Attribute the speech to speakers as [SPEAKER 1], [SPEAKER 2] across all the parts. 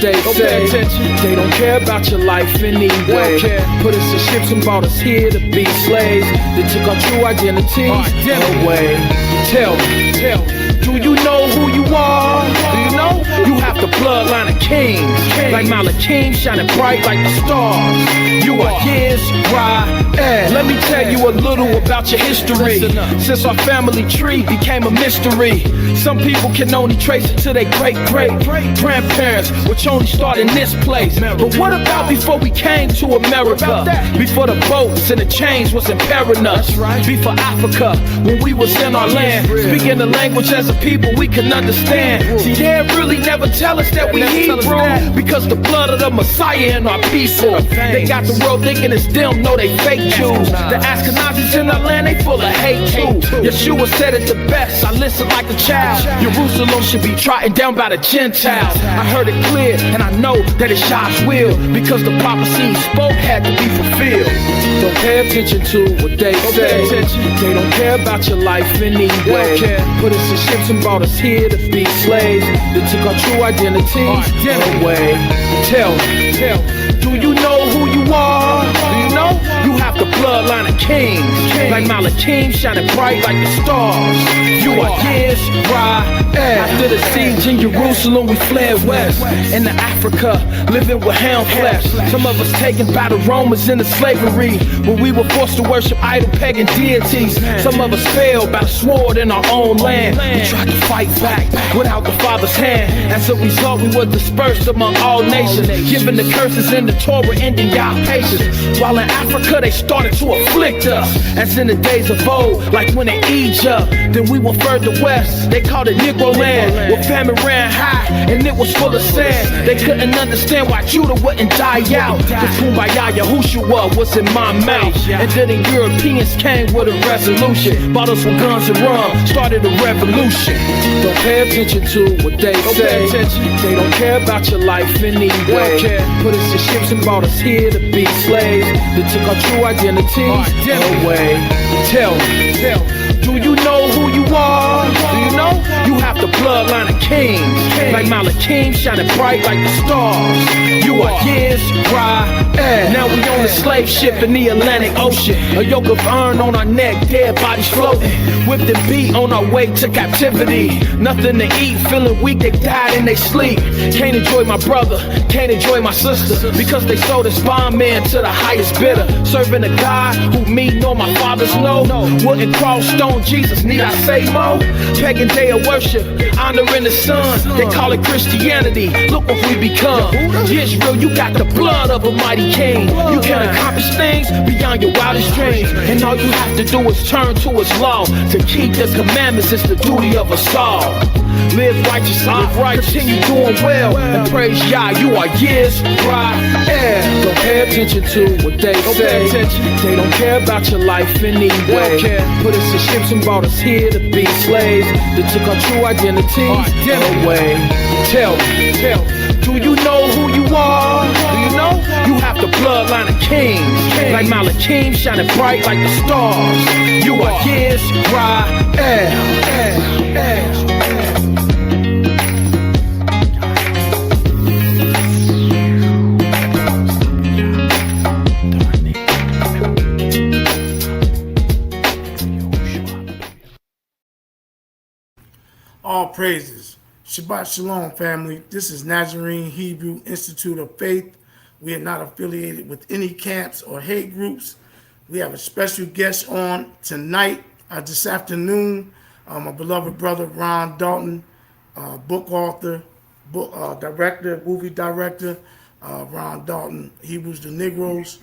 [SPEAKER 1] they say. They don't care about your life anyway. Put us in ships and brought us here to be slaves. They took our true identities away. Tell me, do you know who you are? Do you know? You have the bloodline of kings, like Malachi shining bright like the stars. You are his bride. Let me tell you a little about your history. Since our family tree became a mystery, some people can only trace it to their great-great-grandparents, which only started in this place. But what about before we came to America? Before the boats and the chains was impairing us. Before Africa, when we was in our land, speaking the language as a people we can understand. See, they really never tell us that we Hebrew, because the blood of the Messiah in our people. They got the world thinking it's them, no they fake Jews. The Ashkenazis in our land, they full of hate too. Yeshua said it the best, I listen like a child. Jerusalem should be trodden down by the Gentiles. I heard it clear, and I know that it's God's will, because the prophecy he spoke had to be fulfilled. Don't pay attention to what they say. They don't care about your life anyway. Put us in ships and brought us here to be slaves. They took our true identities away. Tell me, do you know who you are? Do you know? You have the bloodline of kings, like Malachi shining bright like the stars. You are his bride. After the siege in Jerusalem, we fled west into Africa, living with ham flesh. Some of us taken by the Romans into slavery, when we were forced to worship idol pagan deities. Some of us fell by the sword in our own land. We tried to fight back without the Father's hand. As a result, we were dispersed among all nations, given the curses in the Torah ending God's patience. While in Africa, they started to afflict us, as in the days of old, like when in Egypt. Then we were further west, they called it Negro land, where famine ran high and it was full of sand. They couldn't understand why Judah wouldn't die out. The Kumbaya Yahushua was in my mouth. And then the Europeans came with a resolution, bought us some guns and rum, started a revolution. Don't pay attention to what they say. They don't care about your life anyway. Put us in ships and brought us here to be slaves. They took our true identities away. Tell me, do you know who you are? Do you know? You have the bloodline of kings, like Malachi shining bright like the stars. You are his bride. Now we on a slave ship in the Atlantic Ocean, a yoke of iron on our neck, dead bodies floating, whipped and beat on our way to captivity. Nothing to eat, feeling weak, they died in they sleep. Can't enjoy my brother, can't enjoy my sister, because they sold us bondman to the highest bidder. Serving a God who me nor my fathers know. Wouldn't cross stone Jesus, need I say more? Pagan day of worship, honoring the sun, they call it Christianity. Look what we become. Israel, you got the blood of a mighty king. You can accomplish things beyond your wildest dreams, and all you have to do is turn to his law. To keep the commandments is the duty of us all. Live righteous, continue doing well, and praise Yah, you are his bride. Don't pay attention to what they say. They don't care about your life anyway. Put us in ships and brought us here to be slaves. They took our true identities away. Tell me, do you know who you are? Do you know? You have the bloodline of kings, like Malachi shining bright like the stars. You are his bride.
[SPEAKER 2] All praises. Shabbat Shalom, family. This is Nazarene Hebrew Institute of Faith. We are not affiliated with any camps or hate groups. We have a special guest on tonight, this afternoon, my beloved brother Ron Dalton, book author, director, movie director. Ron Dalton, Hebrews the Negroes.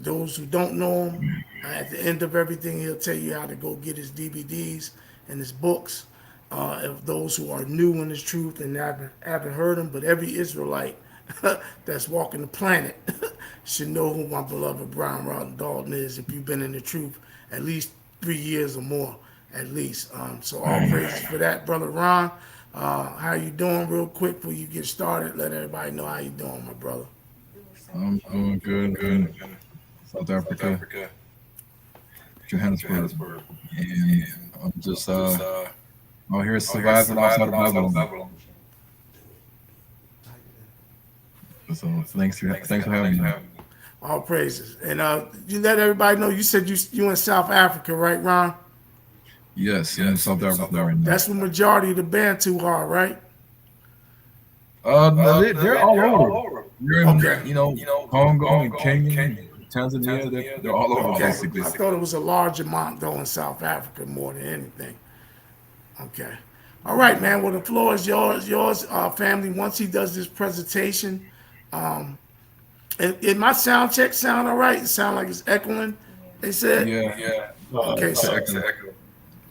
[SPEAKER 2] Those who don't know him, at the end of everything, he'll tell you how to go get his DVDs and his books. Of those who are new in this truth and haven't heard him, but every Israelite that's walking the planet should know who my beloved Ron Dalton is, if you've been in the truth at least 3 years or more, at least. So all praises for that, brother Ron. How you doing, real quick, before you get started? Let everybody know how you doing, my brother.
[SPEAKER 3] I'm doing good. South Africa. Johannesburg. And I'm just out here surviving outside of Babylon. So thanks for having me.
[SPEAKER 2] All praises. And you let everybody know. You said you in South Africa, right, Ron?
[SPEAKER 3] Yes, I'm in South Africa right now.
[SPEAKER 2] That's where majority of the Bantu are, right?
[SPEAKER 3] No, they're all over. You're in,
[SPEAKER 2] Okay.
[SPEAKER 3] Congo and Kenya, Tanzania. They're all over
[SPEAKER 2] Okay.
[SPEAKER 3] basically.
[SPEAKER 2] I thought it was a large amount though in South Africa more than anything. Okay. All right, man. Well, the floor is yours, family. Once he does this presentation, and my sound check sound all right? It sound like it's echoing. They said.
[SPEAKER 3] Yeah.
[SPEAKER 2] Okay.
[SPEAKER 3] It's an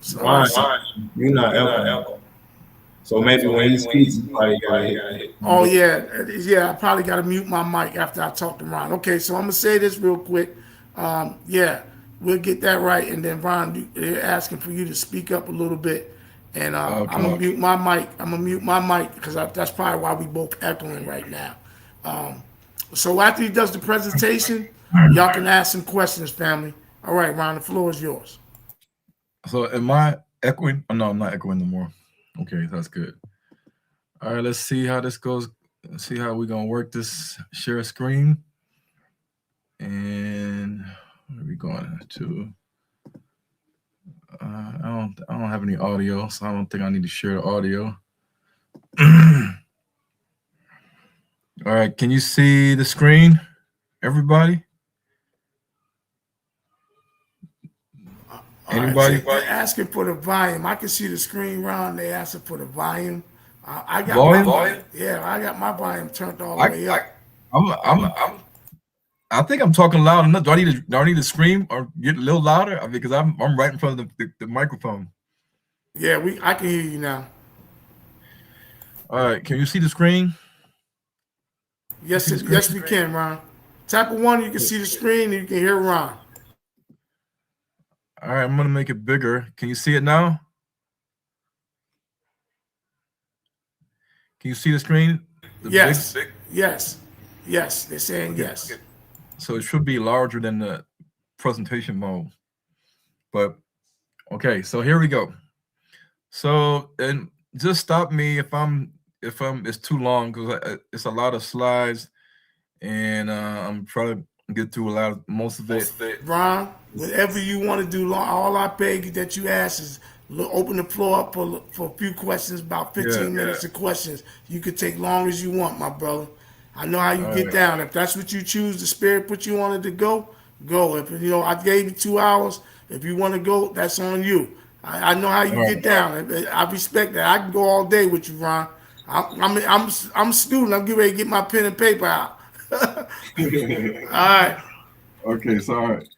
[SPEAKER 2] So,
[SPEAKER 3] echo.
[SPEAKER 2] all right,
[SPEAKER 4] You're not echoing. So maybe when he speaks, you probably gotta hit.
[SPEAKER 2] oh yeah. I probably got to mute my mic after I talk to Ron. Okay, so I'm gonna say this real quick. Yeah, we'll get that right, and then Ron, they're asking for you to speak up a little bit, and I'm gonna mute my mic. I'm gonna mute my mic because that's probably why we both echoing right now. So after he does the presentation, y'all can ask some questions, family. All right, Ron, the floor is yours.
[SPEAKER 3] So am I echoing? Oh, no, I'm not echoing anymore. Okay, that's good. All right, let's see how this goes. Let's see how we're gonna work this share screen. And where are we going to? I don't have any audio, so I don't think I need to share the audio. All right, can you see the screen, everybody? Anybody?
[SPEAKER 2] Right, so they're asking for the volume. I can see the screen, Ron. They asking for the volume. I got
[SPEAKER 3] Volume?
[SPEAKER 2] my volume. Yeah, I got my volume turned all the way up.
[SPEAKER 3] I think I'm talking loud enough. Do I need to scream or get a little louder? I mean, because I'm right in front of the microphone.
[SPEAKER 2] Yeah, I can hear you now.
[SPEAKER 3] All right, can you see the screen?
[SPEAKER 2] Yes, we can, Ron. Tap of one, you can see the screen, and you can hear Ron.
[SPEAKER 3] All right, I'm gonna make it bigger. Can you see it now? Can you see the screen?
[SPEAKER 2] Yes. They're saying yes.
[SPEAKER 3] So it should be larger than the presentation mode. But okay, so here we go. So, and just stop me if it's too long, because it's a lot of slides, and I'm trying to get through most of it.
[SPEAKER 2] Ron, whatever you want to do, all I beg that you ask is open the floor up for a few questions, about 15 minutes of questions. You could take long as you want, my brother. I know how you get down. If that's what you choose, the Spirit put you on it to go. If I gave you 2 hours. If you want to go, that's on you. I know how you get down. I respect that. I can go all day with you, Ron. I'm a student. I'm getting ready to get my pen and paper out. All right.
[SPEAKER 3] Okay, sorry.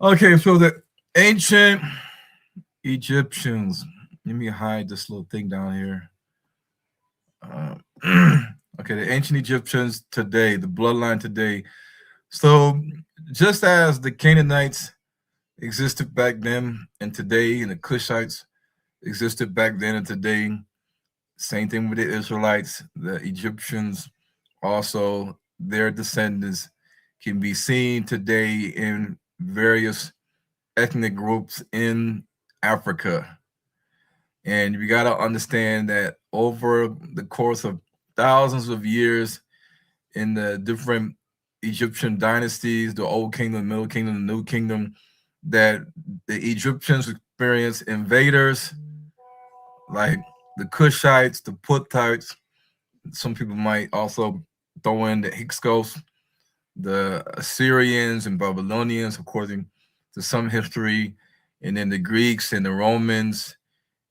[SPEAKER 3] Okay, so the ancient Egyptians. Let me hide this little thing down here. Okay, the ancient Egyptians today, the bloodline today. So just as the Canaanites existed back then and today, and the Cushites existed back then and today, same thing with the Israelites, the Egyptians, also their descendants can be seen today in various ethnic groups in Africa. And you got to understand that over the course of thousands of years in the different Egyptian dynasties, the Old Kingdom, Middle Kingdom, the New Kingdom, that the Egyptians experienced invaders like the Cushites, the Puthites. Some people might also throw in the Hyksos, the Assyrians and Babylonians, according to some history, and then the Greeks and the Romans.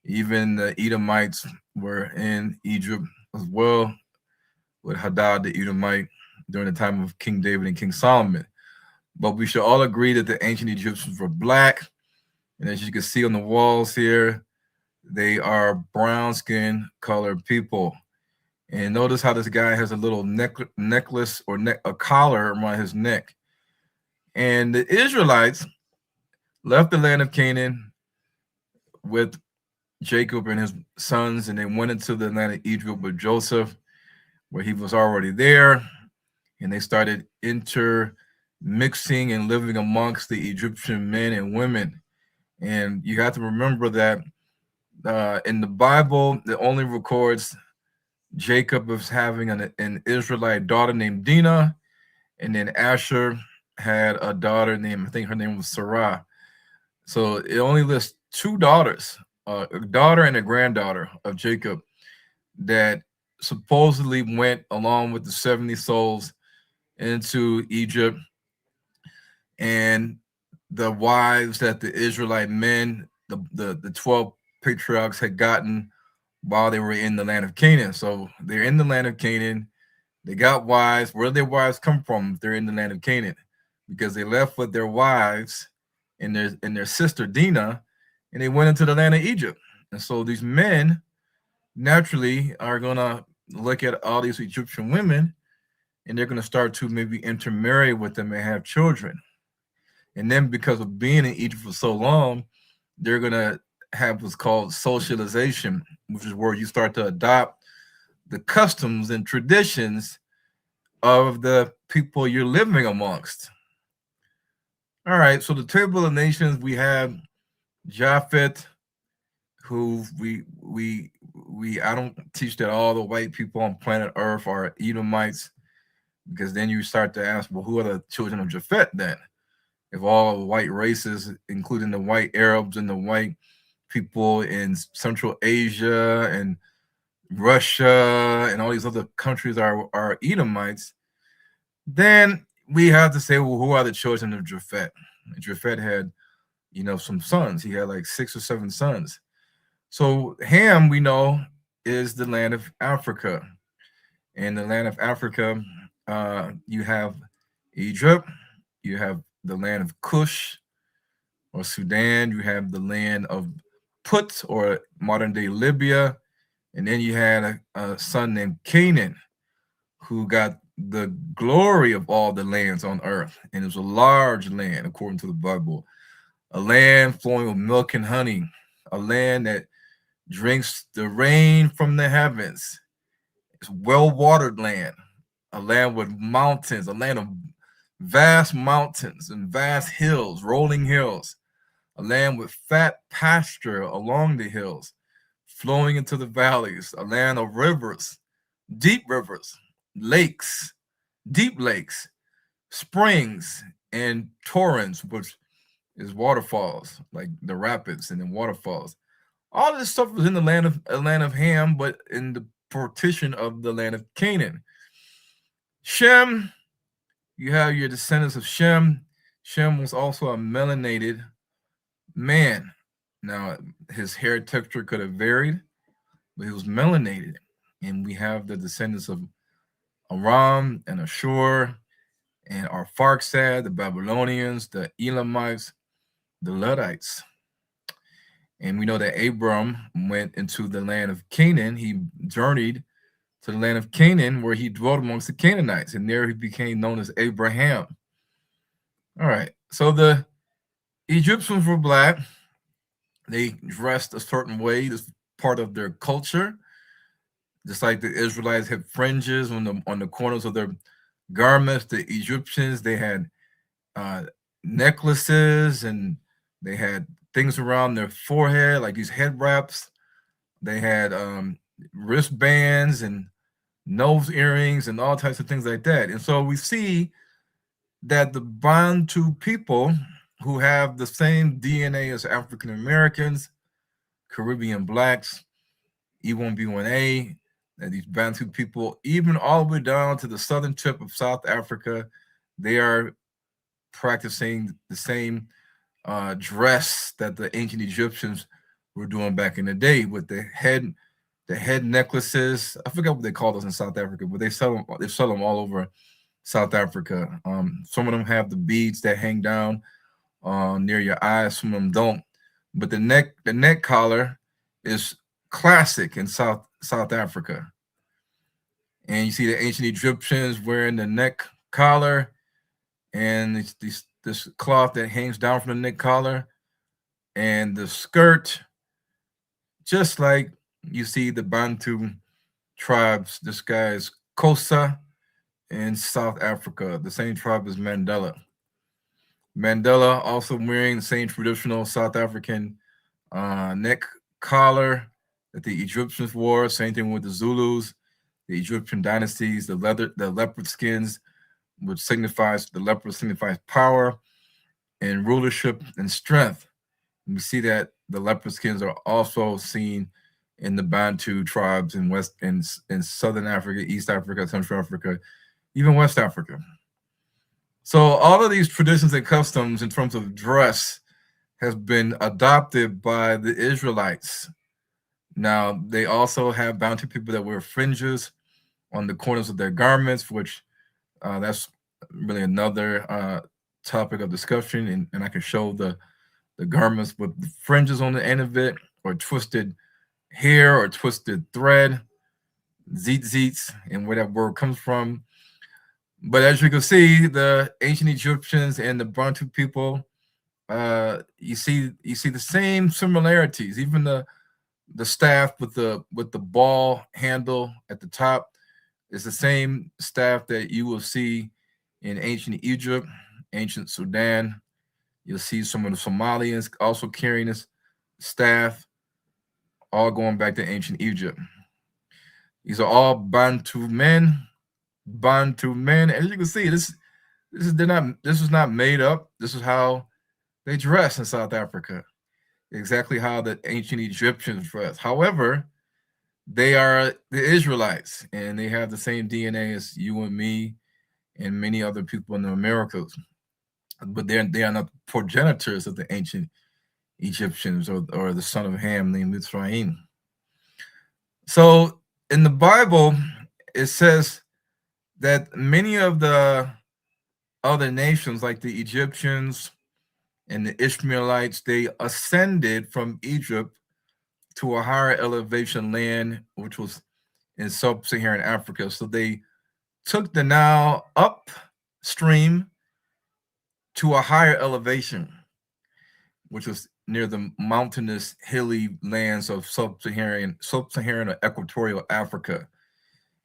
[SPEAKER 3] Even the Edomites were in Egypt as well, with Hadad the Edomite during the time of King David and King Solomon. But we should all agree that the ancient Egyptians were black. And as you can see on the walls here, they are brown skin colored people. And notice how this guy has a little necklace or a collar around his neck. And the Israelites left the land of Canaan with Jacob and his sons, and they went into the land of Egypt with Joseph, where he was already there, and they started intermixing and living amongst the Egyptian men and women. And you have to remember that in the Bible, it only records Jacob was having an Israelite daughter named Dinah, and then Asher had a daughter named, I think her name was Sarah. So it only lists two daughters, a daughter and a granddaughter of Jacob, that supposedly went along with the 70 souls into Egypt, and the wives that the Israelite men, the 12 patriarchs had gotten while they were in the land of Canaan. So they're in the land of Canaan. They got wives. Where did their wives come from if they're in the land of Canaan? Because they left with their wives and their sister Dinah, and they went into the land of Egypt. And so these men naturally are gonna look at all these Egyptian women, and they're gonna start to maybe intermarry with them and have children. And then because of being in Egypt for so long, they're gonna have what's called socialization, which is where you start to adopt the customs and traditions of the people you're living amongst. All right, so the table of nations, we have Japheth, who we I don't teach that all the white people on planet Earth are Edomites, because then you start to ask, well, who are the children of Japheth then? If all white races, including the white Arabs and the white people in Central Asia and Russia and all these other countries are Edomites, then we have to say, well, who are the children of Japheth? Japheth had, some sons. He had like 6 or 7 sons. So Ham, we know, is the land of Africa. In the land of Africa, you have Egypt, you have the land of Cush or Sudan, you have the land of Put or modern day Libya, and then you had a son named Canaan who got the glory of all the lands on earth. And it was a large land, according to the Bible, a land flowing with milk and honey, a land that drinks the rain from the heavens. It's well-watered land, a land with mountains, a land of vast mountains and vast hills, rolling hills, a land with fat pasture along the hills, flowing into the valleys, a land of rivers, deep rivers, lakes, deep lakes, springs, and torrents, which is waterfalls, like the rapids and then waterfalls. All of this stuff was in the land of Ham, but in the partition of the land of Canaan. Shem, you have your descendants of Shem. Shem was also a melanated man. Now, his hair texture could have varied, but he was melanated. And we have the descendants of Aram and Ashur and Arphaxad, the Babylonians, the Elamites, the Luddites. And we know that Abram went into the land of Canaan. He journeyed to the land of Canaan, where he dwelt amongst the Canaanites, and there he became known as Abraham. All right, so the Egyptians were black. They dressed a certain way. This part of their culture. Just like the Israelites had fringes on the corners of their garments, the Egyptians, they had necklaces, and they had things around their forehead, like these head wraps. They had wristbands and nose earrings and all types of things like that. And so we see that the Bantu people, who have the same DNA as African Americans, Caribbean blacks, E1B1A, and these Bantu people, even all the way down to the southern tip of South Africa, they are practicing the same dress that the ancient Egyptians were doing back in the day, with the head necklaces. I forgot what they call those in South Africa, but they sell them all over South Africa. Some of them have the beads that hang down near your eyes, some of them don't. But the neck collar is classic in South Africa. And you see the ancient Egyptians wearing the neck collar, and it's this cloth that hangs down from the neck collar, and the skirt, just like you see the Bantu tribes. This guy is Xhosa in South Africa, the same tribe as Mandela. Mandela also wearing the same traditional South African neck collar that the Egyptians wore. Same thing with the Zulus. the Egyptian dynasties, the leopard skins, which signifies the leopard signifies power and rulership and strength. We see that the leopard skins are also seen in the Bantu tribes in in Southern Africa, East Africa, Central Africa, even West Africa. So all of these traditions and customs in terms of dress has been adopted by the Israelites. Now, they also have Bantu people that wear fringes on the corners of their garments, which that's really another topic of discussion. And I can show the garments with the fringes on the end of it, or twisted hair, or twisted thread, zeets, and where that word comes from. But as you can see, the ancient Egyptians and the Bantu people, you see the same similarities. Even the staff with the ball handle at the top is the same staff that you will see in ancient Egypt, ancient Sudan. You'll see some of the Somalians also carrying this staff, all going back to ancient Egypt. These are all Bantu men. As you can see, this is not made up. This is how they dress in South Africa. Exactly how the ancient Egyptians dress. However, they are the Israelites, and they have the same DNA as you and me and many other people in the Americas. But they are not progenitors of the ancient Egyptians or the son of Ham named Mitzrayim. So in the Bible, it says that many of the other nations, like the Egyptians and the Ishmaelites, they ascended from Egypt to a higher elevation land, which was in sub-Saharan Africa. So they took the Nile upstream to a higher elevation, which was near the mountainous, hilly lands of sub-Saharan or equatorial Africa.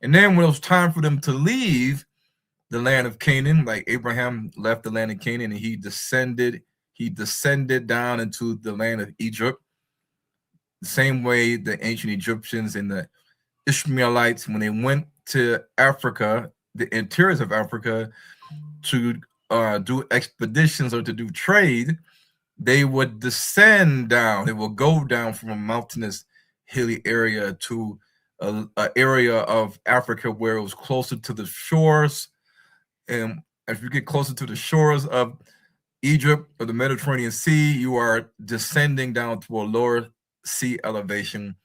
[SPEAKER 3] And then when it was time for them to leave the land of Canaan, like Abraham left the land of Canaan and he descended down into the land of Egypt, the same way the ancient Egyptians and the Ishmaelites, when they went to Africa, the interiors of Africa, to do expeditions or to do trade, they would descend down. They will go down from a mountainous, hilly area to an area of Africa where it was closer to the shores. And as you get closer to the shores of Egypt or the Mediterranean Sea, you are descending down to a lower sea elevation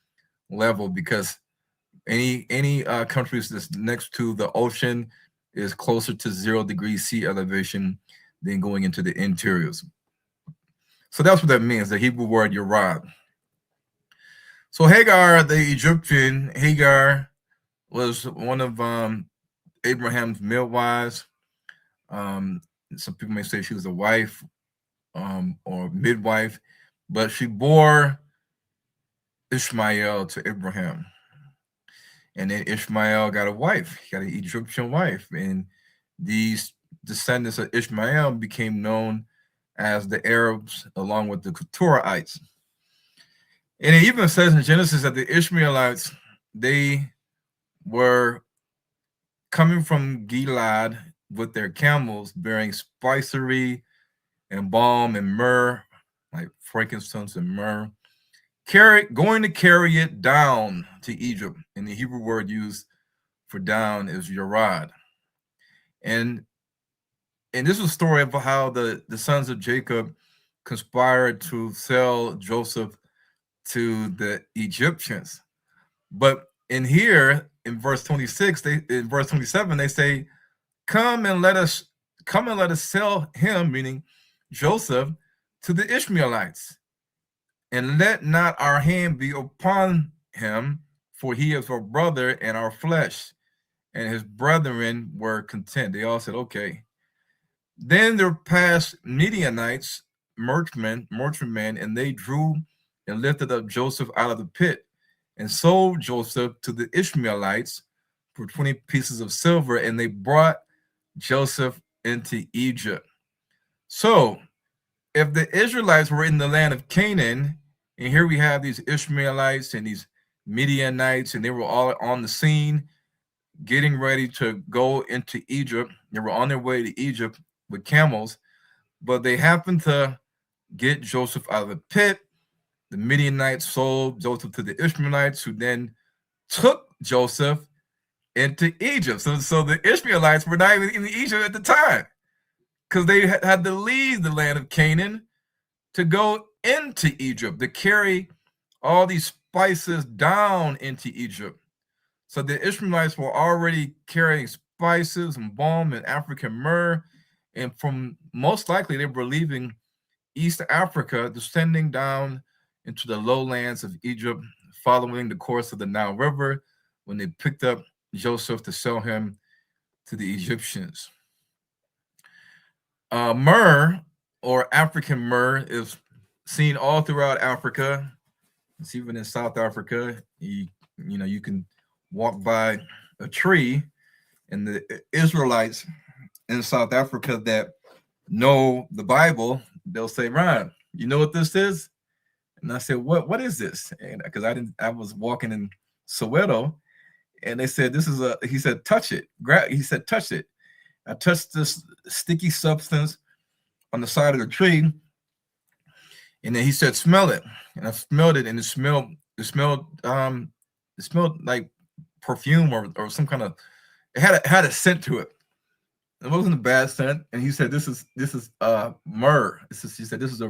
[SPEAKER 3] level, because any countries that's next to the ocean is closer to 0 degrees sea elevation than going into the interiors. So that's what that means, the Hebrew word Yerad. So Hagar, the Egyptian, Hagar was one of Abraham's midwives. Some people may say she was a wife or midwife, but she bore Ishmael to Abraham. And then Ishmael got a wife. He got an Egyptian wife. And these descendants of Ishmael became known as the Arabs, along with the Keturaites. And it even says in Genesis that the Ishmaelites, they were coming from Gilad with their camels, bearing spicery and balm and myrrh, like frankincense and myrrh, going to carry it down to Egypt. And the Hebrew word used for down is Yerad. And this is a story of how the sons of Jacob conspired to sell Joseph to the Egyptians. But in here, in verse 26, in verse 27, they say, come and let us sell him, meaning Joseph, to the Ishmaelites, and let not our hand be upon him, for he is our brother and our flesh. And his brethren were content. They all said, okay. Then there passed Midianites, merchantmen, and they drew and lifted up Joseph out of the pit and sold Joseph to the Ishmaelites for 20 pieces of silver, and they brought Joseph into Egypt. So if the Israelites were in the land of Canaan, and here we have these Ishmaelites and these Midianites, and they were all on the scene, getting ready to go into Egypt. They were on their way to Egypt with camels, but they happened to get Joseph out of the pit. The Midianites sold Joseph to the Ishmaelites, who then took Joseph into Egypt. So the Ishmaelites were not even in Egypt at the time, because they had to leave the land of Canaan to go into Egypt, to carry all these spices down into Egypt. So the Ishmaelites were already carrying spices and balm and African myrrh, and from most likely they were leaving East Africa, descending down into the lowlands of Egypt, following the course of the Nile River, when they picked up Joseph to sell him to the Egyptians. Myrrh, or African myrrh, is seen all throughout Africa. It's even in South Africa. You can walk by a tree, and the Israelites in South Africa that know the Bible, they'll say, "Ron, you know what this is?" And I said, "What is this?" And because I was walking in Soweto, and they said, "This is a." He said, "Touch it." He said, "Touch it." I touched this sticky substance on the side of the tree, and then he said, "Smell it." And I smelled it, and it smelled like perfume or some kind of. It had a scent to it. It wasn't a bad scent. And he said, "This is myrrh." He said, "This is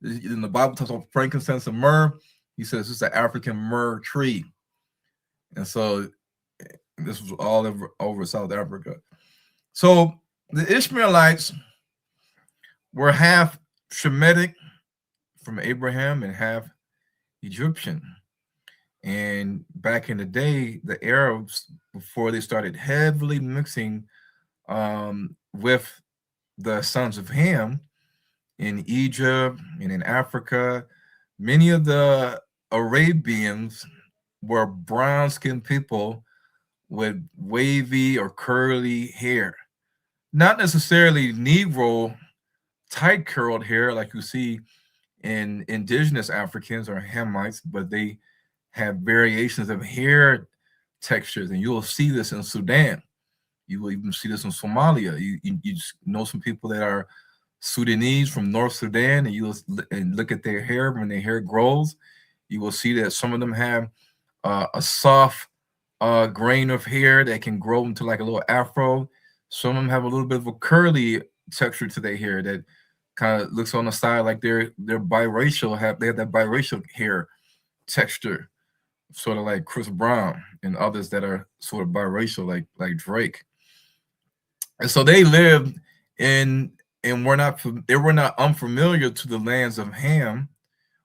[SPEAKER 3] in the Bible talks about frankincense and myrrh." He says this is an African myrrh tree, and so this was all over South Africa. So the Ishmaelites were half Shemitic from Abraham and half Egyptian. And back in the day, the Arabs, before they started heavily mixing with the sons of Ham in Egypt and in Africa, many of the Arabians were brown-skinned people with wavy or curly hair. Not necessarily Negro tight curled hair like you see in indigenous Africans or Hamites, but they have variations of hair textures, and you will see this in Sudan. You will even see this in Somalia. You just know some people that are Sudanese from North Sudan, and you will look at their hair when their hair grows. You will see that some of them have a soft grain of hair that can grow into like a little afro. Some of them have a little bit of a curly texture to their hair that kind of looks on the side like they're biracial. They have that biracial hair texture, sort of like Chris Brown and others that are sort of biracial, like Drake. And so they lived in, and they were not unfamiliar to the lands of Ham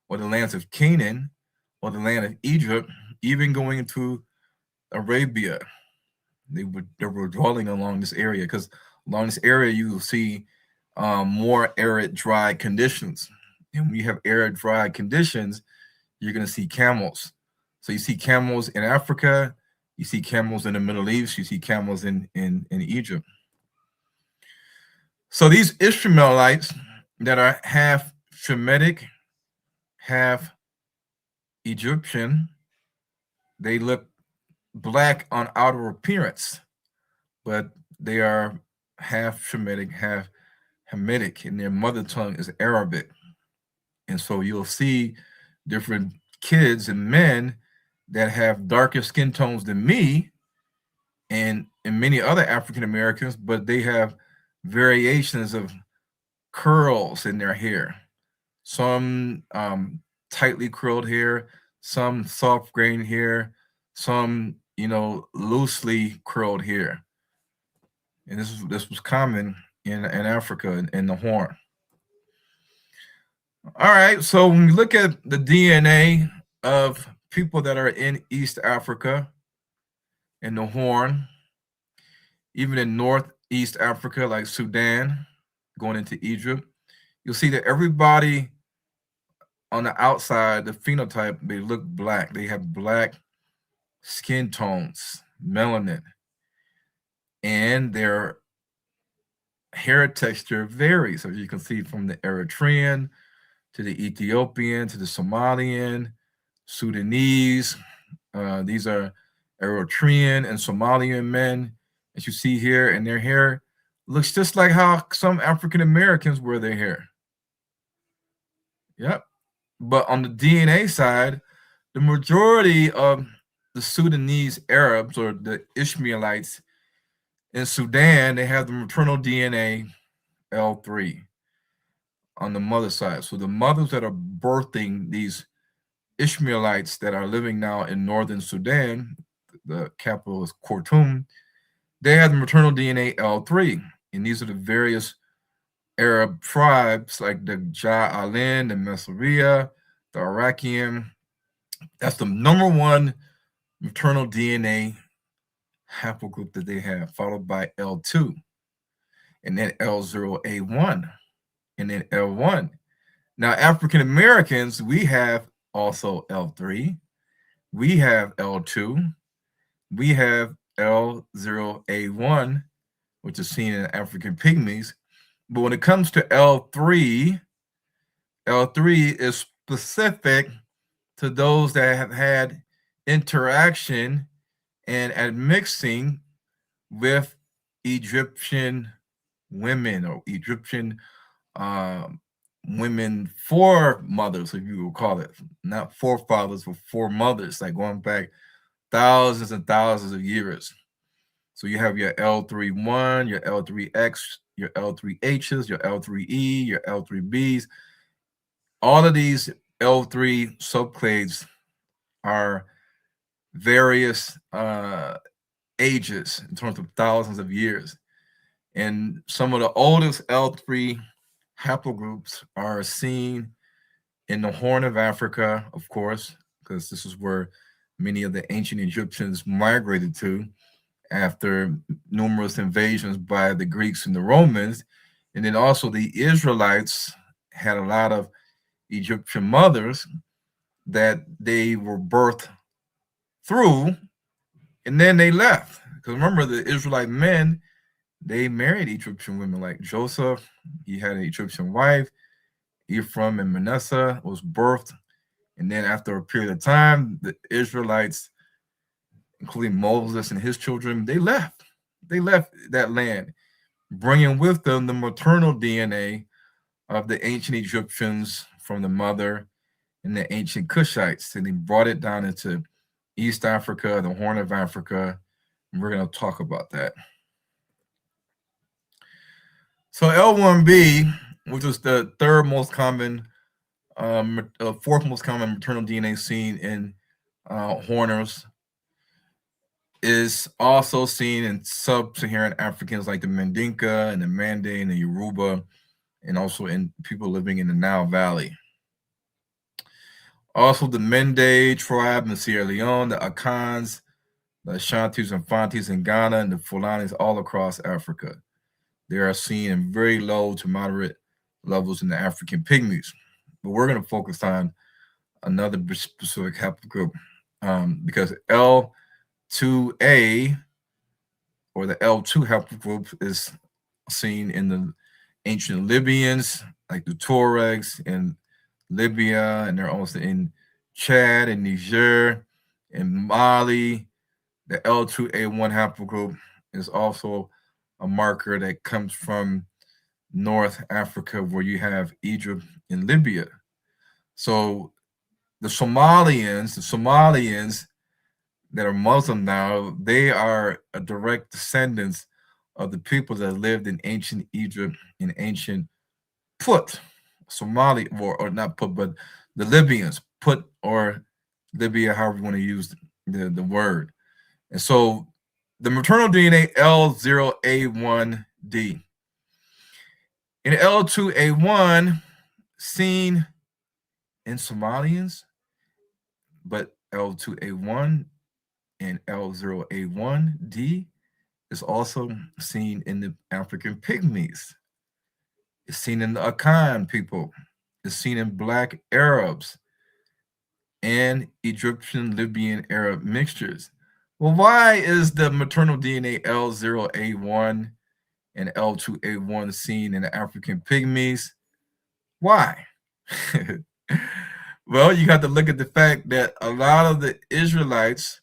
[SPEAKER 3] or the lands of Canaan or the land of Egypt, even going into Arabia. They were dwelling along this area, because along this area you will see more arid, dry conditions. And when you have arid, dry conditions, you're going to see camels. So you see camels in Africa, you see camels in the Middle East, you see camels in Egypt. So these Ishmaelites that are half Shemitic, half Egyptian, they look black on outer appearance, but they are half Shemitic, half Hamitic, and their mother tongue is Arabic. And so you'll see different kids and men that have darker skin tones than me and many other African Americans, but they have variations of curls in their hair. Some tightly curled hair, some soft grain hair, some loosely curled hair. And this was common in Africa, in the Horn. All right, so when we look at the DNA of people that are in East Africa, in the Horn, even in Northeast Africa, like Sudan, going into Egypt, you'll see that everybody on the outside, the phenotype, they look black. They have black skin tones, melanin, and their hair texture varies. So you can see from the Eritrean to the Ethiopian to the Somalian, Sudanese. These are Eritrean, and Somalian men, as you see here, and their hair looks just like how some African Americans wear their hair. Yep. But on the DNA side, the majority of the Sudanese Arabs, or the Ishmaelites in Sudan, they have the maternal DNA L3 on the mother side. So the mothers that are birthing these Ishmaelites that are living now in northern Sudan, the capital is Khartoum, they have the maternal DNA L3. And these are the various Arab tribes like the Ja'alin, the Messeria, the Arakian. That's the number one maternal DNA haplogroup that they have, followed by L2, and then L0A1, and then L1. Now, African Americans, we have also L3, we have L2, we have L0A1, which is seen in African pygmies. But when it comes to L3, L3 is specific to those that have had interaction and admixing with Egyptian women, or Egyptian women foremothers, if you will call it, not forefathers, but foremothers, like going back thousands and thousands of years. So you have your L3-1, your L3X, your L3Hs, your L3E, your L3Bs. All of these L3 subclades are various ages in terms of thousands of years. And some of the oldest L3 haplogroups are seen in the Horn of Africa, of course, because this is where many of the ancient Egyptians migrated to after numerous invasions by the Greeks and the Romans. And then also the Israelites had a lot of Egyptian mothers that they were birthed through, and then they left. Because remember, the Israelite men, they married Egyptian women, like Joseph. He had an Egyptian wife. Ephraim and Manasseh was birthed. And then after a period of time, the Israelites, including Moses and his children, they left. They left that land, bringing with them the maternal DNA of the ancient Egyptians from the mother and the ancient Cushites. And they brought it down into East Africa, the Horn of Africa. And we're going to talk about that. So L1B, which is the fourth most common maternal DNA seen in Horners, is also seen in sub-Saharan Africans like the Mandinka and the Mande and the Yoruba, and also in people living in the Nile Valley. Also the Mende tribe in Sierra Leone, the Akans, the Ashantis and Fantis in Ghana, and the Fulanis all across Africa. They are seen in very low to moderate levels in the African pygmies. But we're going to focus on another specific haplogroup because L2A, or the L2 haplogroup, is seen in the ancient Libyans, like the Tuaregs in Libya, and they're also in Chad and Niger and Mali. The L2A1 haplogroup is also a marker that comes from North Africa, where you have Egypt and Libya. So the Somalians that are Muslim now, they are a direct descendants of the people that lived in ancient Egypt and ancient Put, Somali, or not Put, but the Libyans, Put or Libya, however you want to use the word. And so the maternal DNA L0A1D. In L2A1, seen in Somalians, but L2A1 and L0A1D is also seen in the African pygmies. It's seen in the Akan people. It's seen in Black Arabs and Egyptian Libyan Arab mixtures. Well, why is the maternal DNA L0A1 and L2A1 seen in the African pygmies? Why? Well, you got to look at the fact that a lot of the Israelites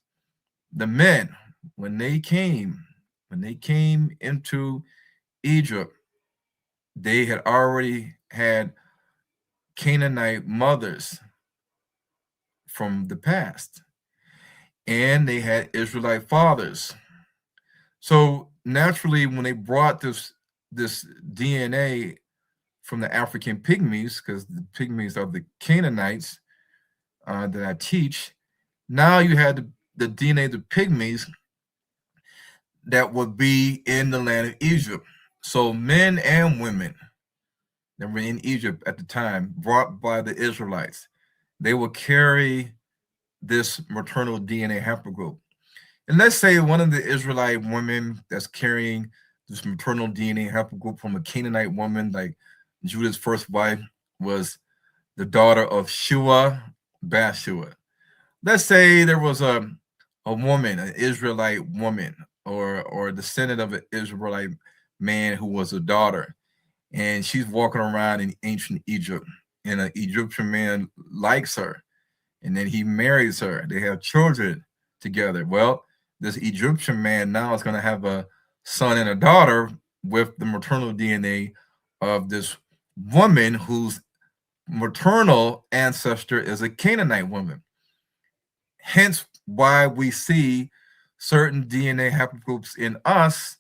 [SPEAKER 3] the men, when they came into Egypt, they had already had Canaanite mothers from the past, and they had Israelite fathers. So naturally, when they brought this DNA from the African pygmies, because the pygmies are the Canaanites that I teach, now you had the DNA of the pygmies that would be in the land of Egypt. So men and women that were in Egypt at the time, brought by the Israelites, they will carry this maternal DNA haplogroup. And let's say one of the Israelite women that's carrying this maternal DNA haplogroup from a Canaanite woman, like Judah's first wife was the daughter of Shua, Bathsheba. Let's say there was a woman, an Israelite woman, or a descendant of an Israelite man who was a daughter, and she's walking around in ancient Egypt, and an Egyptian man likes her, and then he marries her. They have children together. Well, this Egyptian man now is going to have a son and a daughter with the maternal DNA of this woman whose maternal ancestor is a Canaanite woman. Hence why we see certain DNA haplogroups in us,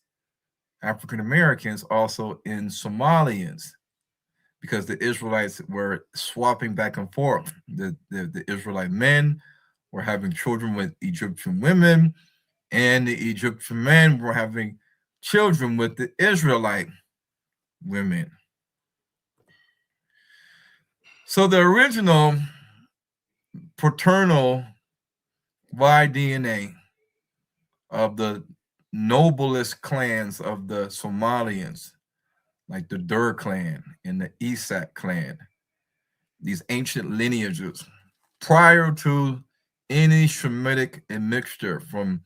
[SPEAKER 3] African Americans, also in Somalians, because the Israelites were swapping back and forth. The Israelite men were having children with Egyptian women, and the Egyptian men were having children with the Israelite women. So the original paternal Y-DNA of the noblest clans of the Somalians, like the Dur clan and the Isak clan, these ancient lineages, prior to any Shemitic admixture from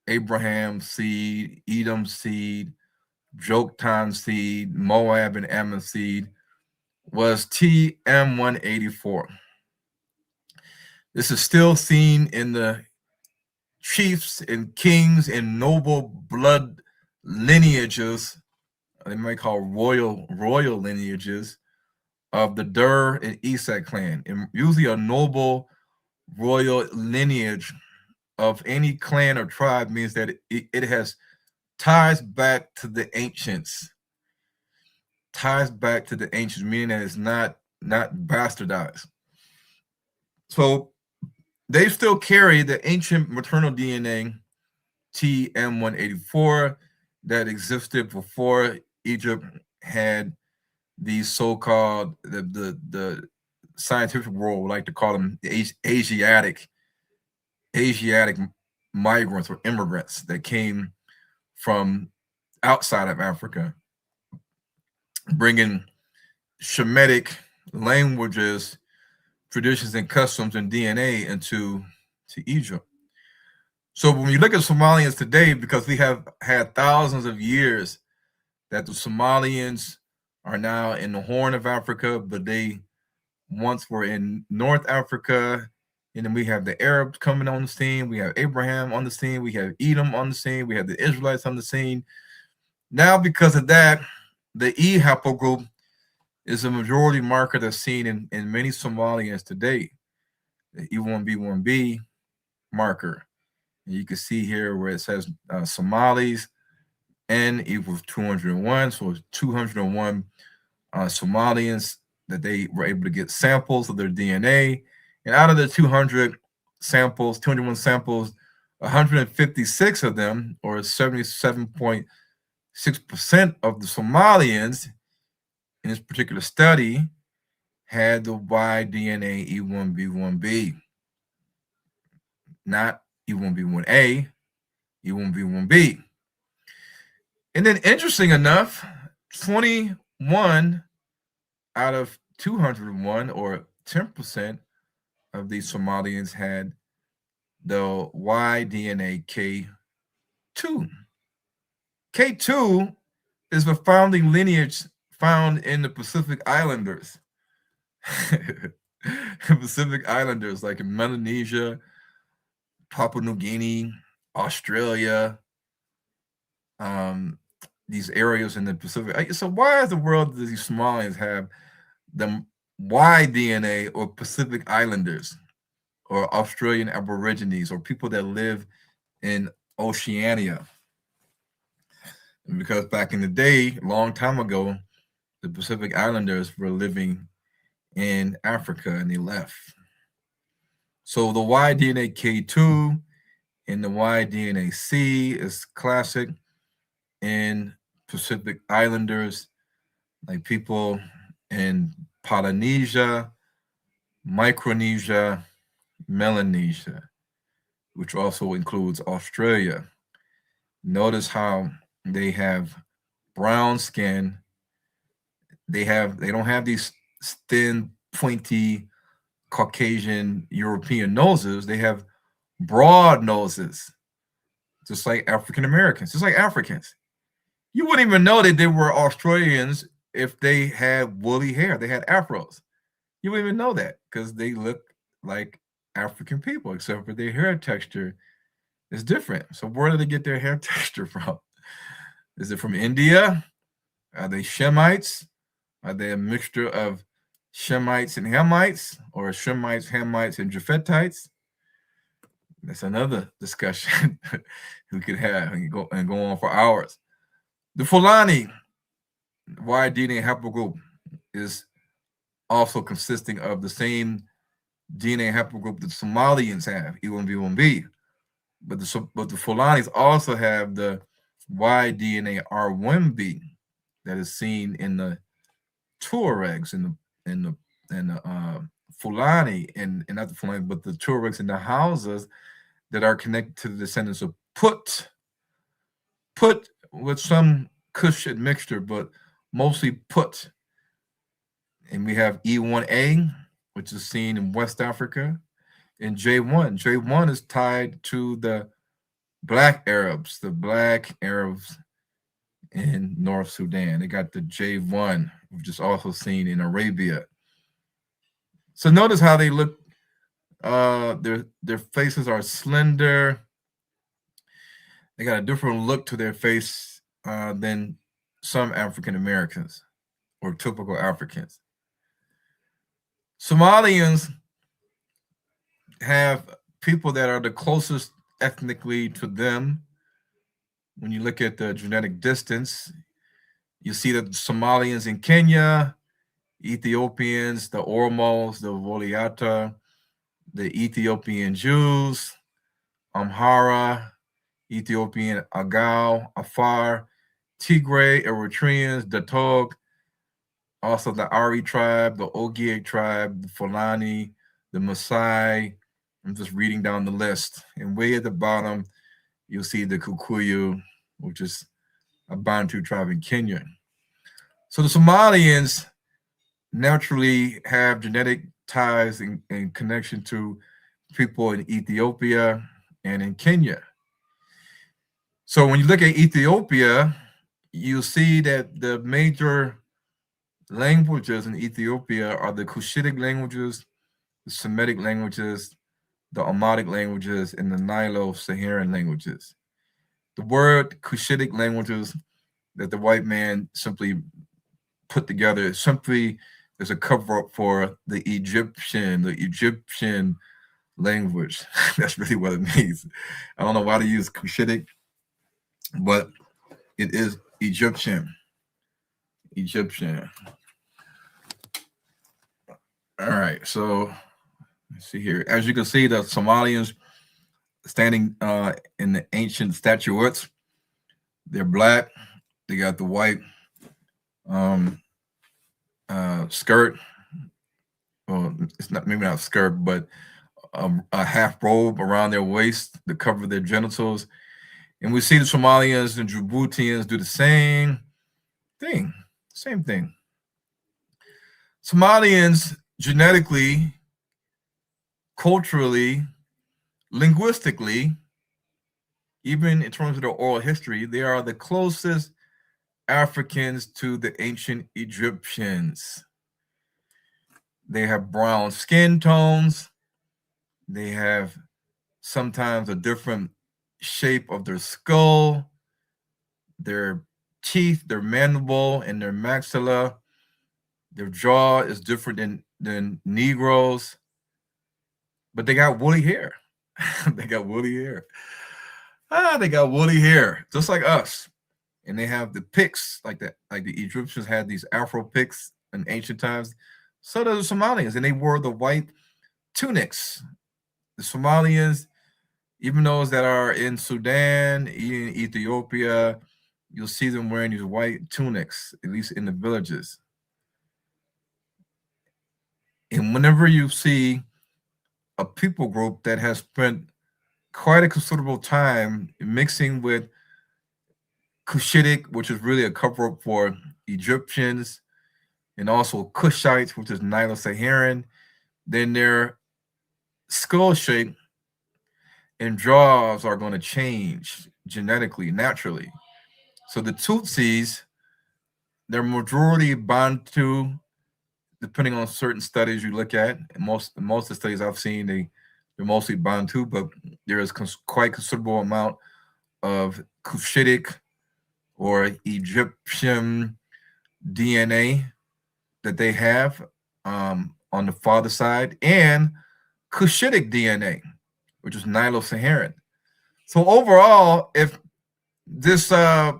[SPEAKER 3] Abraham's seed, Edom's seed, Joktan's seed, Moab and Ammon's seed, was TM184. This is still seen in the chiefs and kings and noble blood lineages, they might call royal lineages, of the Dur and Isak clan. And usually a noble royal lineage of any clan or tribe means that it has ties back to the ancients. Ties back to the ancients, meaning that it's not bastardized. So they still carry the ancient maternal DNA TM184 that existed before Egypt had these so-called, the scientific world would like to call them Asiatic migrants or immigrants that came from outside of Africa, bringing Shemitic languages, traditions, and customs and DNA into Egypt. So when you look at Somalians today, because we have had thousands of years that the Somalians are now in the Horn of Africa, but they once were in North Africa, and then we have the Arabs coming on the scene, we have Abraham on the scene, we have Edom on the scene, we have the Israelites on the scene. Now, because of that, the E haplogroup is a majority marker that's seen in many Somalians today, the E1B1B marker. And you can see here where it says Somalis, N equals 201, so it's 201 Somalians that they were able to get samples of their DNA. And out of the 201 samples, 156 of them, or 77.6% of the Somalians in this particular study, had the Y-DNA E1B1B, not E1B1A, E1B1B. And then, interesting enough, 21 out of 201, or 10% of these Somalians, had the Y-DNA K2. K2 is the founding lineage found in the Pacific Islanders. Pacific Islanders, like in Melanesia, Papua New Guinea, Australia, these areas in the Pacific. So why is the world does these Somalians have the Y DNA or Pacific Islanders or Australian Aborigines or people that live in Oceania? And because back in the day, a long time ago, the Pacific Islanders were living in Africa and they left. So the Y-DNA K2 and the Y-DNA C is classic in Pacific Islanders, like people in Polynesia, Micronesia, Melanesia, which also includes Australia. Notice how they have brown skin. They don't have these thin, pointy Caucasian European noses. They have broad noses, just like African Americans, just like Africans. You wouldn't even know that they were Australians if they had woolly hair. They had afros. You wouldn't even know that because they look like African people, except for their hair texture is different. So where do they get their hair texture from? Is it from India? Are they Shemites? Are they a mixture of Shemites and Hamites, or Shemites, Hamites, and Japhetites? That's another discussion we could have and go on for hours. The Fulani Y-DNA haplogroup is also consisting of the same DNA haplogroup that Somalians have, E1B1B. But the Fulanis also have the Y-DNA R1B that is seen in the Tuaregs and the Fulani and not the Fulani, but the Tuaregs in the houses that are connected to the descendants of Put with some Kush mixture, but mostly Put. And we have E1A, which is seen in West Africa, and J1. J1 is tied to the Black Arabs in North Sudan. They got the J1, which is also seen in Arabia. So notice how they look. Their faces are slender. They got a different look to their face than some African Americans or typical Africans. Somalians have people that are the closest ethnically to them. When you look at the genetic distance, you see that the Somalians in Kenya, Ethiopians, the Oromos, the Voliata, the Ethiopian Jews, Amhara, Ethiopian Agao, Afar, Tigray, Eritreans, Datog, also the Ari tribe, the Ogiek tribe, the Fulani, the Maasai. I'm just reading down the list. And way at the bottom, you'll see the Kikuyu, which is a Bantu tribe in Kenya. So the Somalians naturally have genetic ties and connection to people in Ethiopia and in Kenya. So when you look at Ethiopia, you see that the major languages in Ethiopia are the Cushitic languages, the Semitic languages, the Amharic languages, and the Nilo-Saharan languages. The word Cushitic languages that the white man simply put together simply is a cover-up for the Egyptian language. That's really what it means. I don't know why they use Cushitic, but it is Egyptian. All right, so let's see here. As you can see, the Somalians standing in the ancient statuettes, they're black. They got the white skirt. Well, it's not maybe not a skirt, but a half robe around their waist to cover their genitals. And we see the Somalians and Djiboutians do the same thing. Somalians genetically, culturally, linguistically, even in terms of their oral history, they are the closest Africans to the ancient Egyptians. They have brown skin tones. They have sometimes a different shape of their skull, their teeth, their mandible, and their maxilla. Their jaw is different than Negroes, but they got woolly hair. They got woolly hair. They got woolly hair, just like us. And they have the picks, like the Egyptians had these Afro picks in ancient times. So do the Somalians, and they wore the white tunics. The Somalians, even those that are in Sudan, in Ethiopia, you'll see them wearing these white tunics, at least in the villages. And whenever you see a people group that has spent quite a considerable time mixing with Cushitic, which is really a cover-up for Egyptians, and also Kushites, which is Nilo-Saharan, then their skull shape and jaws are going to change genetically, naturally. So the Tutsis, they're majority Bantu, depending on certain studies you look at. Most of the studies I've seen, they're mostly Bantu, but there is quite considerable amount of Cushitic or Egyptian DNA that they have on the father side, and Cushitic DNA, which is Nilo-Saharan. So overall, if this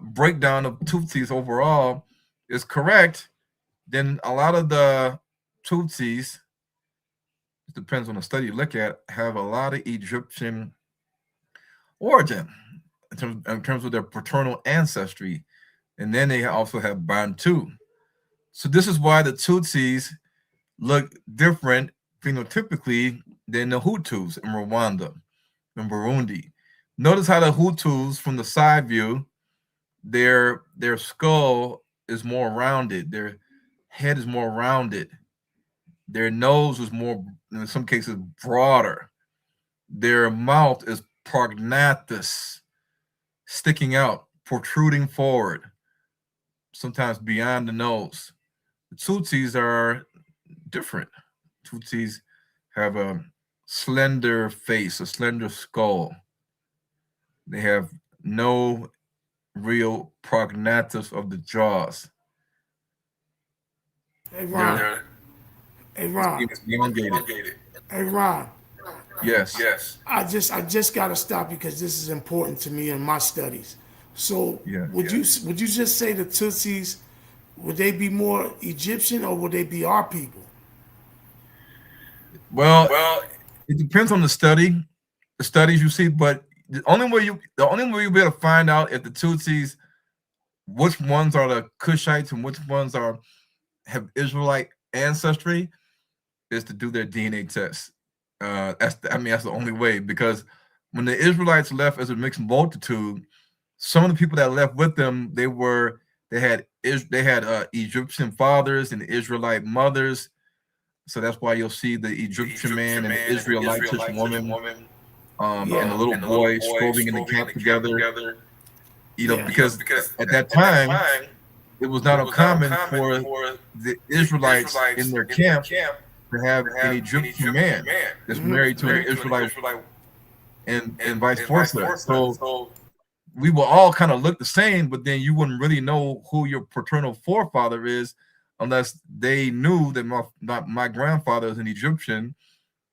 [SPEAKER 3] breakdown of Tutsis overall is correct, then a lot of the Tutsis, it depends on the study you look at, have a lot of Egyptian origin in terms of their paternal ancestry. And then they also have Bantu. So this is why the Tutsis look different phenotypically than the Hutus in Rwanda and Burundi. Notice how the Hutus, from the side view, their skull is more rounded. Their head is more rounded. Their nose is more, in some cases, broader. Their mouth is prognathous, sticking out, protruding forward, sometimes beyond the nose. The Tutsis are different. Tutsis have a slender face, a slender skull. They have no real prognathus of the jaws.
[SPEAKER 2] Hey, Ron. Hey, Ron.
[SPEAKER 3] It's elongated.
[SPEAKER 2] Hey, Ron.
[SPEAKER 3] Yes.
[SPEAKER 2] I just got to stop because this is important to me in my studies. So would you just say the Tutsis, would they be more Egyptian or would they be our people?
[SPEAKER 3] Well, it depends on the studies you see, but the only way you'll be able to find out if the Tutsis, which ones are the Kushites and which ones have Israelite ancestry, is to do their DNA test. That's the only way, because when the Israelites left as a mixed multitude, some of the people that left with them, they had Egyptian fathers and Israelite mothers. So that's why you'll see the Egyptian man and the Israelitish woman, and the little boy strolling in the camp together. Because at that time, it was not uncommon for the Israelites in their camp to have an Egyptian man that's married to an Israelite, and vice versa. So we will all kind of look the same, but then you wouldn't really know who your paternal forefather is unless they knew that my grandfather is an Egyptian,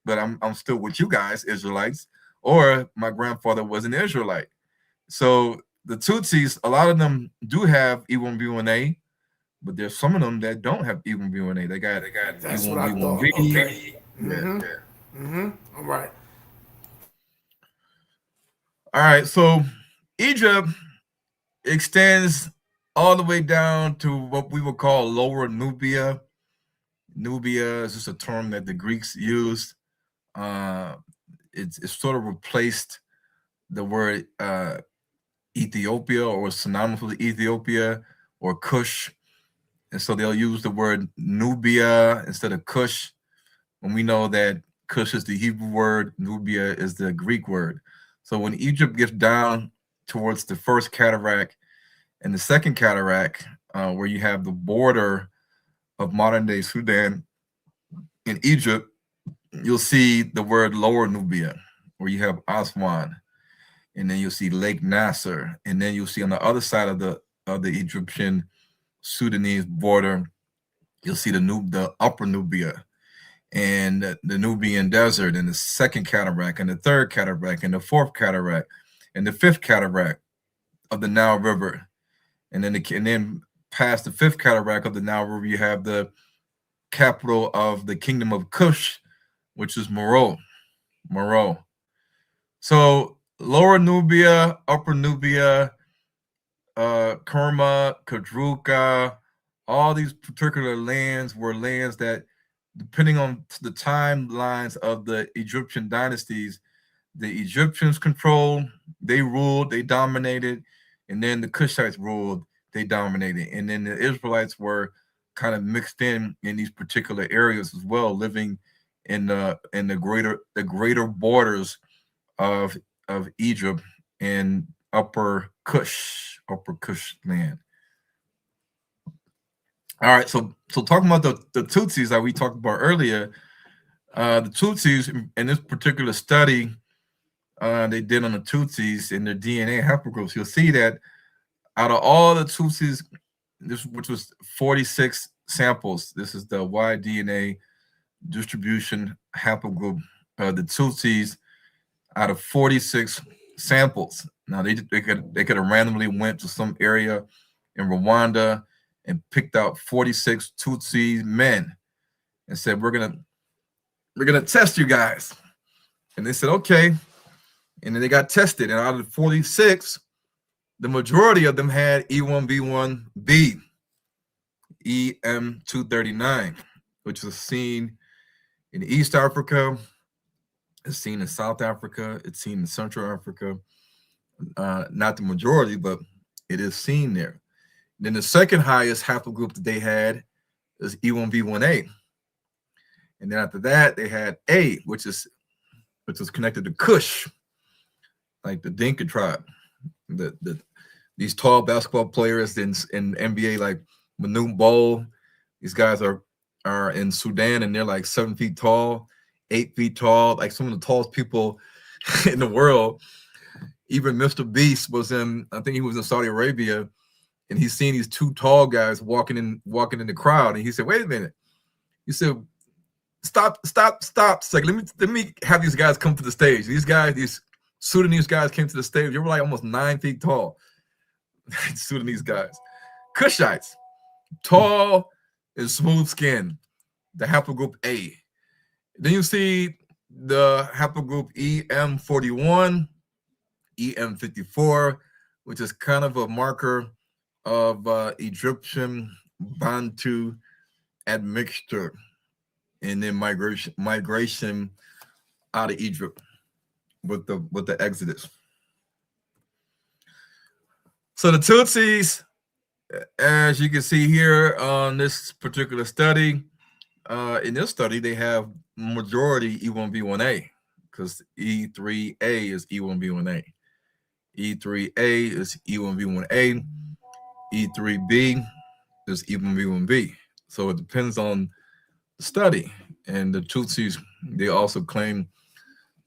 [SPEAKER 3] but I'm still with you guys, Israelites, or my grandfather was an Israelite. So the Tutsis, a lot of them do have E1B1A, but there's some of them that don't have E1B1A. They got
[SPEAKER 2] That's what I thought. Okay. All right.
[SPEAKER 3] All right. So Egypt extends all the way down to what we would call Lower Nubia. Nubia is just a term that the Greeks used. It's sort of replaced the word Ethiopia, or synonymous with Ethiopia, or Kush. And so they'll use the word Nubia instead of Kush, when we know that Kush is the Hebrew word, Nubia is the Greek word. So when Egypt gets down towards the first cataract and the second cataract, where you have the border of modern-day Sudan in Egypt, you'll see the word Lower Nubia. where you have Aswan, and then you'll see Lake Nasser, and then you'll see on the other side of the Egyptian Sudanese border, you'll see the Upper Nubia, and the Nubian Desert, and the second cataract, and the third cataract, and the fourth cataract, and the fifth cataract of the Nile River, and then past the fifth cataract of the Nile River, you have the capital of the Kingdom of Kush, which is Meroe. So Lower Nubia, Upper Nubia, Kerma, Kadruka, all these particular lands were lands that, depending on the timelines of the Egyptian dynasties, the Egyptians controlled, they ruled, they dominated, and then the Kushites ruled, they dominated, and then the Israelites were kind of mixed in these particular areas as well, living in the greater borders of Egypt and Upper Kush land. All right, so talking about the Tutsis that we talked about earlier, the Tutsis in this particular study they did on the Tutsis in their DNA haplogroups, you'll see that out of all the Tutsis, which was 46 samples, this is the Y-DNA distribution haplogroup, the Tutsis, out of 46 samples. Now they could have randomly went to some area in Rwanda and picked out 46 Tutsi men and said, we're gonna test you guys. And they said, okay. And then they got tested, and out of the 46, the majority of them had E1B1B, EM239, which is seen in East Africa, it's seen in South Africa, it's seen in Central Africa. Not the majority, but it is seen there. Then the second highest haplogroup that they had is E1B1A. And then after that, they had A, which is connected to Kush, like the Dinka tribe. These tall basketball players in NBA, like Manute Bol, these guys are in Sudan, and they're like 7 feet tall, 8 feet tall, like some of the tallest people in the world. Even Mr. Beast was I think he was in Saudi Arabia, and he's seen these two tall guys walking in the crowd, and he said, "Wait a minute," he said, "Stop!" It's like, let me have these guys come to the stage. These Sudanese guys came to the stage. They were like almost 9 feet tall. Sudanese guys, Kushites, tall and smooth skin, the haplogroup A. Then you see the haplogroup EM41, EM54, which is kind of a marker of Egyptian Bantu admixture and then migration out of Egypt with the Exodus. So the Tutsis, as you can see here on this particular study, in this study they have majority E1B1A, because E3A is E1B1A. E3A is E1B1A. E3B is E1B1B. So it depends on the study. And the Tutsis, they also claim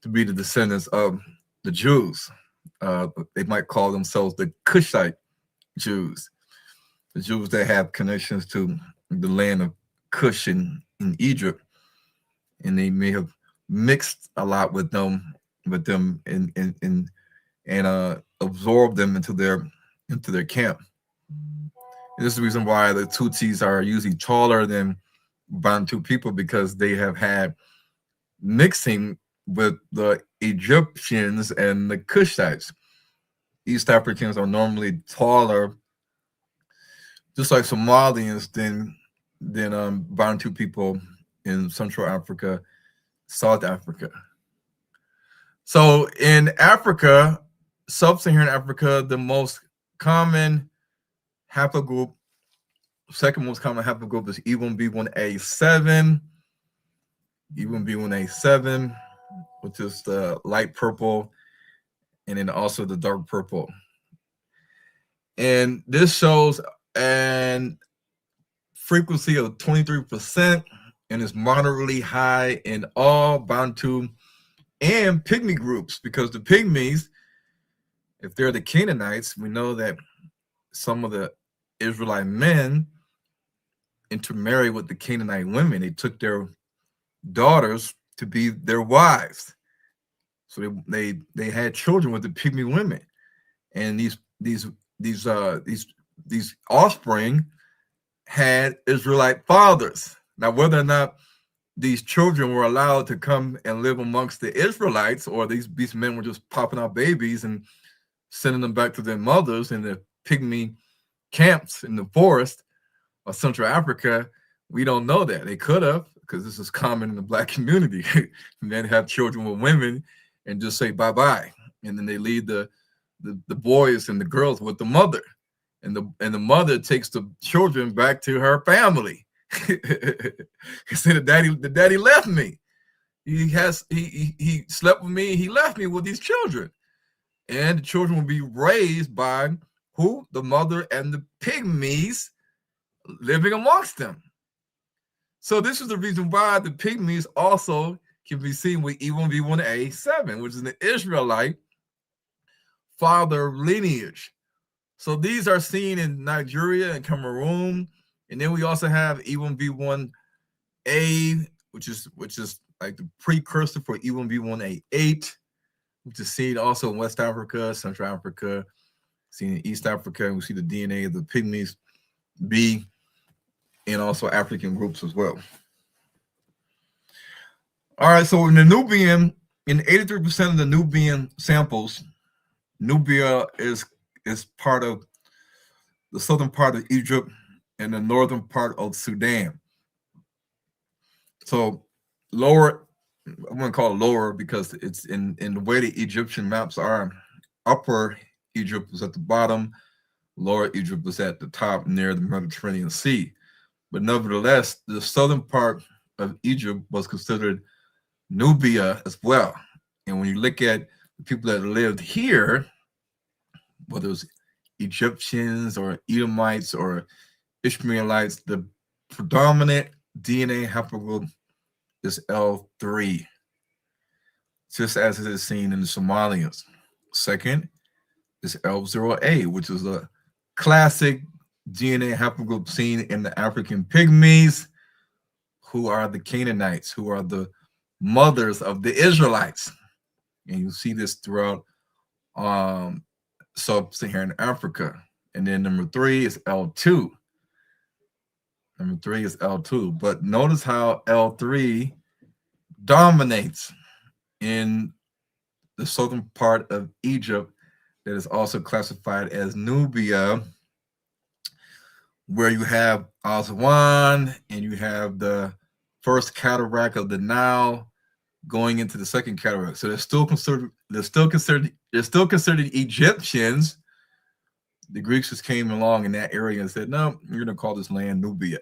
[SPEAKER 3] to be the descendants of the Jews. They might call themselves the Kushite Jews, the Jews that have connections to the land of Kush in Egypt, and they may have mixed a lot with them and absorbed them into their camp. And this is the reason why the Tutsis are usually taller than Bantu people, because they have had mixing with the Egyptians and the Kushites. East Africans are normally taller, just like Somalians, than Bantu people in Central Africa, South Africa. So in Africa, Sub-Saharan Africa, the most common haplogroup, second most common haplogroup is E1B1A7, E1B1A7, which is the light purple, and then also the dark purple. And this shows an frequency of 23% and is moderately high in all Bantu and pygmy groups, because the pygmies, if they're the Canaanites, we know that some of the Israelite men intermarried with the Canaanite women. They took their daughters to be their wives. So they had children with the pygmy women. And these offspring had Israelite fathers. Now, whether or not these children were allowed to come and live amongst the Israelites, or these men were just popping out babies and sending them back to their mothers in the pygmy camps in the forest of Central Africa, we don't know that. They could have, because this is common in the Black community. Men have children with women and just say bye-bye, and then they leave the boys and the girls with the mother, and the mother takes the children back to her family. He said, the daddy left me. He slept with me. He left me with these children, and the children will be raised by who? The mother and the pygmies living amongst them. So this is the reason why the pygmies also can be seen with E1B1A7, which is an Israelite father lineage. So these are seen in Nigeria and Cameroon, and then we also have E1B1A, which is like the precursor for E1B1A8, which is seen also in West Africa, Central Africa, seen in East Africa, and we see the DNA of the pygmies B, and also African groups as well. All right, so in the Nubian, in 83% of the Nubian samples, Nubia is part of the southern part of Egypt and the northern part of Sudan. So lower, I wouldn't call it lower because it's in the way the Egyptian maps are. Upper Egypt was at the bottom, lower Egypt was at the top near the Mediterranean Sea. But nevertheless, the southern part of Egypt was considered Nubia as well. And when you look at the people that lived here, whether it was Egyptians or Edomites or Ishmaelites, the predominant DNA haplogroup is L3, just as it is seen in the Somalians. Second is L0A, which is a classic DNA haplogroup seen in the African pygmies, who are the Canaanites, who are the mothers of the Israelites. And you see this throughout sub-Saharan Africa. And then number 3 is L2. Number 3 is L2. But notice how L3 dominates in the southern part of Egypt that is also classified as Nubia, where you have Aswan and you have the first cataract of the Nile going into the second cataract. So they're still considered Egyptians. The Greeks just came along in that area and said, no, you're gonna call this land Nubia.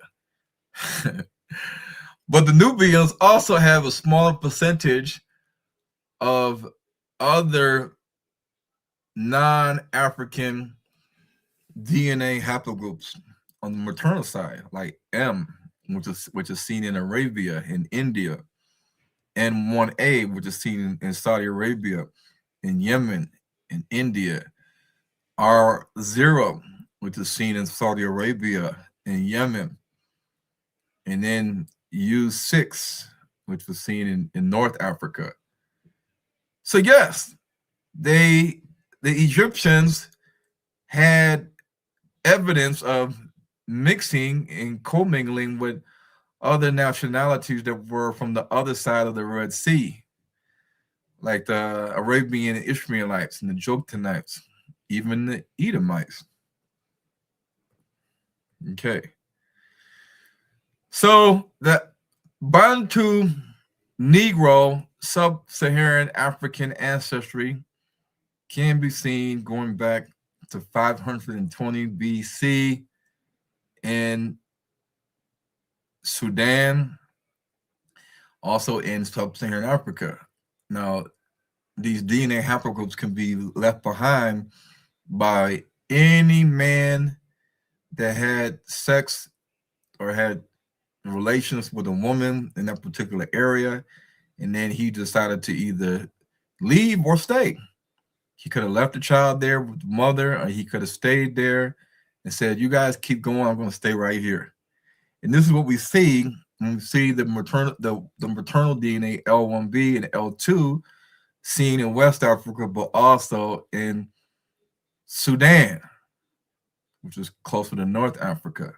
[SPEAKER 3] But the Nubians also have a smaller percentage of other non-African DNA haplogroups on the maternal side, like M, which is seen in Arabia, in India, N1A, which is seen in Saudi Arabia, in Yemen, in India, R0, which is seen in Saudi Arabia, in Yemen, and then U6, which was seen in North Africa. So yes, the Egyptians had evidence of mixing and commingling with other nationalities that were from the other side of the Red Sea, like the Arabian Ishmaelites and the Joktanites, even the Edomites. Okay. So the Bantu Negro sub-Saharan African ancestry can be seen going back to 520 BC in Sudan, also in sub-Saharan Africa. Now, these DNA haplogroups can be left behind by any man that had sex or had relations with a woman in that particular area, and then he decided to either leave or stay. He could have left the child there with the mother, or he could have stayed there and said, "You guys keep going. I'm going to stay right here." And this is what we see when we see the maternal DNA L1B and L2 seen in West Africa, but also in Sudan, which is closer to North Africa.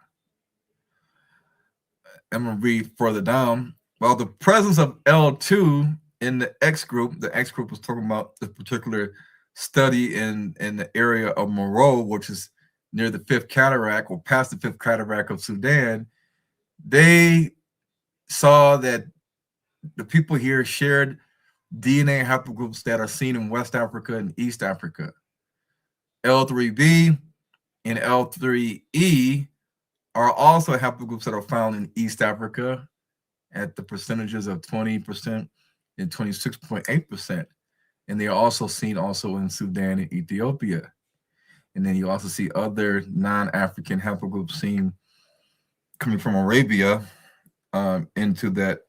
[SPEAKER 3] I'm going to read further down. While the presence of L2 in the X group was talking about the particular study in the area of Meroe, which is near the Fifth Cataract or past the Fifth Cataract of Sudan. They saw that the people here shared DNA haplogroups that are seen in West Africa and East Africa. L3B and L3E are also haplogroups that are found in East Africa at the percentages of 20% and 26.8%. And they are also seen also in Sudan and Ethiopia. And then you also see other non-African haplogroups seen coming from Arabia into that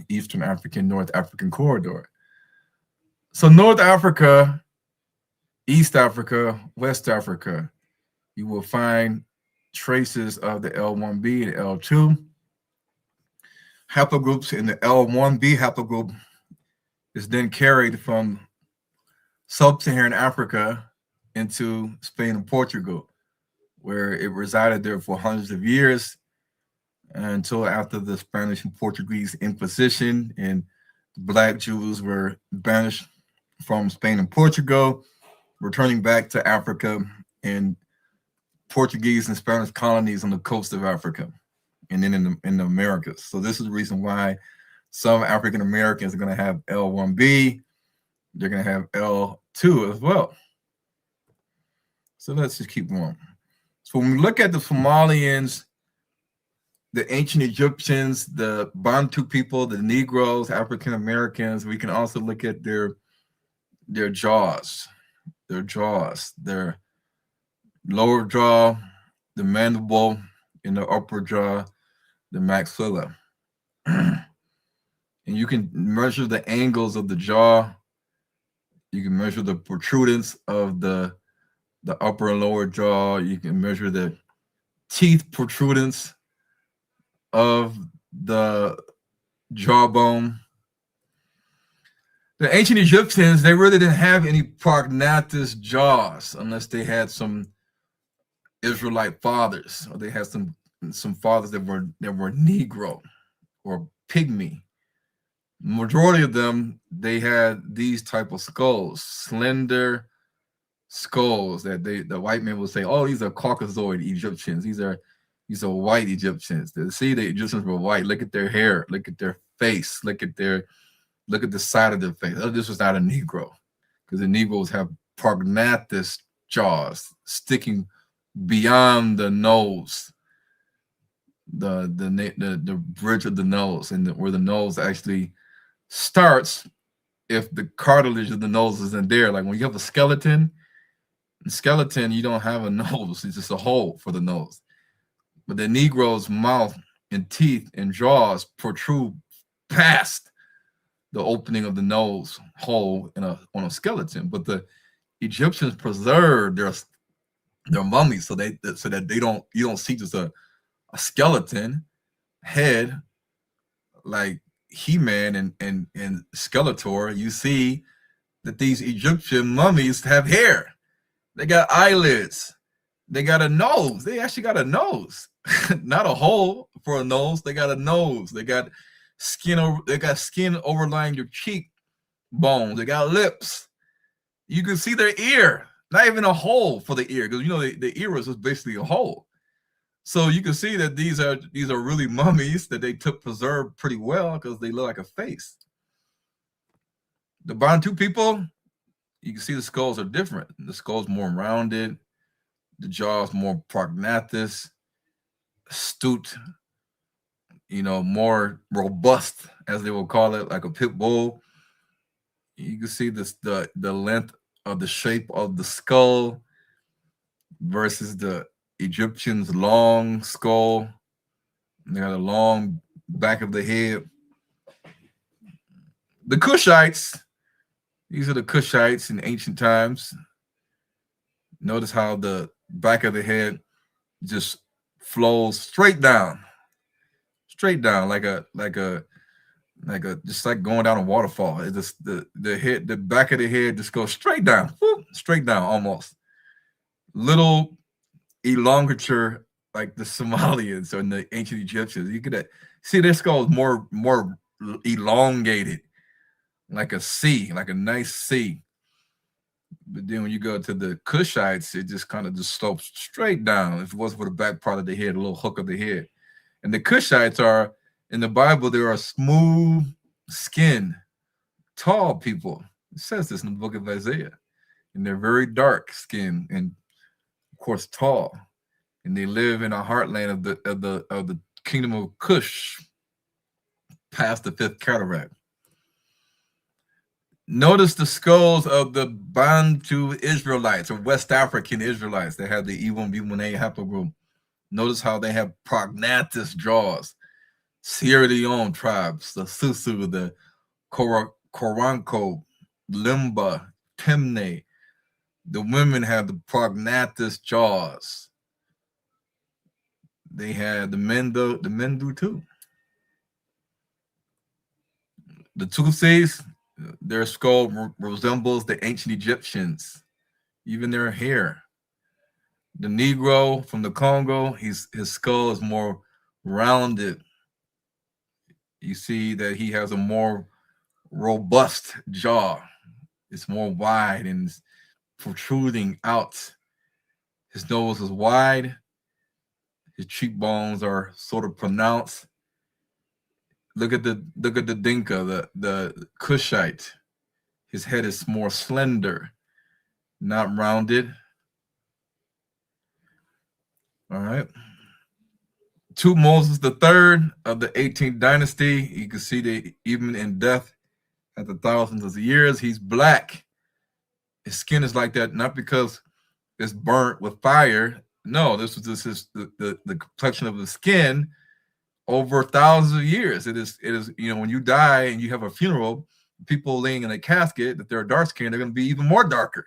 [SPEAKER 3] Eastern African, North African corridor. So North Africa, East Africa, West Africa, you will find traces of the L1B and L2 haplogroups. In the L1B haplogroup is then carried from sub-Saharan Africa into Spain and Portugal, where it resided there for hundreds of years until after the Spanish and Portuguese Inquisition, and Black Jews were banished from Spain and Portugal, returning back to Africa and Portuguese and Spanish colonies on the coast of Africa and then in the Americas. So this is the reason why some African Americans are going to have L1B, they're going to have L2 as well. So let's just keep going. So when we look at the Somalians, the ancient Egyptians, the Bantu people, the Negroes, African Americans, we can also look at their jaws, their lower jaw, the mandible, in the upper jaw, the maxilla. And you can measure the angles of the jaw. You can measure the protrudence of the upper and lower jaw. You can measure the teeth protrudence of the jawbone. The ancient Egyptians, they really didn't have any prognathous jaws unless they had some Israelite fathers, or they had some fathers that were Negro or pygmy. Majority of them, they had these type of skulls, slender skulls that the white men would say, "Oh, these are Caucasoid Egyptians. These are white Egyptians." They see the Egyptians were white. Look at their hair. Look at their face. Look at the side of their face. Oh, this was not a Negro, because the Negroes have prognathous jaws sticking beyond the nose, the bridge of the nose, and where the nose actually starts. If the cartilage of the nose isn't there, like when you have a skeleton, you don't have a nose. It's just a hole for the nose. But the Negro's mouth and teeth and jaws protrude past the opening of the nose hole on a skeleton. But the Egyptians preserved their mummies so that you don't see just a skeleton head like He-Man and Skeletor. You see that these Egyptian mummies have hair. They got eyelids. They got a nose. They actually got a nose. Not a hole for a nose. They got a nose. They got skin. They got skin overlying your cheek bones. They got lips. You can see their ear. Not even a hole for the ear, because the ear is just basically a hole. So you can see that these are really mummies that they took preserved pretty well, because they look like a face. The Bantu people, you can see the skulls are different. The skull's more rounded. The jaw's more prognathous, astute, more robust, as they will call it, like a pit bull. You can see the length of the shape of the skull versus the Egyptians' long skull. They got a long back of the head. The Cushites, these are the Cushites in ancient times. Notice how the back of the head just flows straight down, like just like going down a waterfall. It just the head, the back of the head just goes straight down, whoop, straight down almost. Little elongature like the Somalians or the ancient Egyptians. You could see their skull is more elongated, like a C, like a nice C. But then when you go to the Cushites, it just kind of just slopes straight down. If it wasn't for the back part of the head, a little hook of the head. And the Cushites are, in the Bible, they are smooth skinned, tall people. It says this in the book of Isaiah. And they're very dark skinned and, of course, tall. And they live in a heartland of the kingdom of Cush, past the fifth cataract. Notice the skulls of the Bantu Israelites or West African Israelites that have the E1B1A haplogroup. Notice how they have prognathous jaws. Sierra Leone tribes, the Susu, the Koranko, Limba, Temne. The women have the prognathous jaws. They had the men do too. The Tutsis, their skull resembles the ancient Egyptians, even their hair. The Negro from the Congo, his skull is more rounded. You see that he has a more robust jaw. It's more wide and it's protruding out. His nose is wide. His cheekbones are sort of pronounced. Look at the Dinka, the Cushite. His head is more slender, not rounded. All right. Tutmosis III of the 18th dynasty. You can see that even in death, after thousands of years, he's black. His skin is like that, not because it's burnt with fire. No, this is the complexion of the skin over thousands of years. It is, when you die and you have a funeral, people laying in a casket that they're dark skinned, they're going to be even more darker.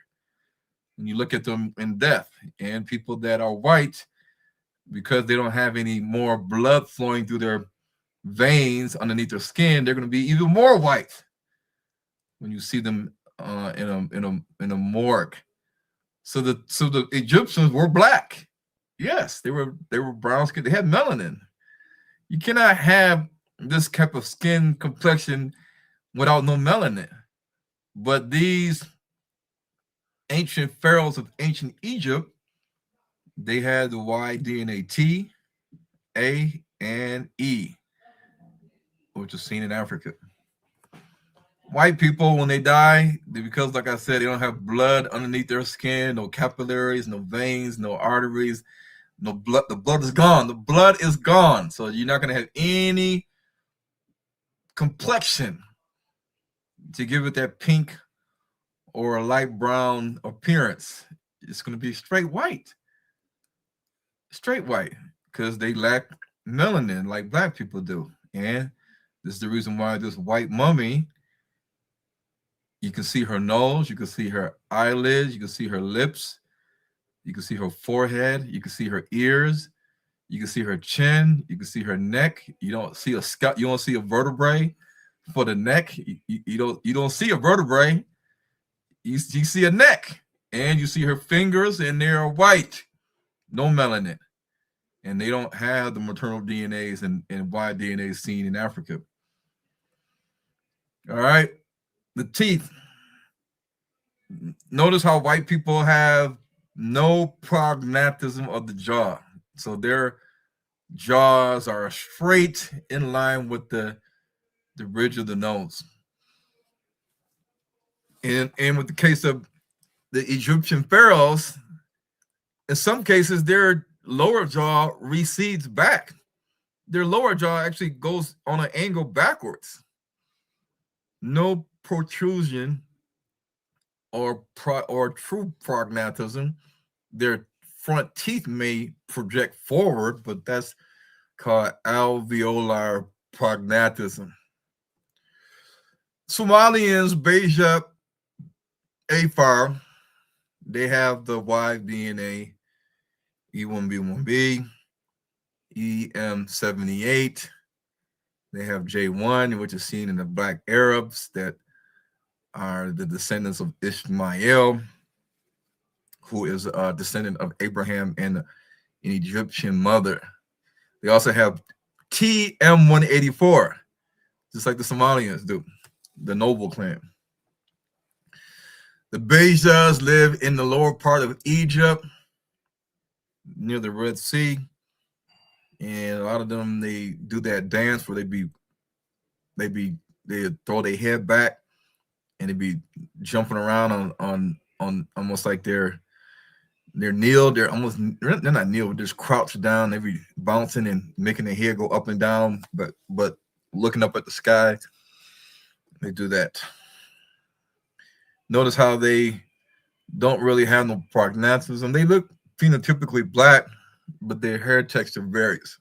[SPEAKER 3] When you look at them in death, and people that are white, because they don't have any more blood flowing through their veins underneath their skin, they're going to be even more white when you see them in a morgue. So the Egyptians were black. Yes, they were brown skin. They had melanin. You cannot have this type of skin complexion without no melanin. But these ancient pharaohs of ancient Egypt, they had the Y DNA T, A, and E, which is seen in Africa. White people, when they die, because, like I said, they don't have blood underneath their skin, no capillaries, no veins, no arteries, no blood. The blood is gone. The blood is gone. So you're not going to have any complexion to give it that pink or a light brown appearance. It's going to be straight white. Straight white, because they lack melanin like black people do. And this is the reason why this white mummy, you can see her nose, you can see her eyelids, you can see her lips, you can see her forehead, you can see her ears, you can see her chin, you can see her neck. You don't see a scalp, you don't see a vertebrae for the neck. You don't see a vertebrae. You see a neck, and you see her fingers, and they are white, no melanin. And they don't have the maternal DNAs and Y DNA seen in Africa. All right. The teeth. Notice how white people have no prognathism of the jaw. So their jaws are straight in line with the bridge of the nose. And with the case of the Egyptian pharaohs, in some cases, their lower jaw recedes back. Their lower jaw actually goes on an angle backwards. No protrusion or true prognatism. Their front teeth may project forward, but that's called alveolar prognatism. Somalians, Beja, Afar, they have the Y DNA, E1B1B, EM78. They have J1, which is seen in the Black Arabs that are the descendants of Ishmael, who is a descendant of Abraham and an Egyptian mother. They also have TM184, just like the Somalians do, the Noble clan. The Bejas live in the lower part of Egypt, near the Red Sea, and a lot of them, they do that dance where they throw their head back and they be jumping around on almost like they're kneeled. They're not kneeled, but just crouched down. They be bouncing and making their head go up and down, but looking up at the sky. They do that. Notice how they don't really have no prognatism. They look phenotypically black, but their hair texture varies.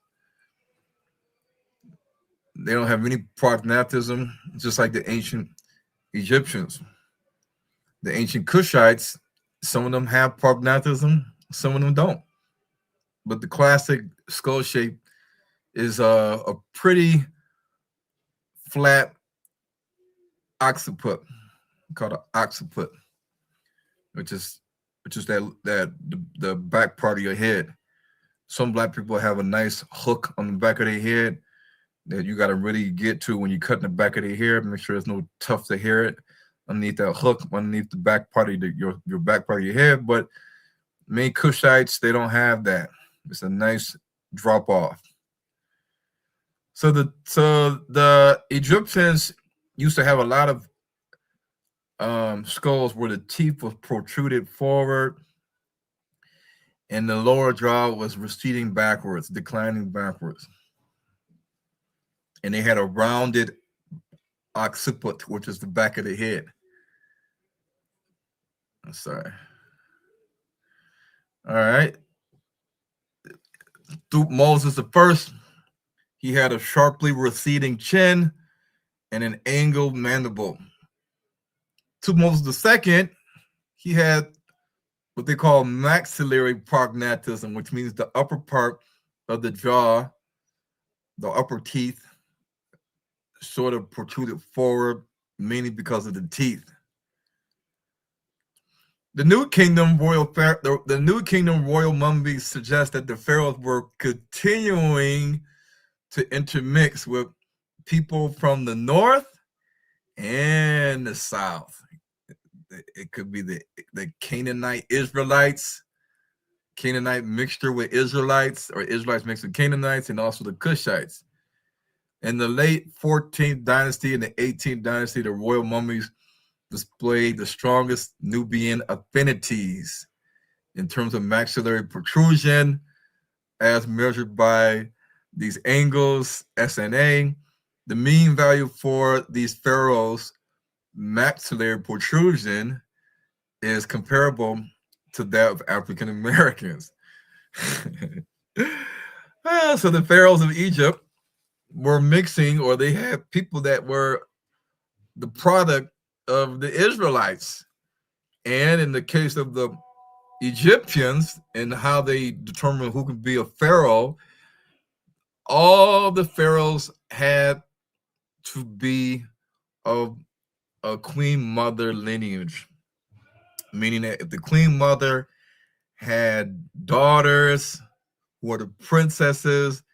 [SPEAKER 3] They don't have any prognatism, just like the ancient Egyptians. The ancient Cushites, some of them have prognatism, some of them don't. But the classic skull shape is a pretty flat occiput, called an occiput, which is the back part of your head. Some black people have a nice hook on the back of their head that you got to really get to when you cut in the back of their hair. Make sure there's no tuft of hair underneath that hook, underneath the back part of your back part of your head. But many Cushites, they don't have that. It's a nice drop off. So the Egyptians used to have a lot of skulls where the teeth was protruded forward and the lower jaw was receding backwards, declining backwards. And they had a rounded occiput, which is the back of the head. I'm sorry. All right. Thutmose the First, he had a sharply receding chin and an angled mandible. Thutmose the Second, he had what they call maxillary prognatism, which means the upper part of the jaw, the upper teeth, sort of protruded forward, mainly because of the teeth. The New Kingdom royal mummies suggest that the pharaohs were continuing to intermix with people from the north and the south. It could be the Canaanite Israelites, Canaanite mixture with Israelites, or Israelites mixed with Canaanites, and also the Cushites. In the late 14th dynasty and the 18th dynasty, the royal mummies displayed the strongest Nubian affinities in terms of maxillary protrusion, as measured by these angles, SNA. The mean value for these pharaohs' maxillary protrusion is comparable to that of African Americans. So the pharaohs of Egypt were mixing, or they had people that were the product of the Israelites. And in the case of the Egyptians and how they determine who could be a pharaoh, all the pharaohs had to be of a queen mother lineage, meaning that if the queen mother had daughters who were the princesses,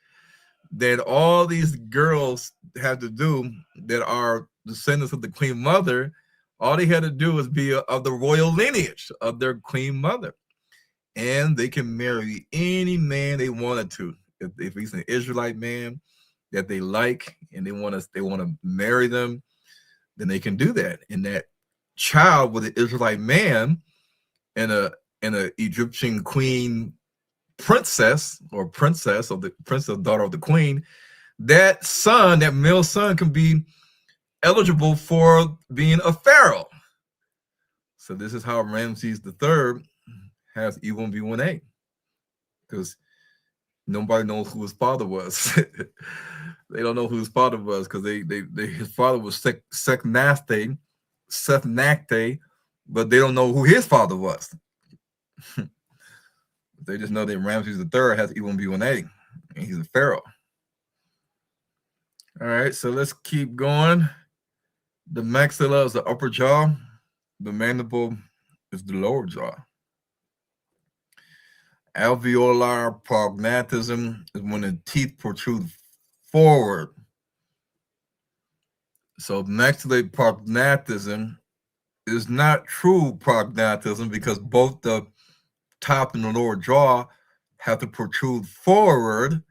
[SPEAKER 3] then all these girls had to do that are descendants of the queen mother, all they had to do was be of the royal lineage of their queen mother. And they can marry any man they wanted to. If he's an Israelite man that they like and they want to marry them, then they can do that. And that child with an Israelite man and an Egyptian queen princess, or the princess daughter of the queen, that son, that male son, can be eligible for being a pharaoh. So this is how Ramses III has E1B1A, because nobody knows who his father was. They don't know who his father was because his father was Seth Nacte, but they don't know who his father was. They just know that Ramses III has E1B1A, and he's a pharaoh. All right, so let's keep going. The maxilla is the upper jaw. The mandible is the lower jaw. Alveolar prognatism is when the teeth protrude forward. So maxillary prognatism is not true prognatism because both the top and the lower jaw have to protrude forward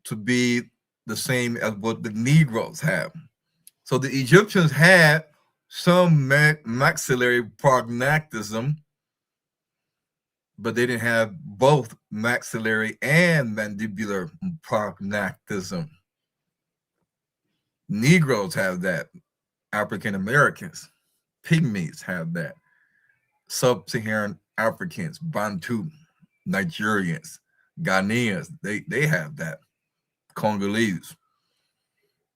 [SPEAKER 3] to be the same as what the Negroes have. So the Egyptians had some maxillary prognatism, but they didn't have both maxillary and mandibular prognatism. Negroes have that. African Americans, Pygmies have that. Sub-Saharan Africans, Bantu, Nigerians, Ghanaians, they have that. Congolese.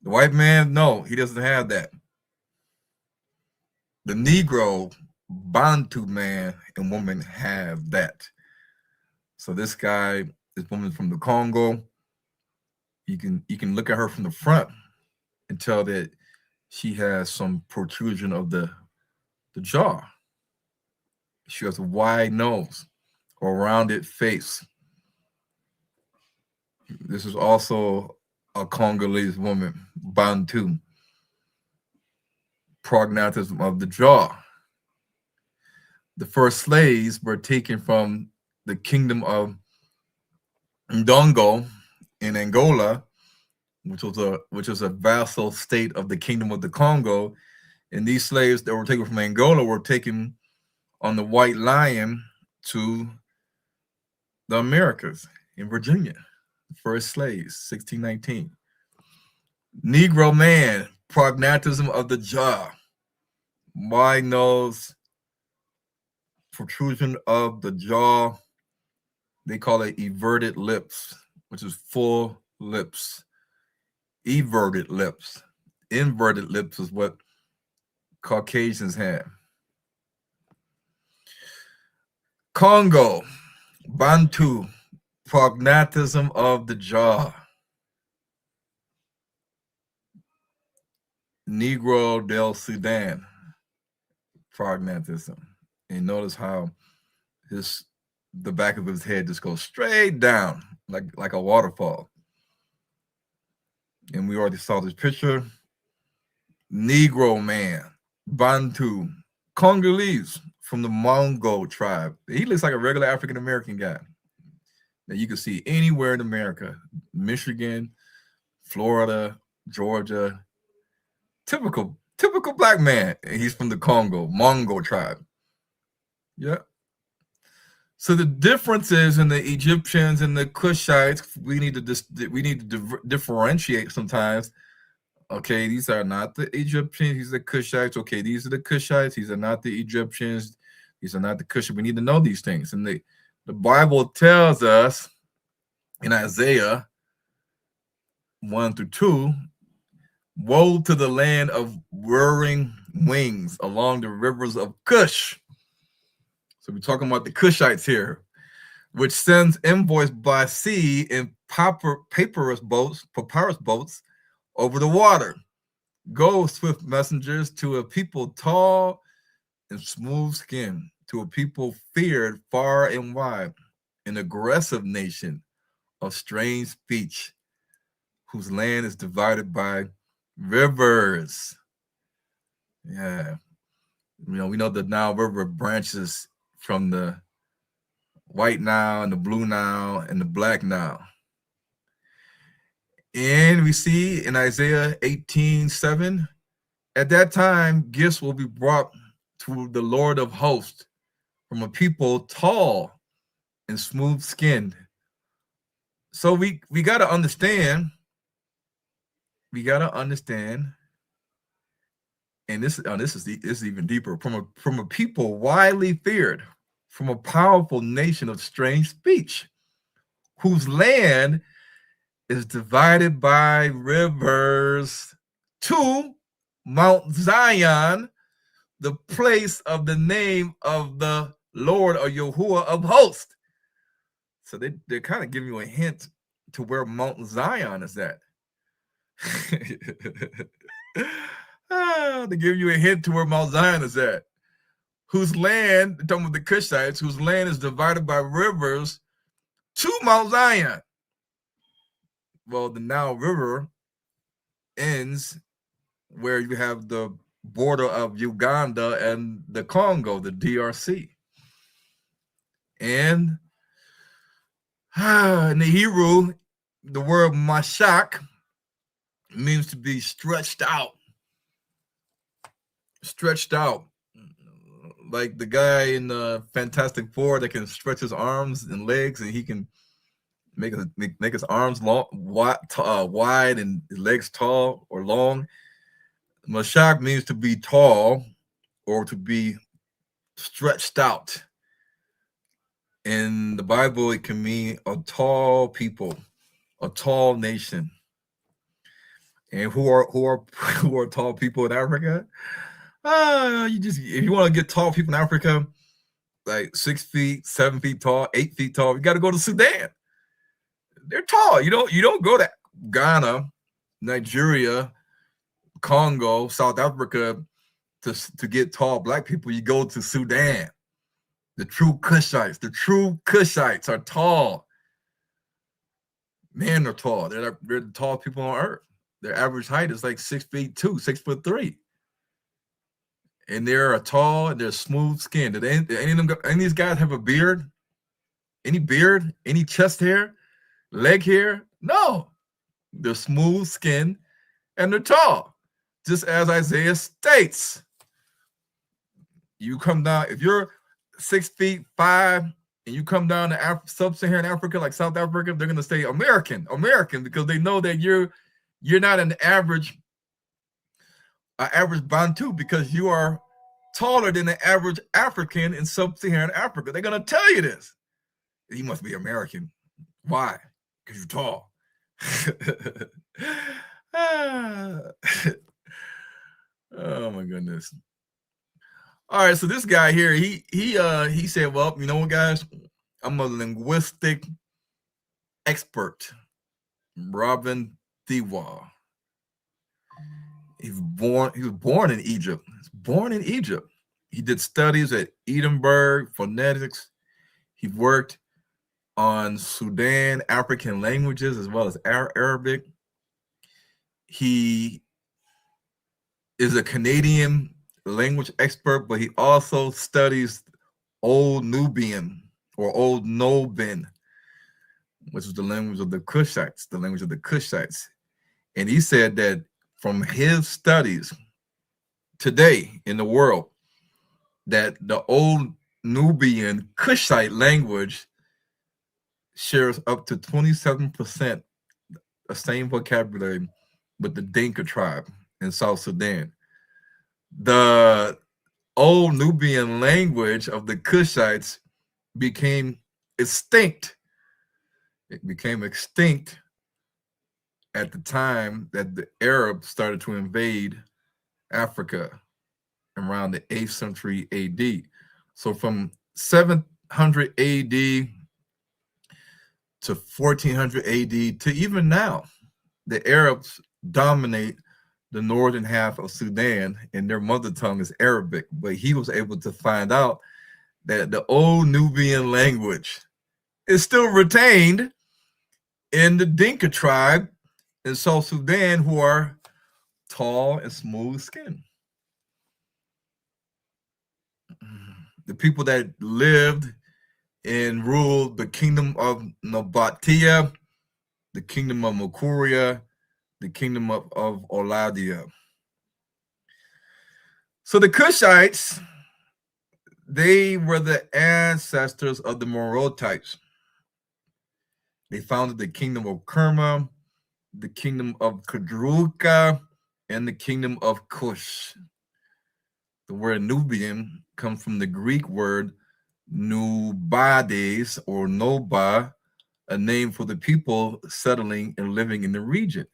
[SPEAKER 3] The white man, no, he doesn't have that. The Negro, Bantu man and woman have that. So this woman from the Congo, you can look at her from the front and tell that she has some protrusion of the jaw. She has a wide nose or rounded face. This is also a Congolese woman, Bantu. Prognatism of the jaw. The first slaves were taken from the kingdom of Ndongo in Angola, which was a vassal state of the kingdom of the Congo. And these slaves that were taken from Angola were taken on the White Lion to the Americas in Virginia. First slaves, 1619. Negro man, prognatism of the jaw. Wide nose, protrusion of the jaw. They call it everted lips, which is full lips. Everted lips. Inverted lips is what Caucasians have. Congo, Bantu, prognatism of the jaw. Negro del Sudan, prognatism. And notice how the back of his head just goes straight down like a waterfall. And we already saw this picture. Negro man, Bantu, Congolese from the Mongol tribe. He looks like a regular African American guy that you can see anywhere in America. Michigan, Florida, Georgia. Typical black man. And he's from the Congo, Mongol tribe. Yeah. So the differences in the Egyptians and the Cushites, we need to differentiate sometimes. Okay, these are not the Egyptians, these are the Cushites. Okay, these are the Cushites, these are not the Egyptians, these are not the Cushites. We need to know these things. And the Bible tells us in Isaiah 1-2, woe to the land of whirring wings along the rivers of Cush. So we're talking about the Cushites here, which sends envoys by sea in papyrus boats over the water. Go, swift messengers, to a people tall and smooth skinned, to a people feared far and wide, an aggressive nation of strange speech, whose land is divided by rivers. Yeah. We know the Nile River branches from the White Nile and the Blue Nile and the Black Nile. And we see in Isaiah 18:7, at that time, gifts will be brought to the Lord of hosts from a people tall and smooth skinned. So we got to understand. We got to understand. And this is even deeper. From a people widely feared, from a powerful nation of strange speech, whose land is divided by rivers to Mount Zion, the place of the name of the Lord or Yahuwah of hosts. So they're kind of giving you a hint to where Mount Zion is at. They give you a hint to where Mount Zion is at. Whose land, talking about the Cushites, whose land is divided by rivers to Mount Zion. Well, the Nile River ends where you have the border of Uganda and the Congo, the DRC. And in the Hebrew, the word mashak means to be stretched out. Stretched out. Like the guy in Fantastic Four that can stretch his arms and legs, and he can make his arms long, wide and his legs tall or long. Mashak means to be tall or to be stretched out. In the Bible, it can mean a tall people, a tall nation. And who are tall people in Africa? If you want to get tall people in Africa, like 6 feet, 7 feet tall, 8 feet tall, you got to go to Sudan. They're tall. You don't go to Ghana, Nigeria, Congo, South Africa to get tall black people. You go to Sudan. The true Cushites are tall. Men are tall. They're the tall people on earth. Their average height is like 6'2", 6'3". And they're tall and they're smooth skinned. Did any of these guys have a beard? Any beard? Any chest hair? Leg hair? No. They're smooth skinned and they're tall. Just as Isaiah states. You come down, if you're 6'5" and you come down to sub-Saharan Africa, like South Africa, they're gonna say American, because they know that you're not an average Bantu, because you are taller than the average African in sub-Saharan Africa. They're gonna tell you this. You must be American. Why? Because you're tall. Oh my goodness. All right, so this guy here, he said, well, you know what, guys? I'm a linguistic expert. Robin Thiwa. He was born in Egypt. He did studies at Edinburgh phonetics. He worked on Sudan African languages as well as Arabic. He is a Canadian language expert, but he also studies Old Nubian or Old Nobin, which is the language of the Cushites, And he said that from his studies today in the world, that the Old Nubian Cushite language shares up to 27% the same vocabulary with the Dinka tribe in South Sudan. The Old Nubian language of the Cushites became extinct. It became extinct at the time that the Arabs started to invade Africa around the 8th century AD. So from 700 AD to 1400 AD to even now, the Arabs dominate the northern half of Sudan, and their mother tongue is Arabic. But he was able to find out that the Old Nubian language is still retained in the Dinka tribe in South Sudan, who are tall and smooth skinned. The people that lived and ruled the kingdom of Nabatea, the kingdom of Makuria, the kingdom of Oladia. So the Cushites, they were the ancestors of the Morotites. They founded the kingdom of Kerma, the kingdom of Kadruka, and the kingdom of Cush. The word Nubian comes from the Greek word Nubades or Noba, a name for the people settling and living in the region.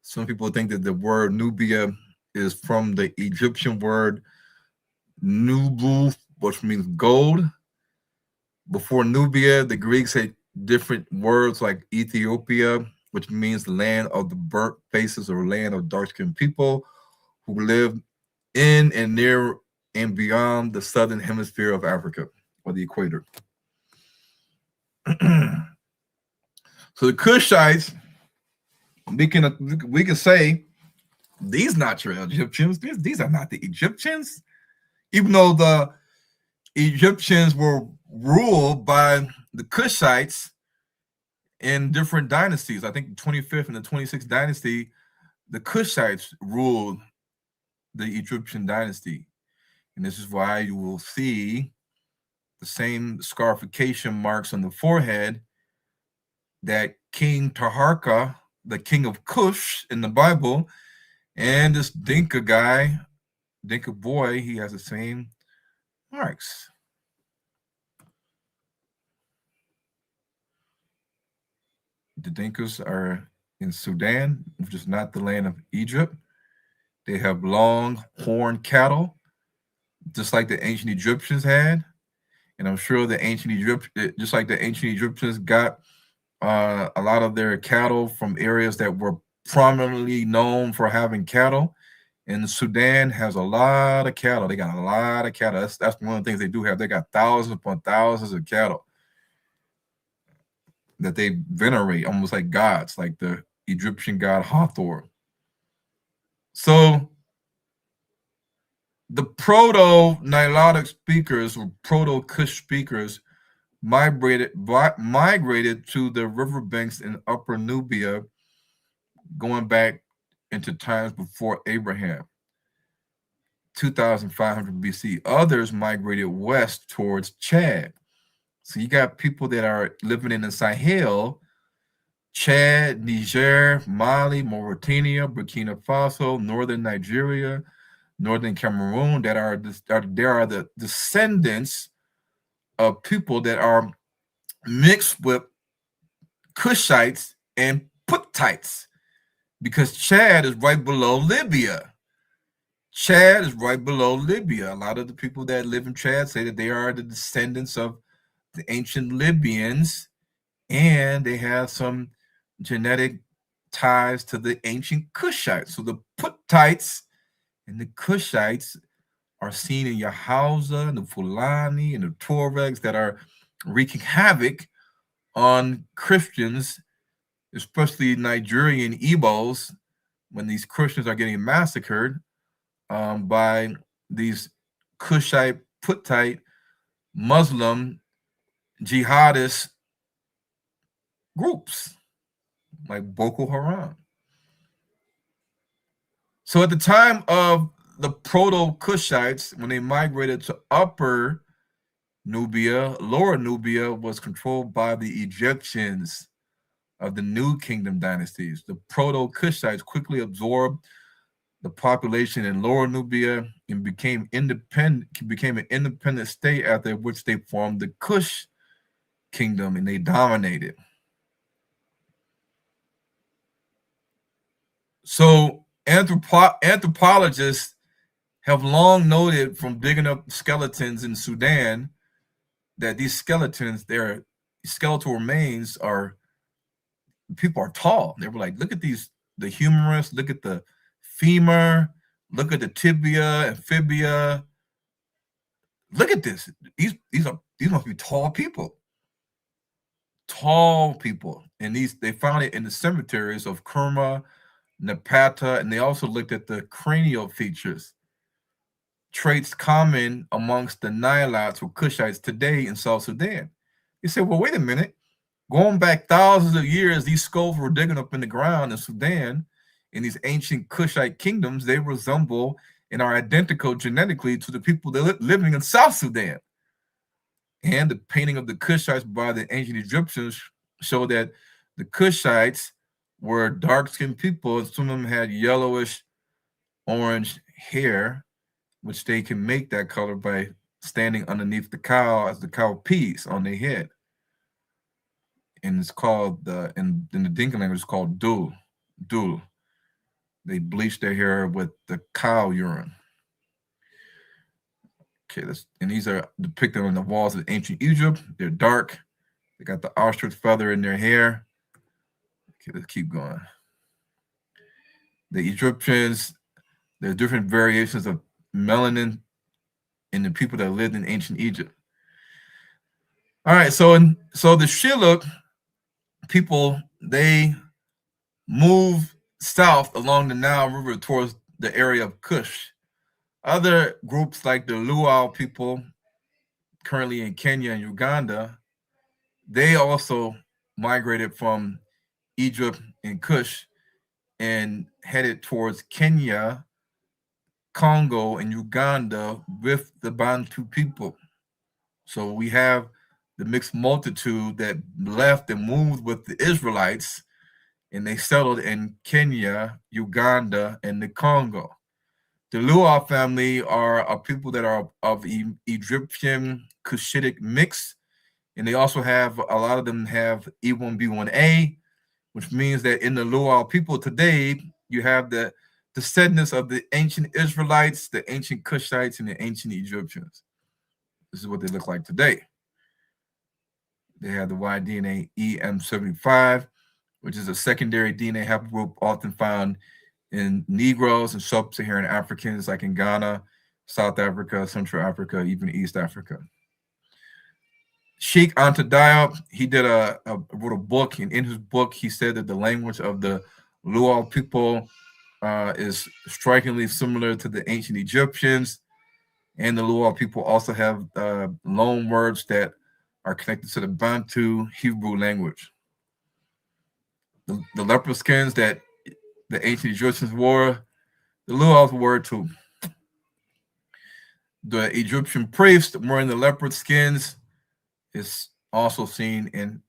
[SPEAKER 3] Some people think that the word Nubia is from the Egyptian word Nubu, which means gold. Before Nubia, the Greeks had different words like Ethiopia, which means land of the burnt faces or land of dark-skinned people who live in and near and beyond the southern hemisphere of Africa or the equator. So the Cushites, we can say these not your Egyptians. These are not the Egyptians, even though the Egyptians were ruled by the Cushites in different dynasties. I think the 25th and the 26th dynasty, the Cushites ruled the Egyptian dynasty. And this is why you will see the same scarification marks on the forehead that King Taharka, the king of Cush in the Bible, and this Dinka guy, Dinka boy, he has the same marks. The Dinkas are in Sudan, which is not the land of Egypt. They have long horned cattle, just like the ancient Egyptians had. And I'm sure the ancient just like the ancient Egyptians got a lot of their cattle from areas that were prominently known for having cattle. And Sudan has a lot of cattle. They got a lot of cattle. That's one of the things they do have. They got thousands upon thousands of cattle that they venerate almost like gods, like the Egyptian god Hathor. So the Proto-Nilotic speakers or Proto-Kush speakers migrated to the riverbanks in Upper Nubia, going back into times before Abraham, 2,500 BC. Others migrated west towards Chad. So you got people that are living in the Sahel, Chad, Niger, Mali, Mauritania, Burkina Faso, northern Nigeria, northern Cameroon, that are the descendants of people that are mixed with Cushites and Puttites, because Chad is right below Libya. Chad is right below Libya. A lot of the people that live in Chad say that they are the descendants of the ancient Libyans, and they have some genetic ties to the ancient Cushites. So the Puttites and the Cushites are seen in your Hausa and the Fulani and the Tuaregs that are wreaking havoc on Christians, especially Nigerian Igbos, when these Christians are getting massacred by these Cushite, Puttite, Muslim, jihadist groups like Boko Haram. So at the time of the Proto-Cushites, when they migrated to Upper Nubia, Lower Nubia was controlled by the Egyptians of the New Kingdom dynasties. The Proto-Cushites quickly absorbed the population in Lower Nubia and became an independent state, after which they formed the Kush kingdom and they dominated. So anthropologists have long noted from digging up skeletons in Sudan that these skeletons, their skeletal remains, people are tall. They were like, look at the humerus, look at the femur, look at the tibia and fibia. Look at this. These must be tall people. Tall people. And they found it in the cemeteries of Kerma, Napata, and they also looked at the cranial features, traits common amongst the Nilotes or Cushites today in South Sudan. You say, well, wait a minute. Going back thousands of years, these skulls were digging up in the ground in Sudan, in these ancient Cushite kingdoms. They resemble and are identical genetically to the people that living in South Sudan. And the painting of the Cushites by the ancient Egyptians show that the Cushites were dark-skinned people, and some of them had yellowish orange hair, which they can make that color by standing underneath the cow as the cow pees on their head. and it's called in the Dinka language, it's called dul. Dul. They bleach their hair with the cow urine. Okay, and these are depicted on the walls of ancient Egypt. They're dark. They got the ostrich feather in their hair. Okay, let's keep going. The Egyptians, there's different variations of melanin in the people that lived in ancient Egypt. All right, so the Shilluk people, they move south along the Nile River towards the area of Kush. Other groups like the Luo people, currently in Kenya and Uganda, they also migrated from Egypt and Kush and headed towards Kenya, Congo, and Uganda with the Bantu people. So we have the mixed multitude that left and moved with the Israelites, and they settled in Kenya, Uganda, and the Congo. The Luo family are people that are of Egyptian Cushitic mix, and they also have, a lot of them have E1B1A, which means that in the Luo people today, you have the descendants of the ancient Israelites, the ancient Cushites, and the ancient Egyptians. This is what they look like today. They have the Y-DNA EM75, which is a secondary DNA haplogroup often found in Negroes and sub-Saharan Africans, like in Ghana, South Africa, Central Africa, even East Africa. Sheikh Anta Diop, he wrote a book, and in his book, he said that the language of the Luo people is strikingly similar to the ancient Egyptians, and the Luo people also have loan words that are connected to the Bantu Hebrew language. The leopard skins that the ancient Egyptians wore, the Luos wore too. The Egyptian priests wearing the leopard skins is also seen in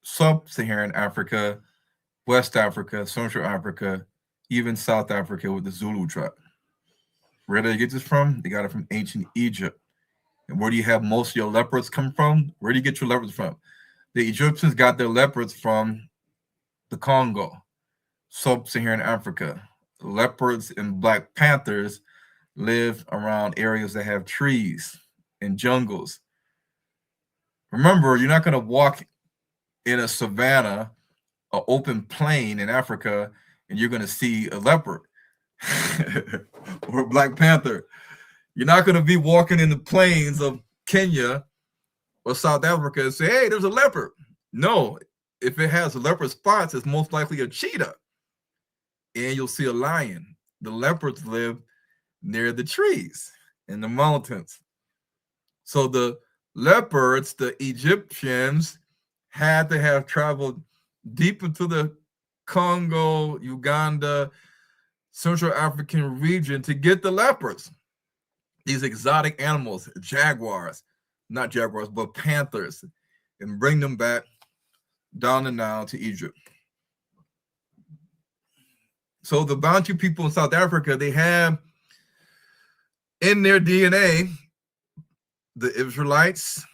[SPEAKER 3] sub-Saharan Africa, West Africa, Central Africa, even South Africa with the Zulu tribe. Where did they get this from? They got it from ancient Egypt. And where do you have most of your leopards come from? Where do you get your leopards from? The Egyptians got their leopards from the Congo, sub-Saharan Africa. Leopards and black panthers live around areas that have trees and jungles. Remember, you're not going to walk in a savanna, an open plain in Africa, and you're going to see a leopard or a black panther. You're not going to be walking in the plains of Kenya or South Africa and say, hey, there's a leopard. No, if it has leopard spots, it's most likely a cheetah. And you'll see a lion. The leopards live near the trees in the mountains. So the leopards, the Egyptians, had to have traveled deep into the Congo, Uganda, Central African region to get the leopards. These exotic animals, jaguars, not jaguars, but panthers, and bring them back down the Nile to Egypt. So the Bantu people in South Africa, they have in their DNA the Israelites,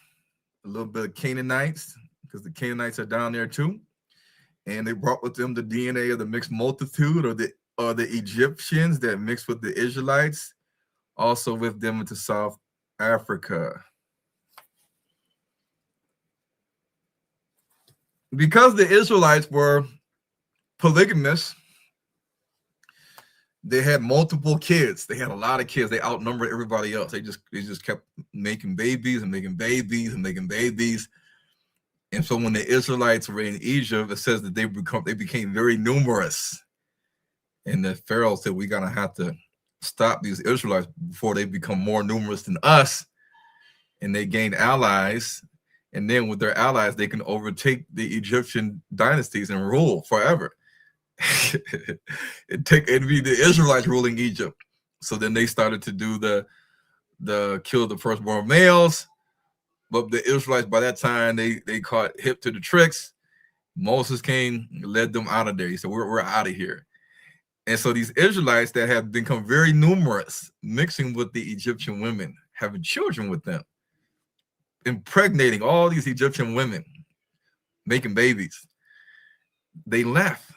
[SPEAKER 3] a little bit of Canaanites, because the Canaanites are down there too. And they brought with them the DNA of the mixed multitude, or the Egyptians that mixed with the Israelites, also with them into South Africa. Because the Israelites were polygamous, they had multiple kids. They had a lot of kids. They outnumbered everybody else. They just kept making babies and making babies and making babies. And so when the Israelites were in Egypt, it says that they became very numerous. And the Pharaoh said, we're gonna have to stop these Israelites before they become more numerous than us. And they gained allies. And then with their allies, they can overtake the Egyptian dynasties and rule forever. It'd be the Israelites ruling Egypt. So then they started to do the kill the firstborn males. But the Israelites, by that time, they caught hip to the tricks. Moses came, led them out of there. He said, we're out of here. And so these Israelites that have become very numerous, mixing with the Egyptian women, having children with them, impregnating all these Egyptian women, making babies. They left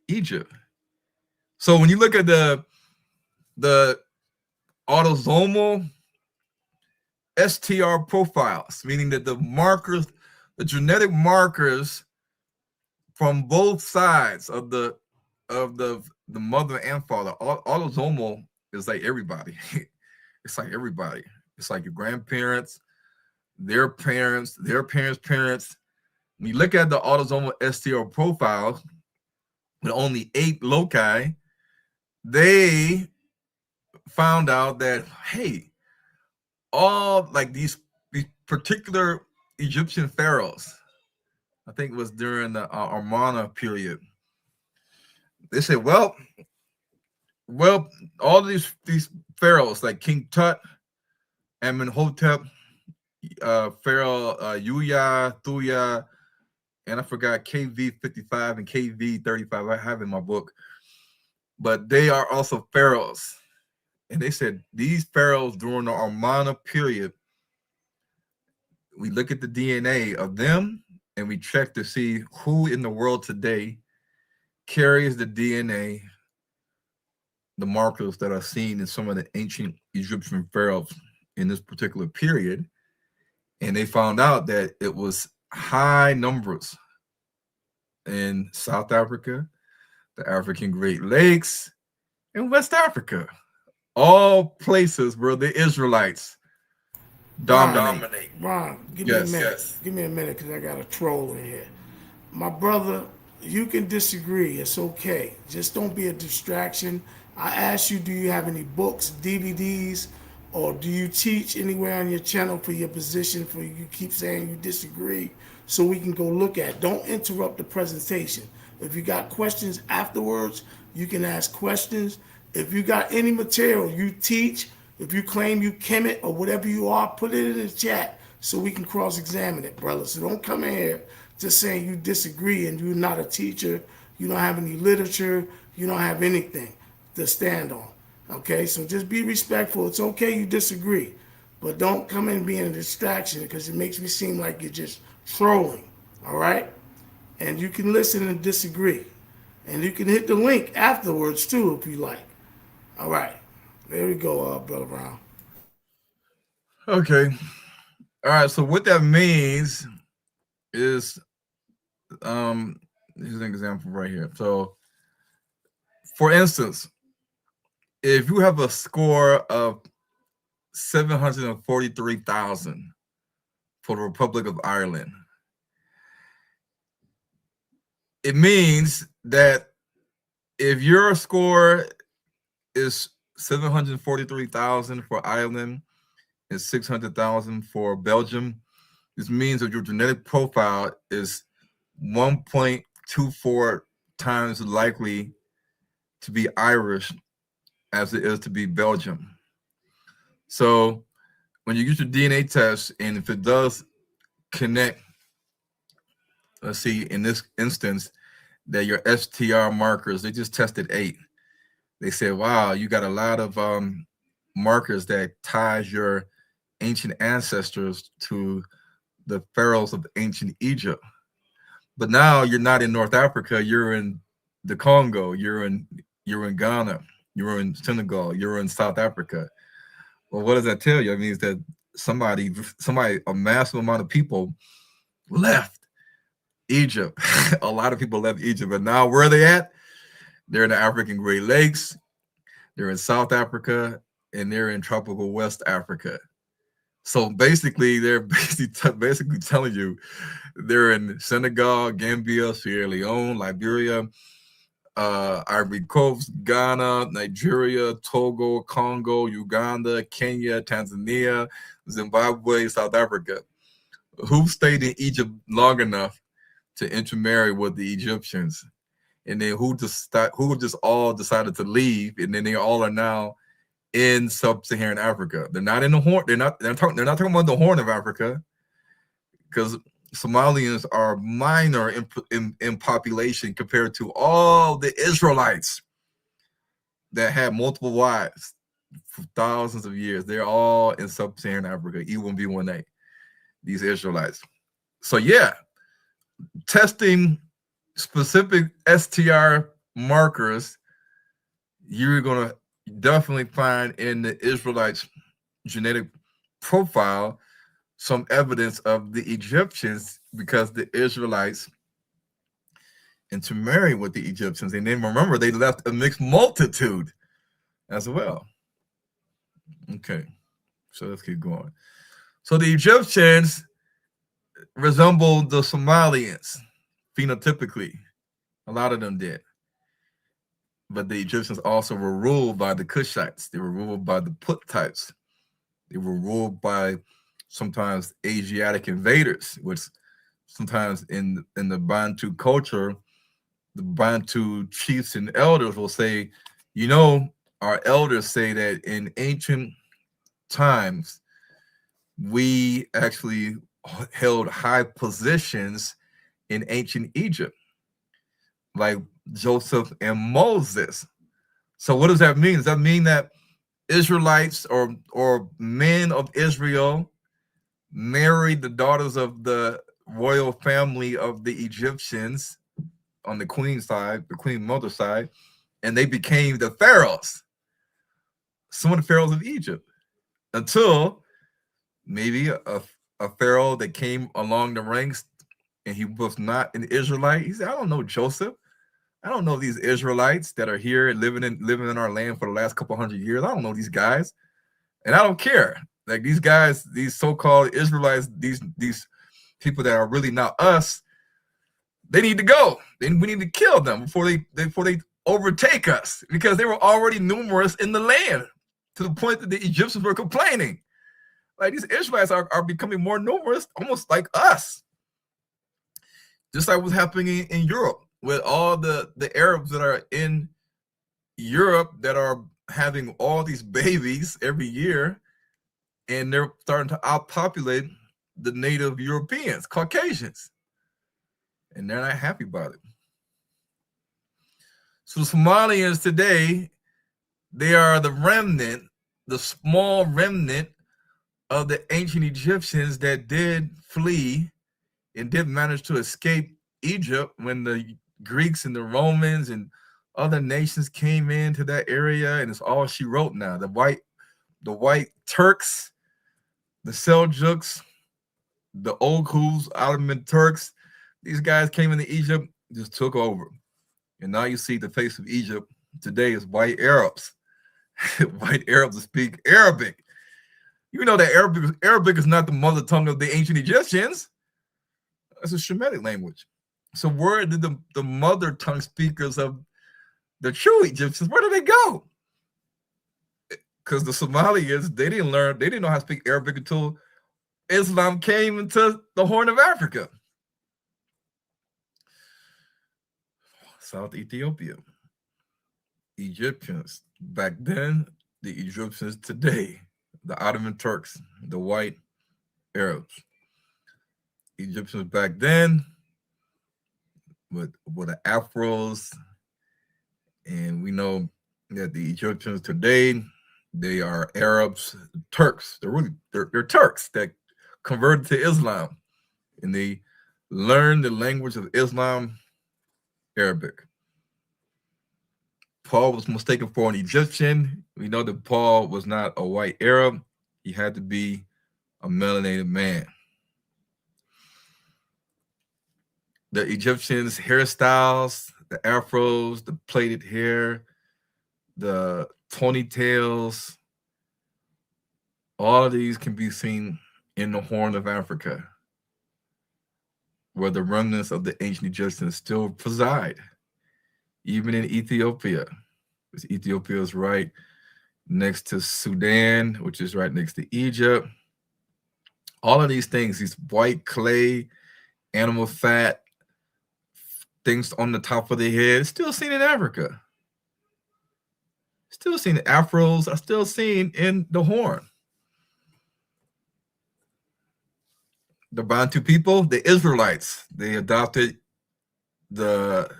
[SPEAKER 3] Egypt. So when you look at the autosomal STR profiles, meaning that the markers, the genetic markers from both sides of the mother and father, autosomal is like everybody. It's like everybody. It's like your grandparents, their parents, their parents' parents. When you look at the autosomal STR profiles with only 8 loci, they found out that, hey, all like these particular Egyptian pharaohs, I think it was during the Amarna period, they said, well, all these pharaohs like King Tut, Amenhotep, Pharaoh Yuya, Thuya, and I forgot KV55 and KV35. I have in my book, but they are also pharaohs. And they said these pharaohs during the Amarna period, we look at the DNA of them and we check to see who in the world today carries the DNA, the markers that are seen in some of the ancient Egyptian pharaohs in this particular period. And they found out that it was high numbers in South Africa, the African Great Lakes, and West Africa. All places where the Israelites dominate.
[SPEAKER 2] Ron, give me a minute. Give me a minute because I got a troll in here. My brother, you can disagree. It's okay. Just don't be a distraction. I asked you, do you have any books, DVDs, or do you teach anywhere on your channel for your position? For you keep saying you disagree, so we can go look at it. Don't interrupt the presentation. If you got questions afterwards, you can ask questions. If you got any material you teach, if you claim you Kemet or whatever you are, put it in the chat so we can cross-examine it, brother. So don't come in here just saying you disagree and you're not a teacher, you don't have any literature, you don't have anything to stand on. Okay, so just be respectful. It's okay you disagree, but don't come in being a distraction because it makes me seem like you're just trolling, all right? And you can listen and disagree. And you can hit the link afterwards too if you like. All right, there we go, Brother Brown.
[SPEAKER 3] Okay. All right, so what that means is, here's an example right here. So, for instance, if you have a score of 743,000 for the Republic of Ireland, it means that if your score is 743,000 for Ireland and 600,000 for Belgium, this means that your genetic profile is 1.24 times likely to be Irish as it is to be Belgium. So when you use your DNA test, and if it does connect, let's see, in this instance, that your STR markers, they just tested 8. They said, wow, you got a lot of markers that ties your ancient ancestors to the pharaohs of ancient Egypt. But now you're not in North Africa, you're in the Congo, you're in Ghana, you're in Senegal, you're in South Africa. Well, what does that tell you? It means that somebody, a massive amount of people left Egypt. A lot of people left Egypt, but now where are they at? They're in the African Great Lakes, they're in South Africa, and they're in tropical West Africa. So basically, they're basically telling you they're in Senegal, Gambia, Sierra Leone, Liberia, Ivory Coast, Ghana, Nigeria, Togo, Congo, Uganda, Kenya, Tanzania, Zimbabwe, South Africa. Who stayed in Egypt long enough to intermarry with the Egyptians? And then who just all decided to leave, and then they all are now in sub-Saharan Africa. They're not in the Horn. They're not talking about the Horn of Africa, because Somalians are minor in population compared to all the Israelites that had multiple wives for thousands of years. They're all in sub-Saharan Africa, E1B1A, these Israelites. So yeah, testing specific STR markers, you're going to definitely find in the Israelites' genetic profile some evidence of the Egyptians, because the Israelites intermarried with the Egyptians. And then remember, they left a mixed multitude as well. Okay, so let's keep going. So the Egyptians resembled the Somalians phenotypically. A lot of them did. But the Egyptians also were ruled by the Cushites. They were ruled by the Puttites. They were ruled by sometimes Asiatic invaders, which sometimes in the Bantu culture, the Bantu chiefs and elders will say, you know, our elders say that in ancient times, we actually held high positions in ancient Egypt, like Joseph and Moses. So what does that mean? Does that mean that Israelites or men of Israel married the daughters of the royal family of the Egyptians on the queen side, the queen mother side, and they became the pharaohs, some of the pharaohs of Egypt, until maybe a pharaoh that came along the ranks and he was not an Israelite? He said, I don't know Joseph. I don't know these Israelites that are here living in our land for the last couple hundred years. I don't know these guys, and I don't care. Like these guys, these so-called Israelites, these people that are really not us, they need to go. Then we need to kill them before they overtake us, because they were already numerous in the land to the point that the Egyptians were complaining. Like these Israelites are becoming more numerous, almost like us. Just like what's happening in Europe with all the Arabs that are in Europe that are having all these babies every year, and they're starting to outpopulate the native Europeans, Caucasians, and they're not happy about it. So the Somalians today, they are the remnant, the small remnant of the ancient Egyptians that did flee and did manage to escape Egypt when the Greeks and the Romans and other nations came into that area, and it's all she wrote now. The white Turks, the Seljuks, the Oghuz, Ottoman Turks, these guys came into Egypt, just took over. And now you see the face of Egypt today is white Arabs. White Arabs that speak Arabic. You know that Arabic is not the mother tongue of the ancient Egyptians. It's a Shemitic language. So where did the mother tongue speakers of the true Egyptians, where did they go? Because the Somalians, they didn't know how to speak Arabic until Islam came into the Horn of Africa. South Ethiopia. Egyptians back then, the Egyptians today, the Ottoman Turks, the white Arabs. Egyptians back then with the Afros, and we know that the Egyptians today, they are Arabs, Turks. They're Turks that converted to Islam, and they learned the language of Islam, Arabic. Paul was mistaken for an Egyptian. We know that Paul was not a white Arab. He had to be a melanated man. The Egyptians' hairstyles, the afros, the plaited hair, the ponytails, all of these can be seen in the Horn of Africa, where the remnants of the ancient Egyptians still preside, even in Ethiopia. Ethiopia is right next to Sudan, which is right next to Egypt. All of these things, these white clay, animal fat, things on the top of the head, still seen in Africa. Still seen afros are still seen in the Horn. The Bantu people, the Israelites, they adopted the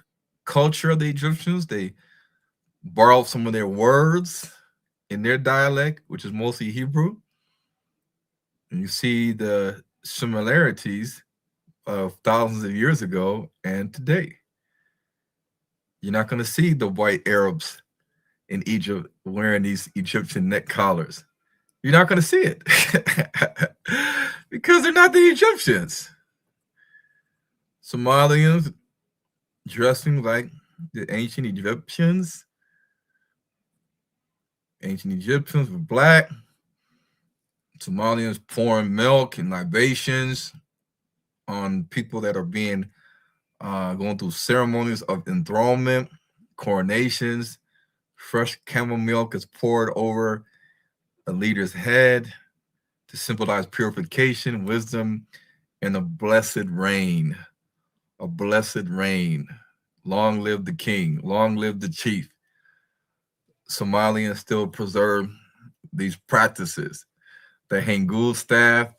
[SPEAKER 3] culture of the Egyptians. They borrowed some of their words in their dialect, which is mostly Hebrew. And you see the similarities of thousands of years ago and today. You're not going to see the white Arabs in Egypt wearing these Egyptian neck collars. You're not going to see it because they're not the Egyptians. Somalians dressing like the ancient Egyptians. Ancient Egyptians were black. Somalians pouring milk and libations on people that are being going through ceremonies of enthronement, coronations. Fresh camel milk is poured over a leader's head to symbolize purification, wisdom, and a blessed reign. A blessed reign. Long live the king. Long live the chief. Somalians still preserve these practices. The Hangul staff,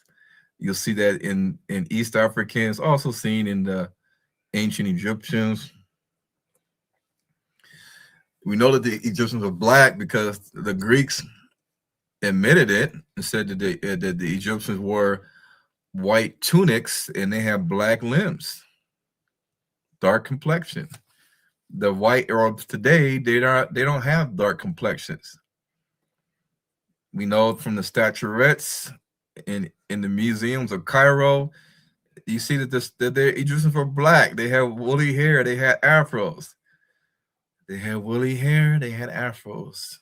[SPEAKER 3] you'll see that in East Africans, also seen in the ancient Egyptians. We know that the Egyptians were black because the Greeks admitted it and said that the Egyptians wore white tunics and they have black limbs, dark complexion. The white Arabs today, they don't have dark complexions. We know from the statuettes in the museums of Cairo, you see that the Egyptians were black. They had woolly hair. They had afros. They had woolly hair. They had afros.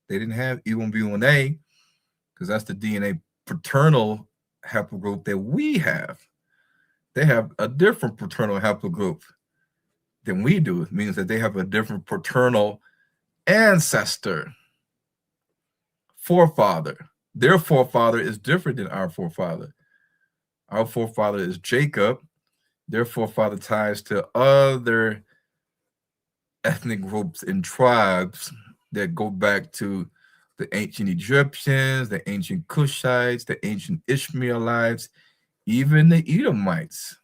[SPEAKER 3] They didn't have E1B1A because that's the DNA paternal haplogroup that we have. They have a different paternal haplogroup than we do. It means that they have a different paternal ancestor, forefather. Their forefather is different than our forefather. Our forefather is Jacob. Their forefather ties to other ethnic groups and tribes that go back to the ancient Egyptians, the ancient Cushites, the ancient Ishmaelites, even the Edomites.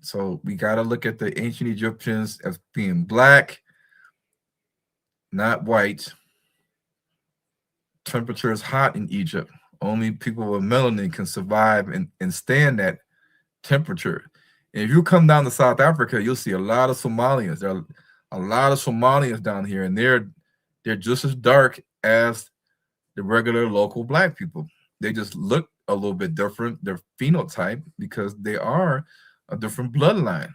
[SPEAKER 3] So we got to look at the ancient Egyptians as being black, not white. Temperature is hot in Egypt. Only people with melanin can survive and stand that temperature. And if you come down to South Africa, you'll see a lot of Somalians. There are a lot of Somalians down here, and they're just as dark as the regular local black people. They just look a little bit different, their phenotype, because they are a different bloodline.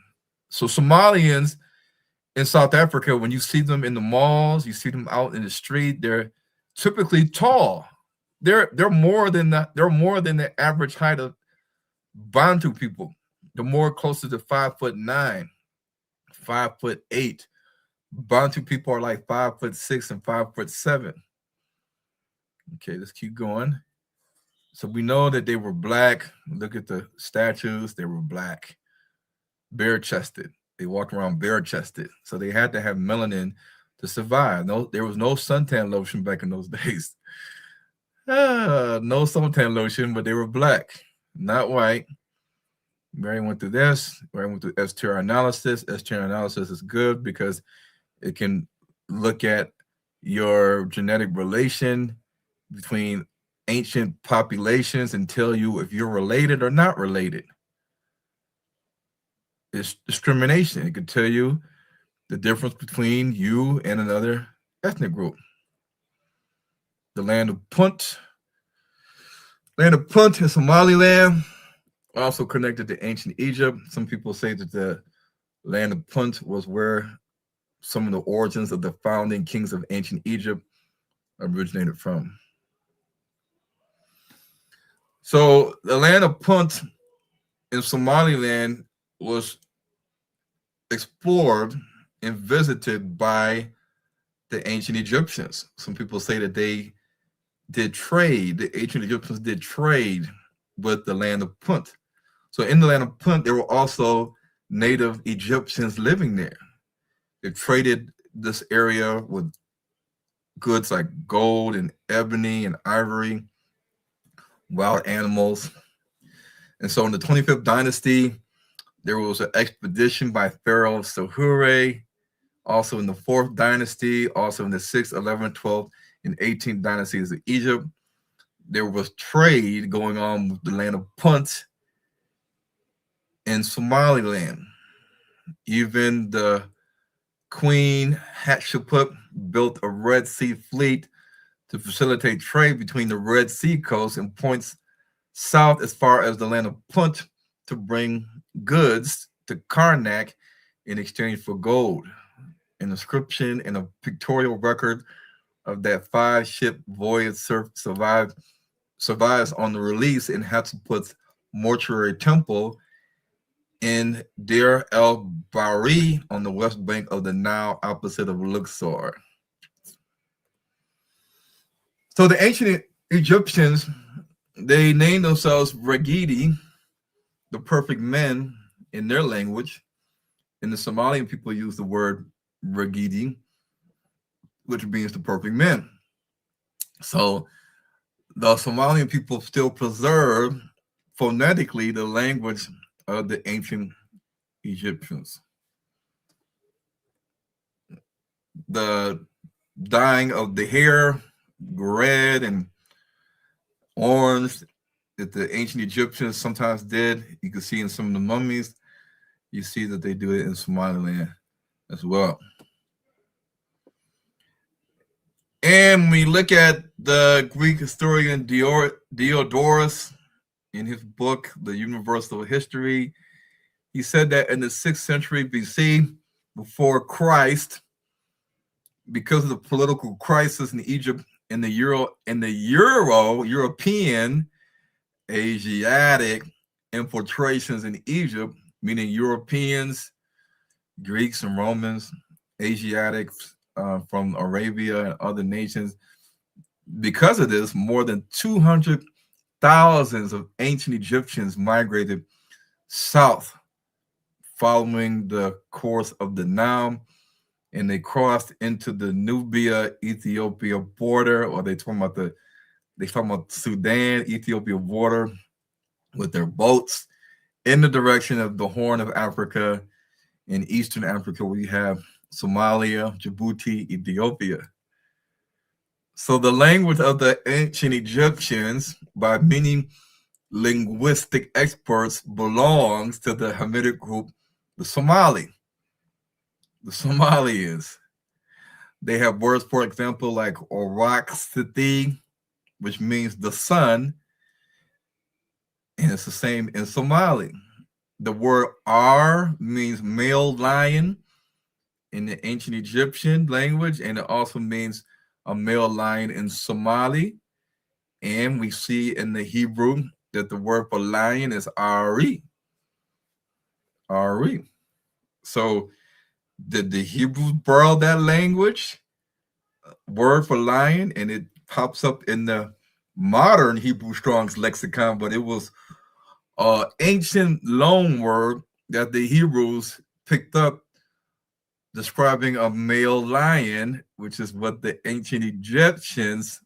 [SPEAKER 3] So Somalians in South Africa, when you see them in the malls, you see them out in the street, they're typically tall. They're more than the average height of Bantu people. They're more closer to 5'9", 5'8". Bantu people are like 5'6" and 5'7". Okay, let's keep going. So we know that they were black. Look at the statues. They were black, bare-chested. They walked around bare-chested. So they had to have melanin to survive. No, there was no suntan lotion back in those days. No suntan lotion, but they were black, not white. Mary went through this. Mary went through STR analysis. STR analysis is good because it can look at your genetic relation between ancient populations and tell you if you're related or not related. It's discrimination. It could tell you the difference between you and another ethnic group. The land of Punt. Land of Punt is Somaliland, also connected to ancient Egypt. Some people say that the land of Punt was where some of the origins of the founding kings of ancient Egypt originated from. So the land of Punt in Somaliland was explored and visited by the ancient Egyptians. Some people say that they did trade. The ancient Egyptians did trade with the land of Punt. So in the land of Punt, there were also native Egyptians living there. They traded this area with goods like gold and ebony and ivory, wild animals. And so in the 25th dynasty, there was an expedition by Pharaoh Sahure. Also in the 4th dynasty, also in the 6th, 11th, 12th, and 18th dynasties of Egypt, there was trade going on with the land of Punt in Somaliland. Even the Queen Hatshepsut built a Red Sea fleet to facilitate trade between the Red Sea coast and points south as far as the land of Punt to bring goods to Karnak in exchange for gold. An inscription and a pictorial record of that 5-ship voyage survives on the reliefs in Hatshepsut's mortuary temple in Deir el-Bahari on the west bank of the Nile, opposite of Luxor. So the ancient Egyptians, they named themselves Regedi, the perfect men, in their language. And the Somalian people use the word Regedi, which means the perfect men. So the Somalian people still preserve phonetically the language of the ancient Egyptians. The dyeing of the hair red and orange that the ancient Egyptians sometimes did, you can see in some of the mummies, you see that they do it in Somaliland as well. And we look at the Greek historian Diodorus in his book, The Universal History. He said that in the 6th century BC, before Christ, because of the political crisis in Egypt and the European Asiatic infiltrations in Egypt, meaning Europeans, Greeks and Romans, Asiatics from Arabia and other nations. Because of this, more than 200,000 of ancient Egyptians migrated south following the course of the Nile, and they crossed into the Nubia-Ethiopia border, or they talking about Sudan, Ethiopia border with their boats in the direction of the Horn of Africa. In Eastern Africa, we have Somalia, Djibouti, Ethiopia. So the language of the ancient Egyptians, by many linguistic experts, belongs to the Hamitic group, the Somali. The Somalians. They have words, for example, like Orak Siti, which means the sun, and it's the same in Somali. The word Ar means male lion in the ancient Egyptian language, and it also means a male lion in Somali. And we see in the Hebrew that the word for lion is Ari. Ari. So did the Hebrews borrow that language, word for lion, and it pops up in the modern Hebrew Strong's lexicon, but it was an ancient loan word that the Hebrews picked up describing a male lion, which is what the ancient Egyptians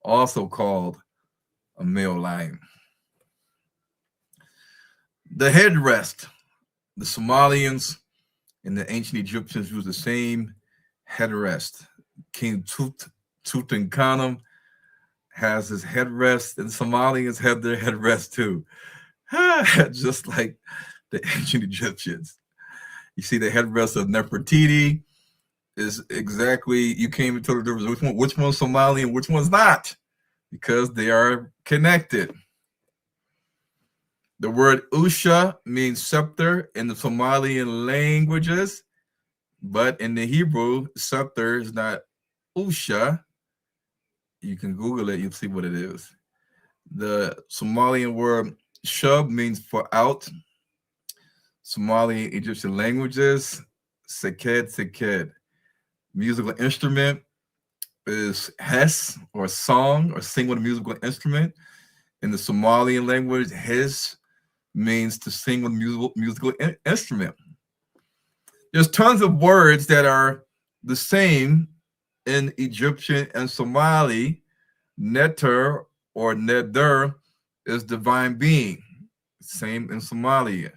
[SPEAKER 3] also called a male lion. The headrest. The Somalians and the ancient Egyptians used the same headrest. King Tutankhamun has his headrest, and Somalians have their headrest too. Just like the ancient Egyptians. You see the headrest of Nefertiti is exactly, you can't even tell the difference which one's Somali and which one's not, because they are connected. The word Usha means scepter in the Somalian languages, but in the Hebrew, scepter is not Usha. You can Google it, you'll see what it is. The Somalian word shub means for out. Somali Egyptian languages, seked. Musical instrument is hes, or song, or sing with a musical instrument. In the Somalian language, hes means to sing with musical instrument. There's tons of words that are the same in Egyptian and Somali. Neter or neder is divine being. Same in Somalia.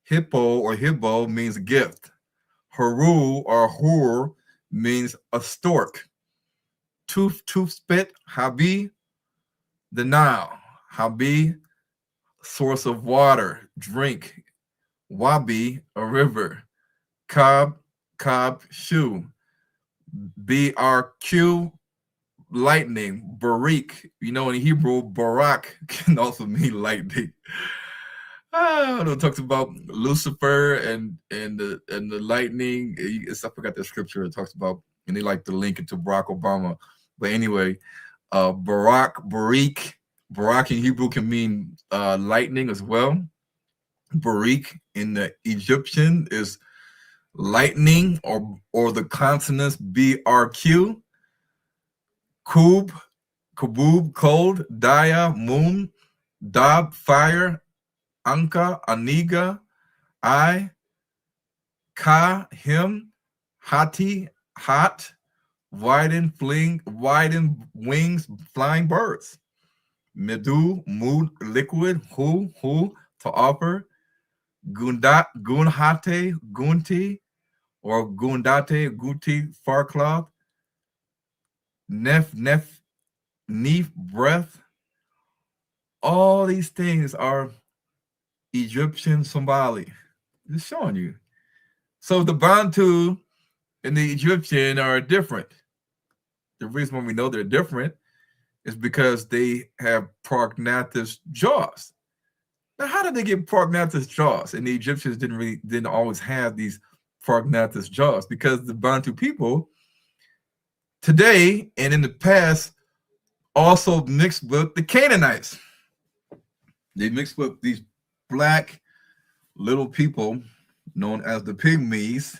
[SPEAKER 3] Hippo or hibbo means gift. Haru or hur means a stork. Tooth spit, habi, the Nile. Habi, source of water, drink, Wabi, a river. Kab, shoe. BRQ, lightning. Barik, in Hebrew, Barak can also mean lightning. It talks about Lucifer and the lightning. I forgot the scripture it talks about, and they like to link it to Barack Obama. But anyway, Barak in Hebrew can mean lightning as well. Barik in the Egyptian is lightning or the consonants BRQ. Kubub, cold. Daya, moon. Dab, fire. Anka, Aniga. I, Ka, him. Hati, hot. Widen wings, flying birds. Medu, mood, liquid. Who, to offer. Gunhate, gunti, or gundate, guti, far cloth. Nef, neef, breath. All these things are Egyptian Somali. Just showing you. So the Bantu and the Egyptian are different. The reason why we know they're different is because they have prognathous jaws. Now, how did they get prognathous jaws? And the Egyptians didn't always have these prognathous jaws, because the Bantu people today and in the past also mixed with the Canaanites. They mixed with these black little people known as the Pygmies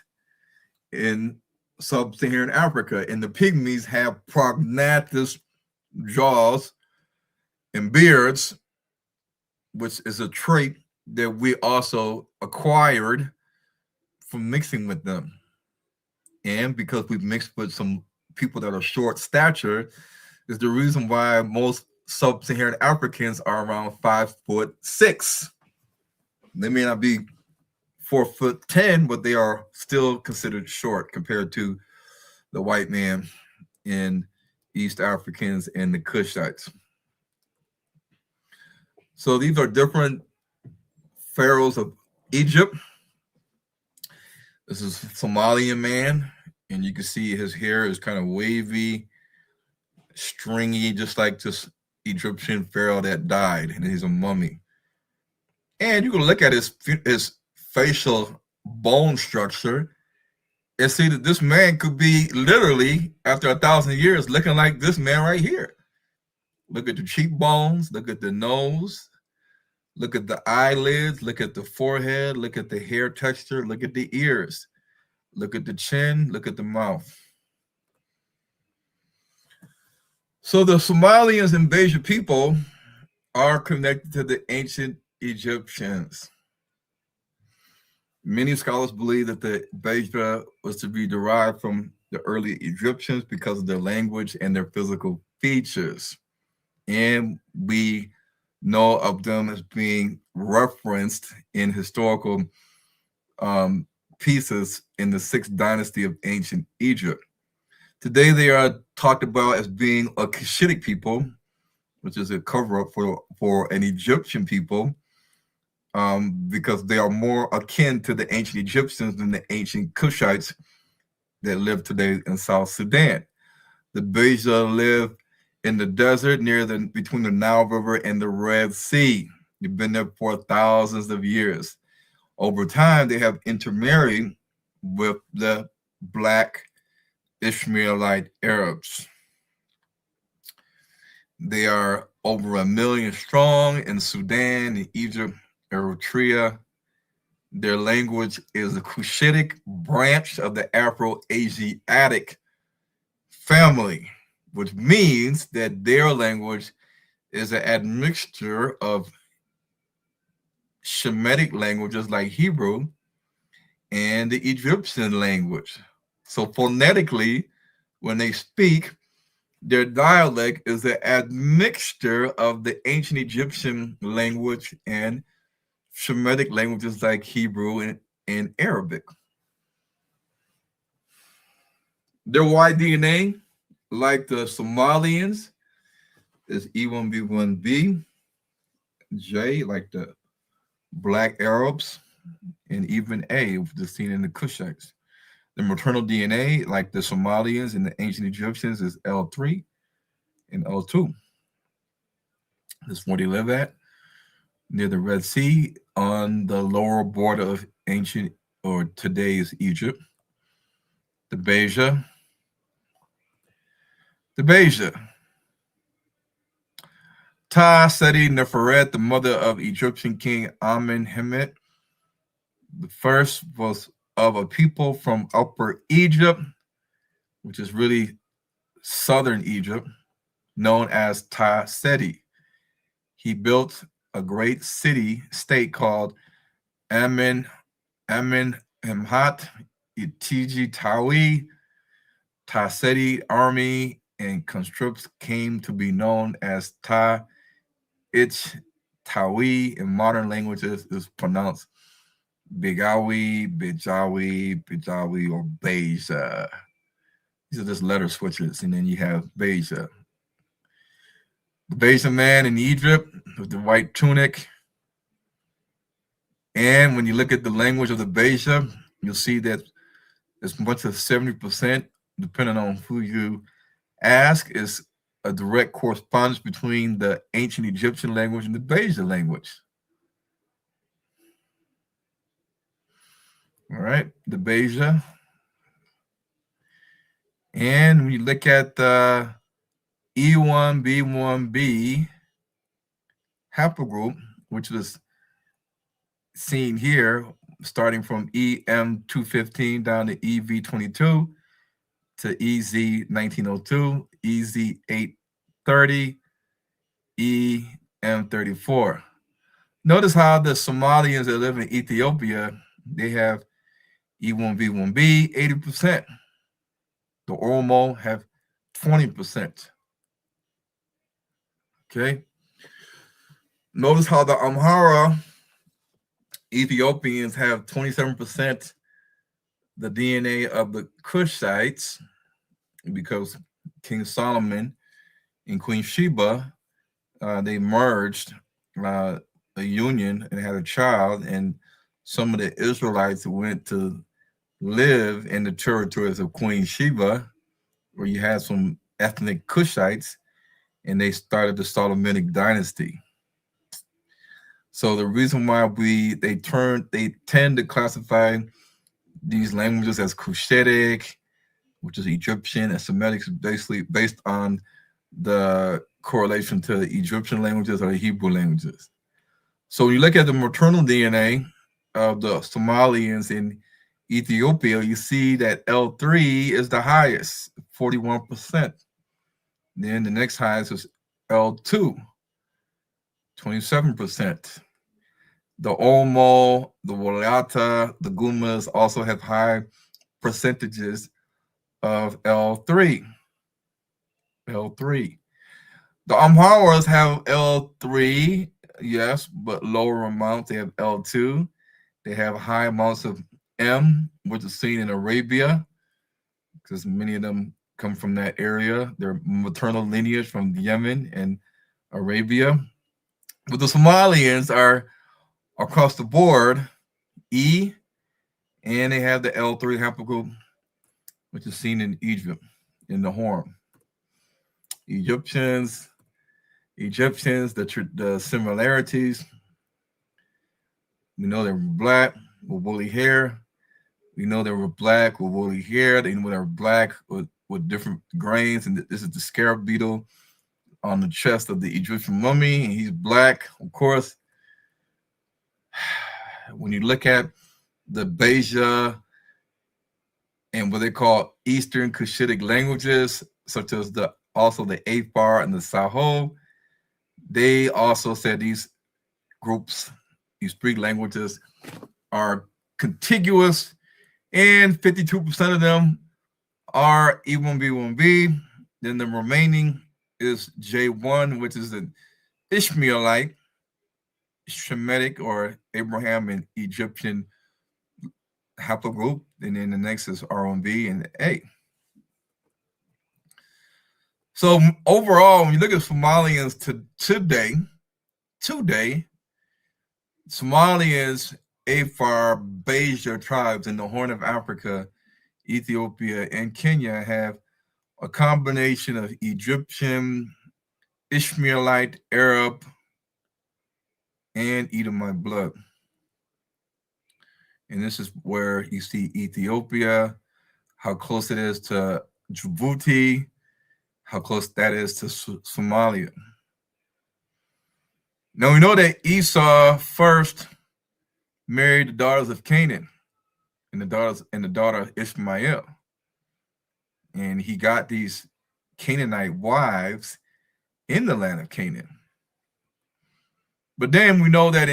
[SPEAKER 3] in sub-Saharan Africa. And the Pygmies have prognathous jaws and beards, which is a trait that we also acquired from mixing with them. And because we've mixed with some people that are short stature, is the reason why most sub-Saharan Africans are around 5'6". They may not be 4'10", but they are still considered short compared to the white man in East Africans and the Cushites. So these are different pharaohs of Egypt. This is Somalian man, and you can see his hair is kind of wavy, stringy, just like this Egyptian pharaoh that died, and he's a mummy. And you can look at his facial bone structure and see that this man could be literally, after 1,000 years, looking like this man right here. Look at the cheekbones, look at the nose, look at the eyelids, look at the forehead, look at the hair texture, look at the ears, look at the chin, look at the mouth. So the Somalians and Beja people are connected to the ancient Egyptians. Many scholars believe that the Beja was to be derived from the early Egyptians because of their language and their physical features. And we know of them as being referenced in historical pieces in the 6th dynasty of ancient Egypt. Today, they are talked about as being a Cushitic people, which is a cover-up for an Egyptian people, because they are more akin to the ancient Egyptians than the ancient Cushites that live today in South Sudan. The Beja live in the desert between the Nile River and the Red Sea. They've been there for thousands of years. Over time, they have intermarried with the Black Ishmaelite Arabs. They are over 1 million strong in Sudan, in Egypt, Eritrea. Their language is a Cushitic branch of the Afro-Asiatic family, which means that their language is an admixture of Shemitic languages like Hebrew and the Egyptian language. So phonetically, when they speak, their dialect is an admixture of the ancient Egyptian language and Shemitic languages like Hebrew and Arabic. Their Y DNA, like the Somalians, is E1B1B. J, like the Black Arabs, and even A, which is seen in the Kushites. The maternal DNA, like the Somalians and the ancient Egyptians, is L3 and L2. This is where they live at, near the Red Sea, on the lower border of ancient or today's Egypt. The Beja. Ta Seti Neferet, the mother of Egyptian king Amenemhet, the first was of a people from Upper Egypt, which is really southern Egypt, known as Ta Seti. He built a great city-state called Amenemhat Itiji Tawi. Ta Seti army and conscripts came to be known as Ta Ich Tawi. In modern languages is pronounced Bigawi, Bijawi, or Beja. These are just letter switches, and then you have Beja. The Beja man in Egypt with the white tunic. And when you look at the language of the Beja, you'll see that as much as 70%, depending on who you ask, is a direct correspondence between the ancient Egyptian language and the Beja language. All right, the Beja. And when you look at the E1B1B haplogroup, which was seen here, starting from EM215 down to EV22 to EZ1902, EZ830, EM34. Notice how the Somalians that live in Ethiopia, they have E1B1B 80%. The Oromo have 20%. Okay. Notice how the Amhara Ethiopians have 27% the DNA of the Kushites, because King Solomon and Queen Sheba, they merged a union and had a child, and some of the Israelites went to live in the territories of Queen Sheba, where you had some ethnic Kushites, and they started the Solomonic dynasty. So the reason why they tend to classify these languages as Cushitic, which is Egyptian, and Semitic, is basically based on the correlation to the Egyptian languages or the Hebrew languages. So when you look at the maternal DNA of the Somalians in Ethiopia, you see that L3 is the highest, 41%. Then the next highest is L2, 27%. The Omo, the Waliata, the Gumas also have high percentages of L3. The Amharas have L3, yes, but lower amounts. They have L2. They have high amounts of M, which is seen in Arabia, because many of them come from that area. Their maternal lineage from Yemen and Arabia. But the Somalians are across the board E, and they have the L3 haplogroup, which is seen in Egypt, in the Horn. Egyptians, the similarities. We know they were black with woolly hair. We know they were black with woolly hair. They were black with different grains, and this is the scarab beetle on the chest of the Egyptian mummy, and he's black, of course. When you look at the Beja and what they call Eastern Cushitic languages, such as also the Afar and the Saho, they also said these groups, these three languages, are contiguous, and 52% of them are E1B1B. Then the remaining is J1, which is an Ishmaelite, Shemitic, or Abraham and Egyptian haplogroup, and then the next is R1B and A. So overall, when you look at Somalians today, Somalians Afar, Beja tribes in the Horn of Africa, Ethiopia, and Kenya have a combination of Egyptian, Ishmaelite, Arab, and Edomite blood. And this is where you see Ethiopia, how close it is to Djibouti, how close that is to Somalia. Now we know that Esau first married the daughters of Canaan and the daughter of Ishmael. And he got these Canaanite wives in the land of Canaan. But then we know that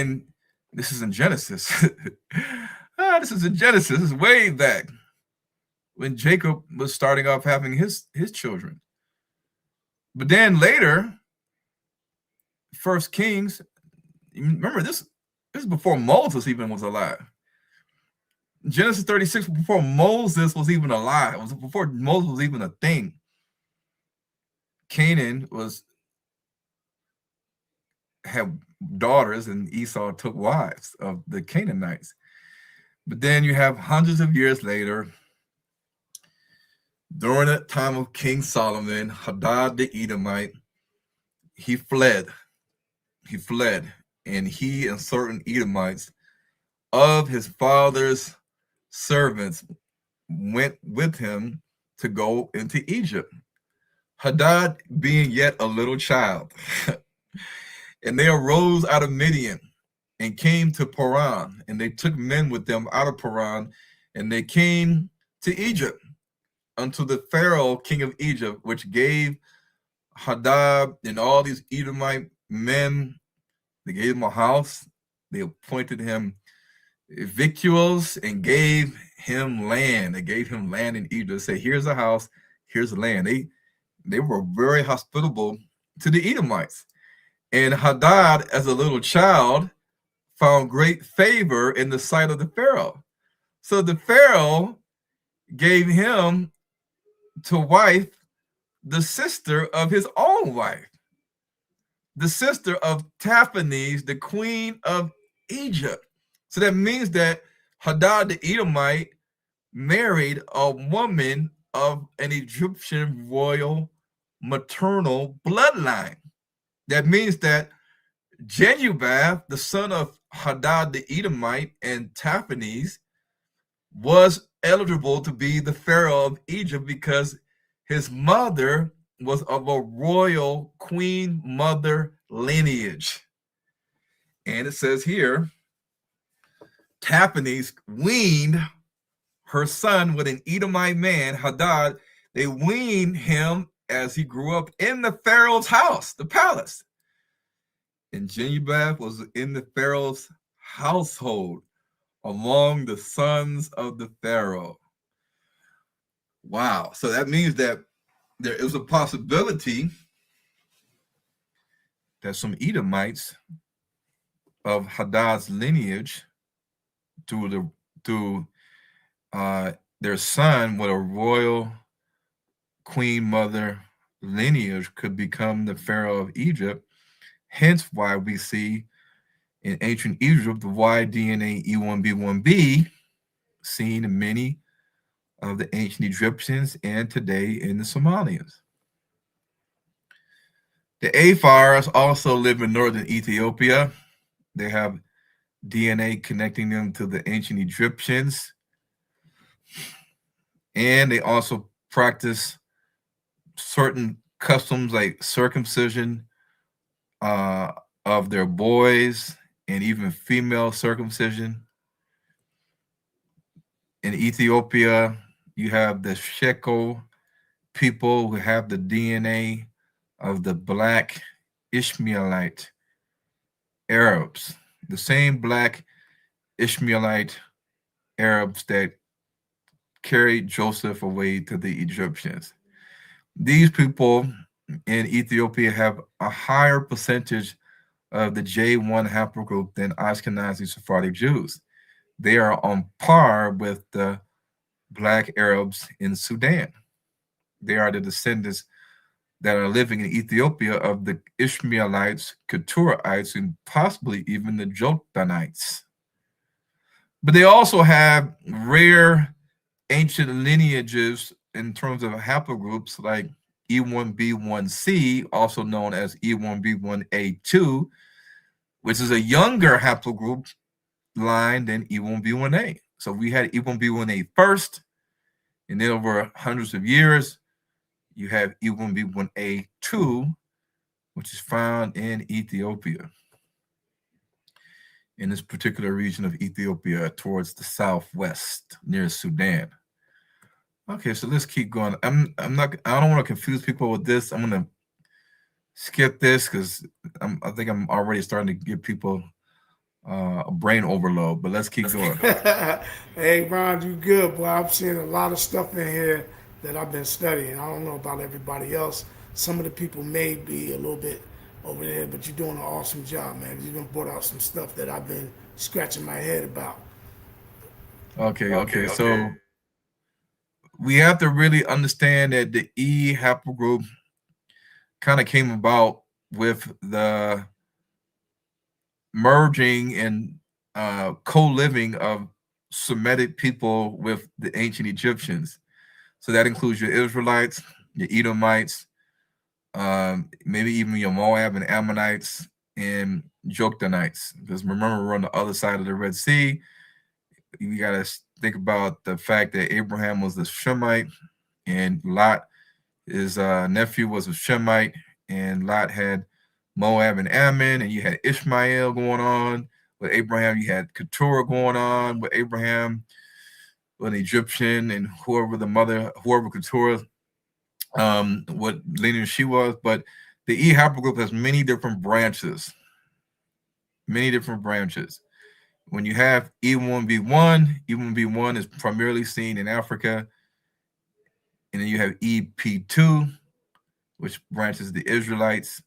[SPEAKER 3] this is in Genesis. This is in Genesis. This is way back when Jacob was starting off having his children. But then later, First Kings, remember this is before Moses even was alive. Genesis 36, before Moses was even alive. It was before Moses was even a thing. Canaan had daughters, and Esau took wives of the Canaanites. But then you have hundreds of years later, during the time of King Solomon, Hadad the Edomite, he fled. And he and certain Edomites of his father's servants went with him to go into Egypt. Hadad being yet a little child. And they arose out of Midian and came to Paran, and they took men with them out of Paran, and they came to Egypt unto the Pharaoh, king of Egypt, which gave Hadad and all these Edomite men, they gave him a house, they appointed him victuals, and gave him land. They gave him land in Egypt. They say, here's a house, here's land. They were very hospitable to the Edomites. And Hadad, as a little child, found great favor in the sight of the Pharaoh. So the Pharaoh gave him to wife the sister of his own wife, the sister of Taphanes, the queen of Egypt. So that means that Hadad the Edomite married a woman of an Egyptian royal maternal bloodline. That means that Jenubbab, the son of Hadad the Edomite and Taphanes, was eligible to be the Pharaoh of Egypt because his mother was of a royal queen mother lineage. And it says here, Taphanes weaned her son with an Edomite man, Hadad. They weaned him as he grew up in the Pharaoh's house, the palace. And Jenubbab was in the Pharaoh's household among the sons of the Pharaoh. Wow. So that means that there is a possibility that some Edomites of Hadad's lineage, through their son with a royal queen mother lineage, could become the Pharaoh of Egypt. Hence why we see in ancient Egypt the Y-DNA E1B1B seen in many of the ancient Egyptians and today in the Somalians. The Afars also live in northern Ethiopia. They have DNA connecting them to the ancient Egyptians. And they also practice certain customs like circumcision of their boys and even female circumcision. In Ethiopia, you have the Sheko people who have the DNA of the black Ishmaelite Arabs, the same black Ishmaelite Arabs that carried Joseph away to the Egyptians. These people in Ethiopia have a higher percentage of the J1 haplogroup than Ashkenazi Sephardic Jews. They are on par with the black Arabs in Sudan. They are the descendants that are living in Ethiopia of the Ishmaelites, Keturaites, and possibly even the Jotanites. But they also have rare ancient lineages in terms of haplogroups like E1B1C, also known as E1B1A2, which is a younger haplogroup line than E1B1A. So we had E1B1A first, and then over hundreds of years, you have E1B1A2, which is found in Ethiopia, in this particular region of Ethiopia towards the southwest near Sudan. Okay, so let's keep going. I don't want to confuse people with this. I'm gonna skip this because I think I'm already starting to give people a brain overload. But let's keep going.
[SPEAKER 2] Hey, Ron, you good, boy. I'm seeing a lot of stuff in here that I've been studying. I don't know about everybody else. Some of the people may be a little bit over there, but you're doing an awesome job, man. You done brought out some stuff that I've been scratching my head about.
[SPEAKER 3] Okay. So we have to really understand that the E haplogroup kind of came about with the merging and co-living of Semitic people with the ancient Egyptians. So that includes your Israelites, your Edomites, maybe even your Moab and Ammonites and Joktanites. Because remember, we're on the other side of the Red Sea. You got to think about the fact that Abraham was a Shemite, and Lot, his nephew, was a Shemite, and Lot had Moab and Ammon, and you had Ishmael going on with Abraham. You had Keturah going on with Abraham, with an Egyptian, and whoever Keturah, what lineage she was. But the E haplogroup has many different branches. When you have E1B1 is primarily seen in Africa. And then you have EP2, which branches the Israelites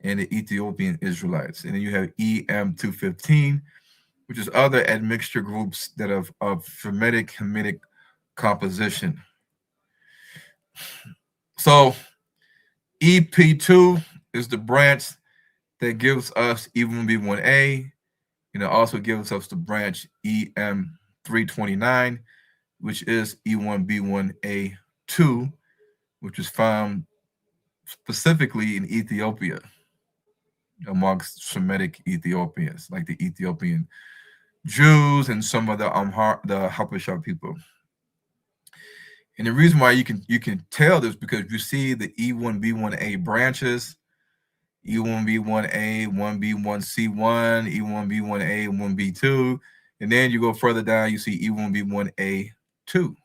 [SPEAKER 3] and the Ethiopian Israelites. And then you have EM215, which is other admixture groups that of Semitic Hamitic composition. So EP2 is the branch that gives us E1B1A, and it also gives us the branch EM329, which is E1B1A2, which is found specifically in Ethiopia amongst Semitic Ethiopians, like the Ethiopian Jews and some of the Habesha people. And the reason why you can tell this because you see the E1B1A branches, E1B1A, 1B1C1, E1B1A, 1B2, and then you go further down, you see E1B1A2.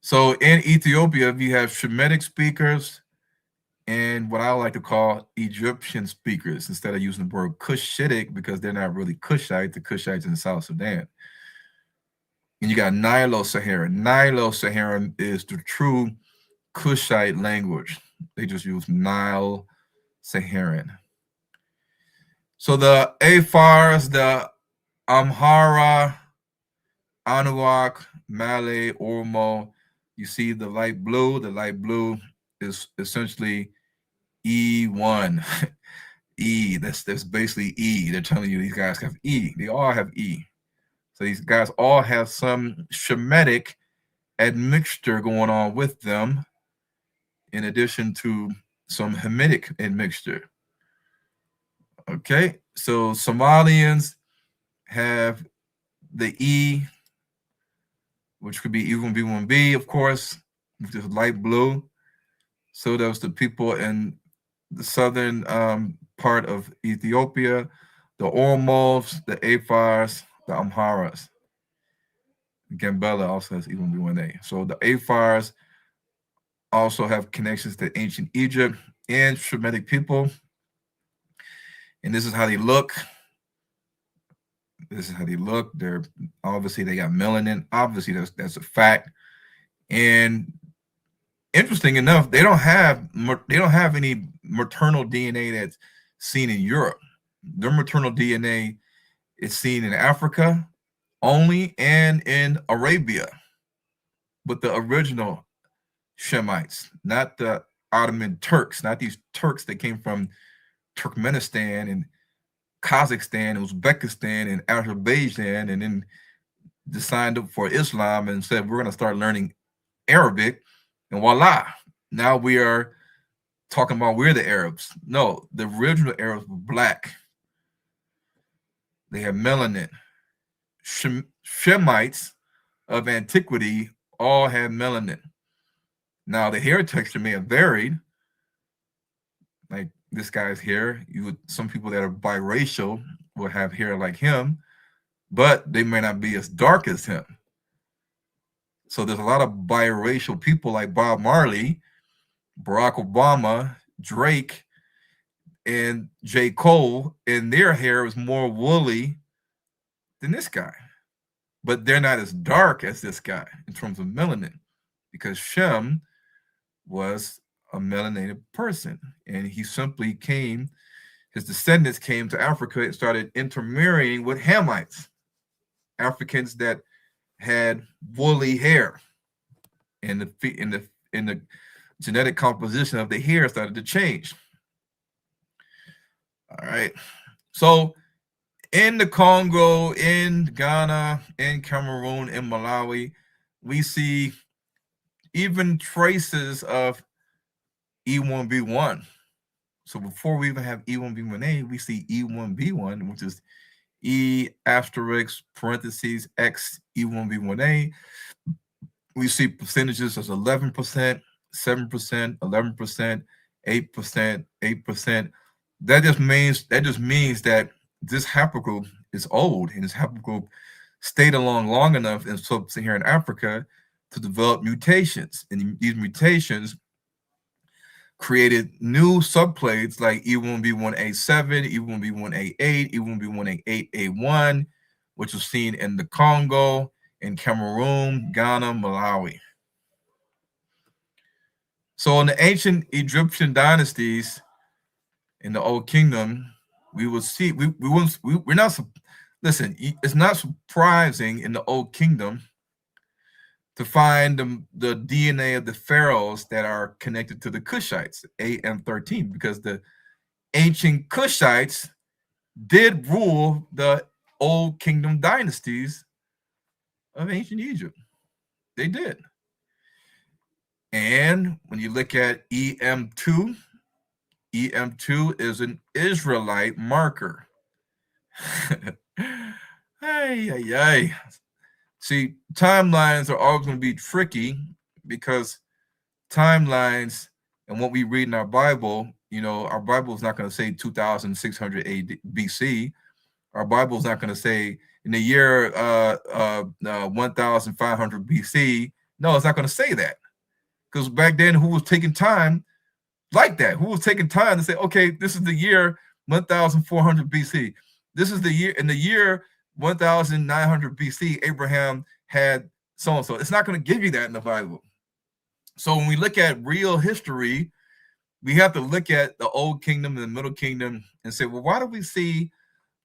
[SPEAKER 3] So in Ethiopia, you have Shemitic speakers and what I like to call Egyptian speakers instead of using the word Cushitic because they're not really Cushite. The Cushites in the South Sudan. And you got Nilo-Saharan. Nilo-Saharan is the true Cushite language. They just use Nile-Saharan. So the Afars, the Amhara, Anuak, Malay, Oromo, you see the light blue. The light blue is essentially E1. E, that's basically E. They're telling you these guys have E. They all have E. So these guys all have some Shemitic admixture going on with them, in addition to some Hamitic admixture. Okay, so Somalians have the E, which could be E1B1B, of course, which is light blue. So does the people in the southern part of Ethiopia, the Oromos, the Afars, the Amharas. Gambela also has E1B1A. So the Afars also have connections to ancient Egypt and Shemitic people. And this is how they look. They're obviously they got melanin. Obviously, that's a fact. And interesting enough, they don't have any maternal DNA that's seen in Europe. Their maternal DNA is seen in Africa only and in Arabia, but the original Shemites, not the Ottoman Turks, not these Turks that came from Turkmenistan and Kazakhstan, Uzbekistan, and Azerbaijan, and then signed up for Islam and said, we're going to start learning Arabic. And voila, now we are talking about we're the Arabs. No, the original Arabs were black. They had melanin. Shemites of antiquity all had melanin. Now, the hair texture may have varied. Like this guy's hair, some people that are biracial will have hair like him, but they may not be as dark as him. So there's a lot of biracial people like Bob Marley, Barack Obama, Drake, and J. Cole, and their hair is more woolly than this guy. But they're not as dark as this guy in terms of melanin, because Shem was a melanated person, and he simply came, his descendants came to Africa and started intermarrying with Hamites, Africans that had woolly hair, and the genetic composition of the hair started to change. All right, so in the Congo, in Ghana, in Cameroon, in Malawi, we see even traces of E1B1. So before we even have E1B1A, we see E1B1, which is E asterisk parentheses X E1B1A. We see percentages as 11%, 7%, 11%, 8%, 8%. That just means that this haplogroup is old, and this haplogroup stayed along long enough in sub-Saharan Africa to develop mutations, and these mutations created new subclades like E1B1A7, E1B1A8, E1B1A8A1, which was seen in the Congo, in Cameroon, Ghana, Malawi. So in the ancient Egyptian dynasties in the Old Kingdom, we will see, we're not, listen, it's not surprising in the Old Kingdom to find the DNA of the pharaohs that are connected to the Cushites, AM13, because the ancient Cushites did rule the Old Kingdom dynasties of ancient Egypt. They did. And when you look at EM2, EM2 is an Israelite marker. See, timelines are always going to be tricky, because timelines and what we read in our Bible, our Bible is not going to say 2600 AD BC. Our Bible is not going to say in the year 1500 BC. No, it's not going to say that, because back then, who was taking time like that? Who was taking time to say, okay, this is the year 1400 BC. This is the year, in the year 1900 BC, Abraham had so-and-so. It's not going to give you that in the Bible. So when we look at real history, we have to look at the Old Kingdom and the Middle Kingdom and say, well, why do we see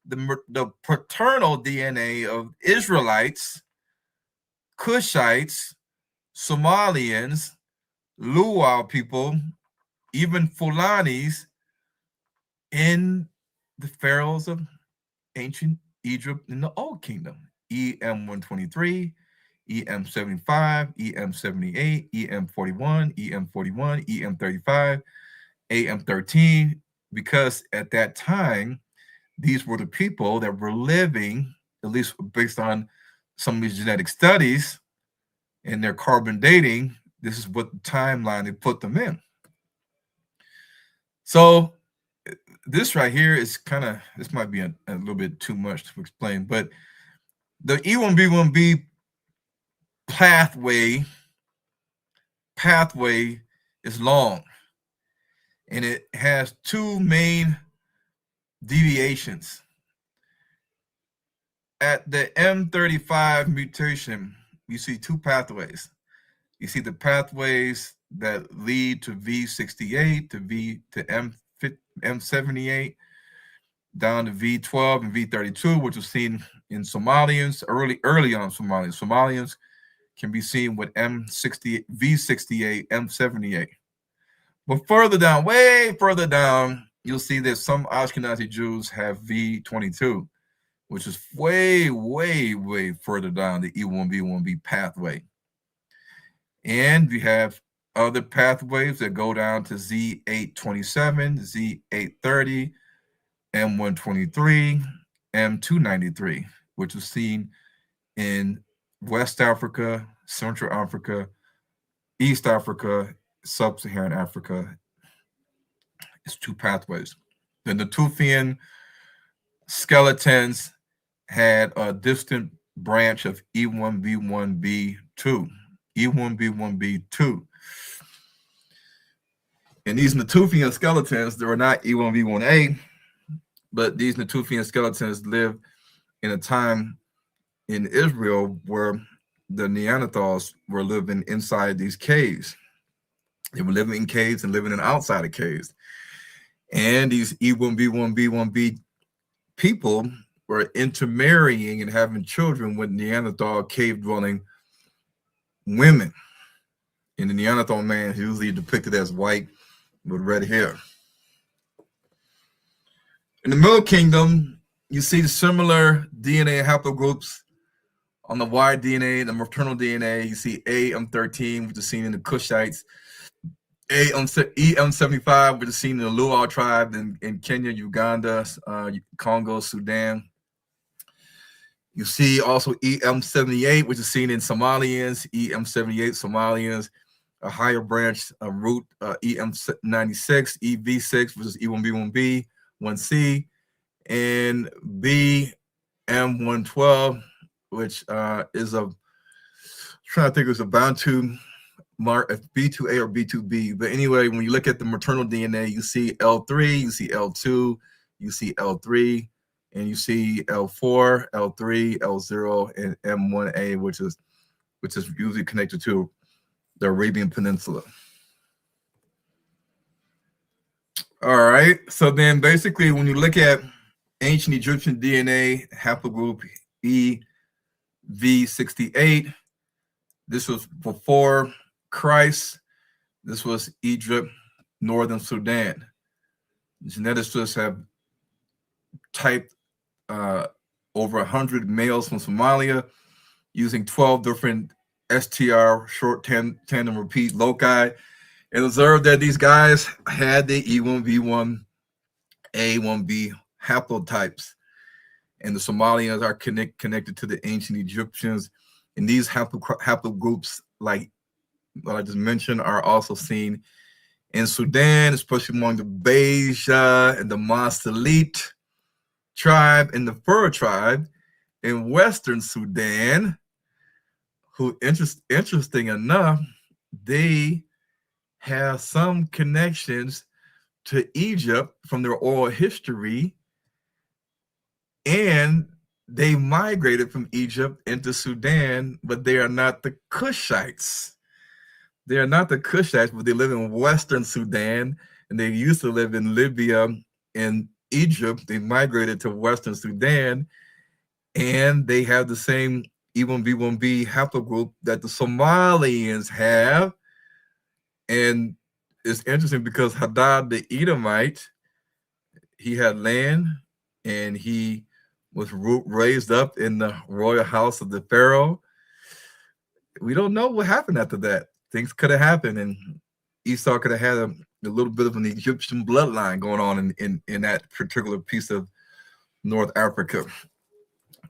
[SPEAKER 3] the paternal DNA of Israelites, Cushites, Somalians, Luo people, even Fulanis in the pharaohs of ancient Egypt in the Old Kingdom? EM123, EM75, EM78, EM41, EM41, EM35, AM13, because at that time, these were the people that were living, at least based on some of these genetic studies and their carbon dating, this is what the timeline they put them in. So this right here is this might be a little bit too much to explain, but the E1B1B pathway is long, and it has two main deviations. At the M35 mutation, you see two pathways. You see the pathways that lead to V68 to M78, down to V12 and V32, which was seen in Somalians early on. Somalians can be seen with M60, V68, M78. But further down, way further down, you'll see that some Ashkenazi Jews have V22, which is way, way, way further down the E1B1B pathway. And we have other pathways that go down to Z827, Z830, M123, M293, which is seen in West Africa, Central Africa, East Africa, Sub-Saharan Africa. It's 2 pathways. The Natufian skeletons had a distant branch of E1B1B2. E1B1B2. And these Natufian skeletons, they were not E1B1A, but these Natufian skeletons lived in a time in Israel where the Neanderthals were living inside these caves. They were living in caves and living in outside of caves. And these E1B1B1B people were intermarrying and having children with Neanderthal cave-dwelling women. And the Neanderthal man is usually depicted as white with red hair. In the Middle Kingdom, you see similar DNA haplogroups on the Y DNA, the maternal DNA. You see AM13, which is seen in the Kushites. EM75, which is seen in the Luo tribe in Kenya, Uganda, Congo, Sudan. You see also EM78, which is seen in Somalians, EM78 Somalians, a higher branch root, EM96, EV6, which is E1B1B, 1C, and BM112, which is a, trying to think, it was a Bantu mark, B2A or B2B. But anyway, when you look at the maternal DNA, you see L3, you see L2, you see L3, and you see L4, L3, L0, and M1A, which is usually connected to the Arabian Peninsula. All right, so then basically when you look at ancient Egyptian DNA haplogroup EV68, this was before Christ. This was Egypt, Northern Sudan. Geneticists have typed over 100 males from Somalia using 12 different STR, short tandem repeat loci, and observed that these guys had the E1B1A1B haplotypes. And the Somalians are connected to the ancient Egyptians. And these haplogroups, like what I just mentioned, are also seen in Sudan, especially among the Beja and the Masalit tribe and the Fur tribe in Western Sudan, who, interesting enough, they have some connections to Egypt from their oral history, and they migrated from Egypt into Sudan, but they are not the Kushites. They are not the Kushites, but they live in Western Sudan, and they used to live in Libya and Egypt. They migrated to Western Sudan, and they have the same E1B1B haplogroup that the Somalians have. And it's interesting because Hadad the Edomite, he had land and he was raised up in the royal house of the Pharaoh. We don't know what happened after that. Things could have happened, and Esau could have had a little bit of an Egyptian bloodline going on in that particular piece of North Africa.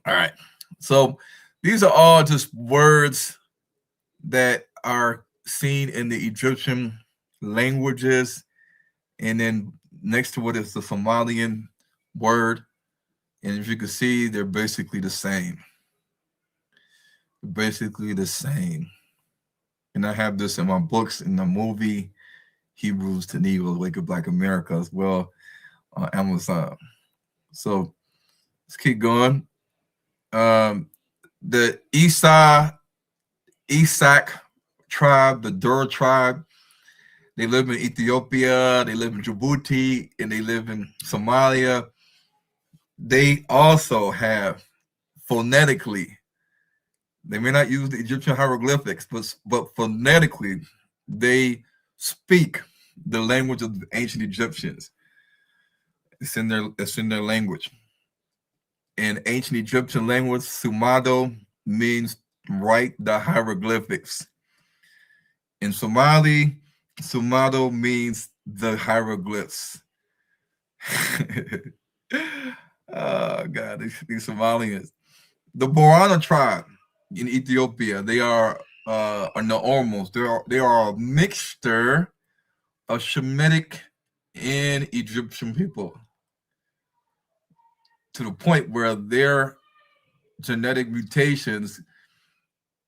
[SPEAKER 3] All right. So these are all just words that are seen in the Egyptian languages, and then next to it is the Somalian word, and as you can see, they're basically the same. Basically the same. And I have this in my books, in the movie Hebrews to Negro, Wake Up Black America, as well on Amazon. So let's keep going. The Isaac tribe, the Dur tribe, they live in Ethiopia, they live in Djibouti, and they live in Somalia. They also have phonetically, they may not use the Egyptian hieroglyphics, but phonetically, they speak the language of the ancient Egyptians. It's in their language. In ancient Egyptian language, Sumado means write the hieroglyphics. In Somali, Sumado means the hieroglyphs. Oh God, these Somalians. The Borana tribe in Ethiopia, they are Naormos. They are a mixture of Shemitic and Egyptian people, to the point where their genetic mutations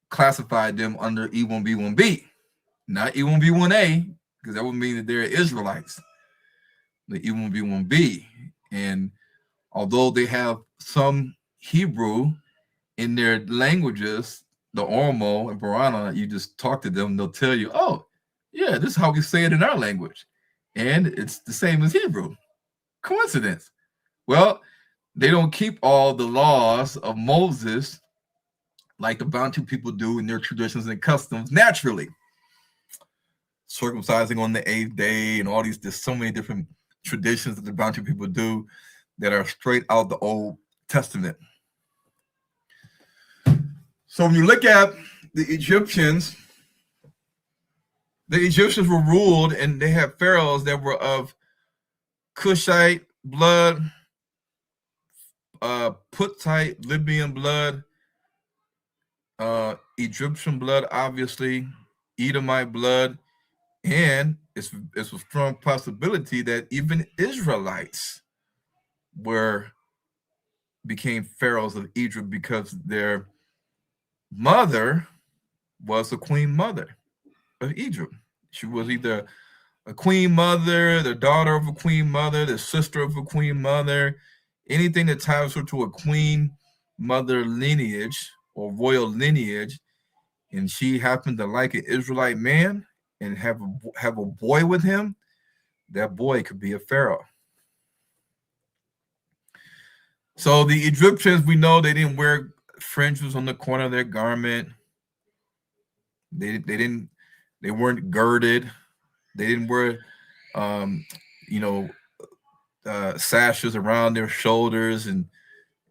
[SPEAKER 3] classified them under E1B1B, not E1B1A, because that would mean that they're Israelites. The E1B1B, and although they have some Hebrew in their languages, the Oromo and Borana, you just talk to them, they'll tell you, oh, yeah, this is how we say it in our language. And it's the same as Hebrew. Coincidence. Well, they don't keep all the laws of Moses like the Bantu people do in their traditions and customs naturally. Circumcising on the 8th day and all these, there's so many different traditions that the Bantu people do that are straight out the Old Testament. So when you look at the Egyptians were ruled, and they had pharaohs that were of Cushite blood, Puttite, Libyan blood, Egyptian blood, obviously, Edomite blood, and it's a strong possibility that even Israelites became pharaohs of Egypt because their mother was a queen mother of Egypt. She was either a queen mother, the daughter of a queen mother, the sister of a queen mother, anything that ties her to a queen mother lineage or royal lineage, and she happened to like an Israelite man and have a boy with him, that boy could be a pharaoh. So the Egyptians, we know they didn't wear fringes on the corner of their garment. They weren't girded. They didn't wear sashes around their shoulders, and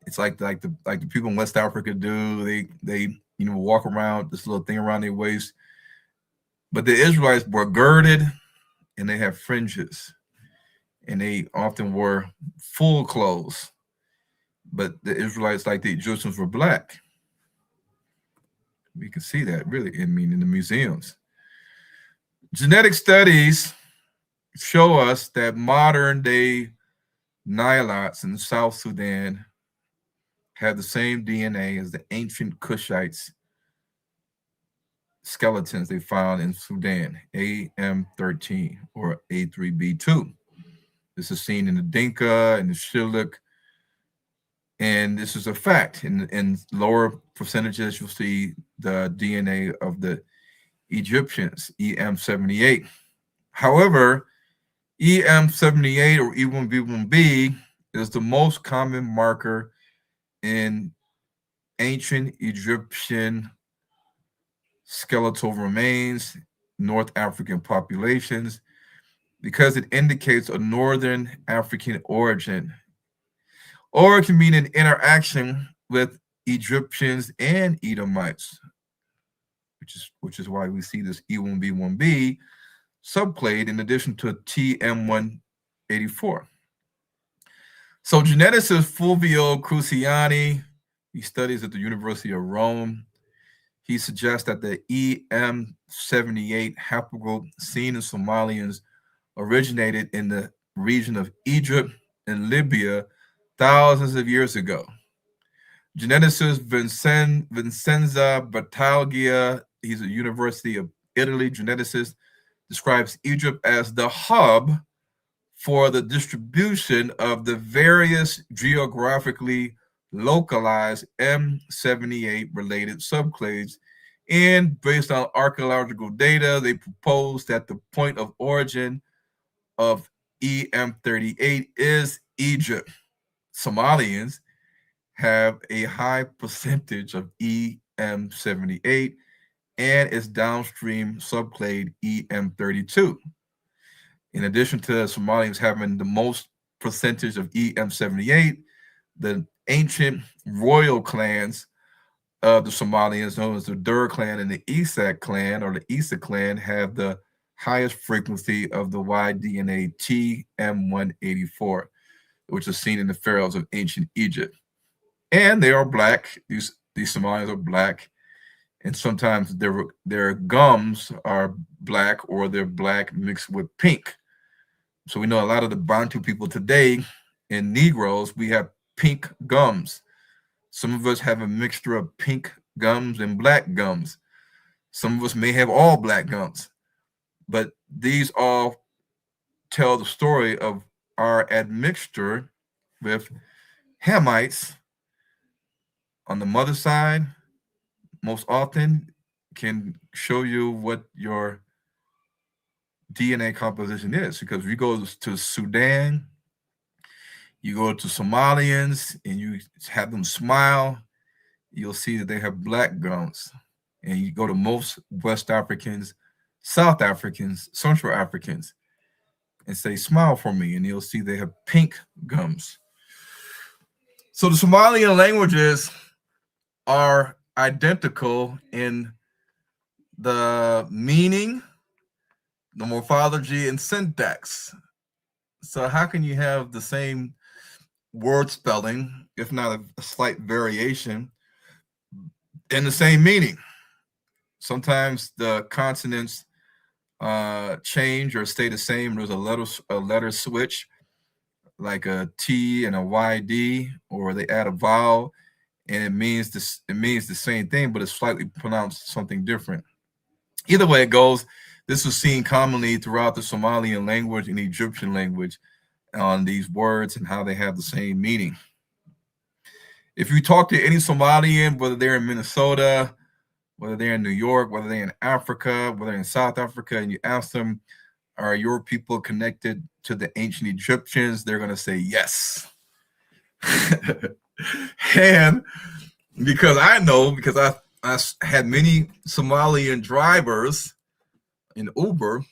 [SPEAKER 3] it's like the people in West Africa do. They walk around this little thing around their waist. But the Israelites were girded, and they have fringes, and they often wore full clothes. But the Israelites, like the Egyptians, were black. We can see that really, in the museums. Genetic studies show us that modern day Nilotes in South Sudan have the same DNA as the ancient Cushites skeletons they found in Sudan, AM13 or A3B2. This is seen in the Dinka and the Shilluk, and this is a fact. In lower percentages, you'll see the DNA of the Egyptians, EM78. However, EM78 or E1B1B is the most common marker in ancient Egyptian skeletal remains, North African populations, because it indicates a Northern African origin, or it can mean an interaction with Egyptians and Edomites, which is why we see this E1B1B subclade in addition to TM184. So geneticist Fulvio Cruciani, he studies at the University of Rome. He suggests that the EM78 haplogroup seen in Somalians originated in the region of Egypt and Libya thousands of years ago. Geneticist Vincenza Battaglia, he's a University of Italy geneticist, describes Egypt as the hub for the distribution of the various geographically localized M78 related subclades. And based on archaeological data, they propose that the point of origin of EM38 is Egypt. Somalians have a high percentage of EM78 and its downstream subclade EM32. In addition to Somalians having the most percentage of EM78. The ancient royal clans of the Somalians, known as the Dur clan and the Isak clan, or the Isa clan, have the highest frequency of the Y-DNA TM184, which is seen in the pharaohs of ancient Egypt. And they are black. These Somalians are black, and sometimes their gums are black, or they're black mixed with pink. So we know a lot of the Bantu people today, and Negroes, we have pink gums. Some of us have a mixture of pink gums and black gums. Some of us may have all black gums, but these all tell the story of our admixture with Hamites on the mother side. Most often can show you what your DNA composition is, because if you go to Sudan, you go to Somalians and you have them smile, you'll see that they have black gums. And you go to most West Africans, South Africans, Central Africans, and say, smile for me, and you'll see they have pink gums. So the Somalian languages are identical in the meaning, the morphology, and syntax. So how can you have the same word spelling, if not a slight variation, in the same meaning? Sometimes the consonants change or stay the same. There's a letter switch, like a T and a YD, or they add a vowel, and it means the same thing, but it's slightly pronounced something different. Either way it goes, this was seen commonly throughout the Somalian language and Egyptian language on these words and how they have the same meaning. If you talk to any Somalian, whether they're in Minnesota, whether they're in New York, whether they're in Africa, whether they're in South Africa, and you ask them, are your people connected to the ancient Egyptians? They're going to say yes. And because I know, because I had many Somalian drivers in Uber,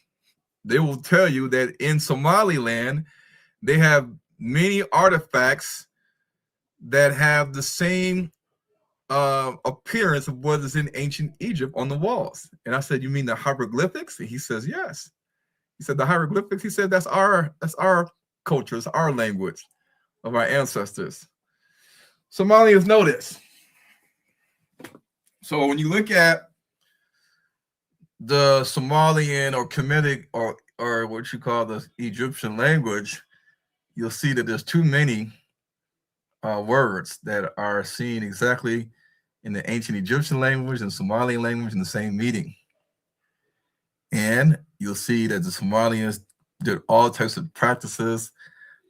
[SPEAKER 3] they will tell you that in Somaliland, they have many artifacts that have the same appearance of what is in ancient Egypt on the walls. And I said, you mean the hieroglyphics? And he says, yes. He said, the hieroglyphics, he said, that's our culture, it's our language of our ancestors. Somalians know this. So when you look at the Somalian or Kemetic or what you call the Egyptian language, you'll see that there's too many words that are seen exactly in the ancient Egyptian language and Somalian language in the same meaning. And you'll see that the Somalians did all types of practices,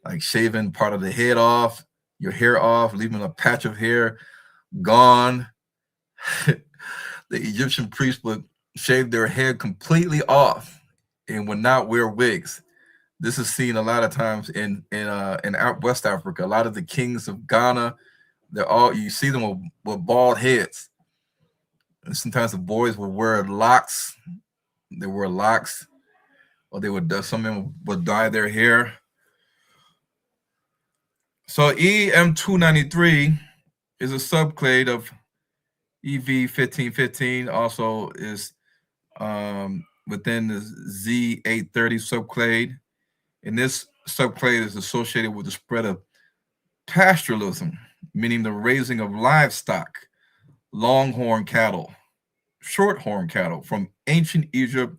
[SPEAKER 3] like shaving part of the head off, your hair off, leaving a patch of hair gone. The Egyptian priests would shave their head completely off and would not wear wigs. This is seen a lot of times in West Africa. A lot of the kings of Ghana, you see them with bald heads. And sometimes the boys will wear locks. They wear locks, or some of them would dye their hair. So EM293 is a subclade of EV1515, also is within the Z830 subclade. And this subclade is associated with the spread of pastoralism, meaning the raising of livestock, longhorn cattle, shorthorn cattle from ancient Egypt,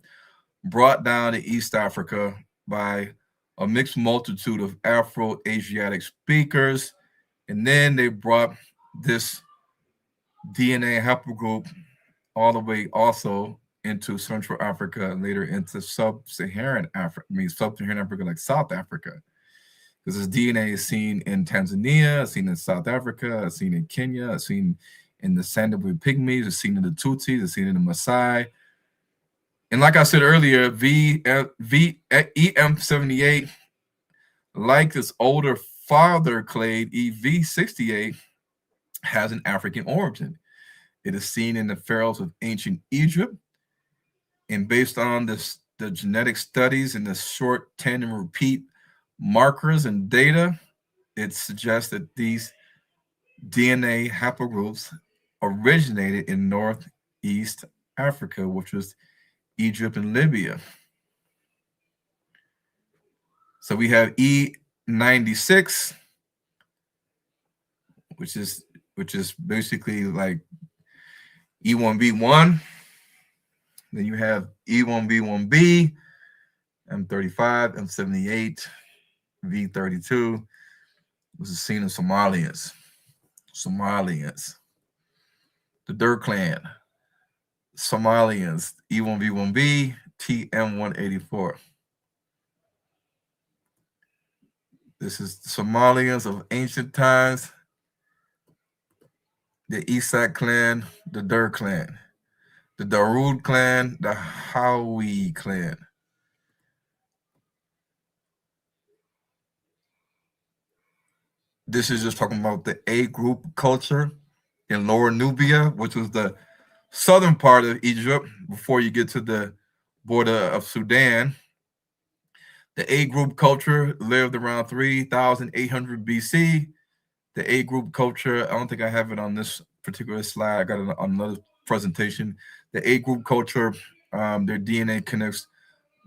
[SPEAKER 3] brought down to East Africa by a mixed multitude of Afro-Asiatic speakers. And then they brought this DNA haplogroup all the way also into Central Africa and later into Sub-Saharan Africa, Sub-Saharan Africa like South Africa. Because this DNA is seen in Tanzania, it's seen in South Africa, it's seen in Kenya, it's seen in the Sandalwood Pygmies, it's seen in the Tutsis, it's seen in the Maasai. And like I said earlier, EM78, like its older father clade, EV68, has an African origin. It is seen in the pharaohs of ancient Egypt. And based on the genetic studies and the short tandem repeat markers and data, it suggests that these DNA haplogroups originated in Northeast Africa, which was Egypt and Libya. So we have E96, which is basically like E1B1. Then you have E1B1B, M35, M78, V32. This is seen in Somalians. The Dur clan. Somalians, E1B1B, TM184. This is the Somalians of ancient times, the Isak clan, the Dur clan, the Darude clan, the Howie clan. This is just talking about the A group culture in Lower Nubia, which was the southern part of Egypt before you get to the border of Sudan. The A group culture lived around 3,800 BC. The A group culture, I don't think I have it on this particular slide. I got it on another presentation. The A group culture, their DNA connects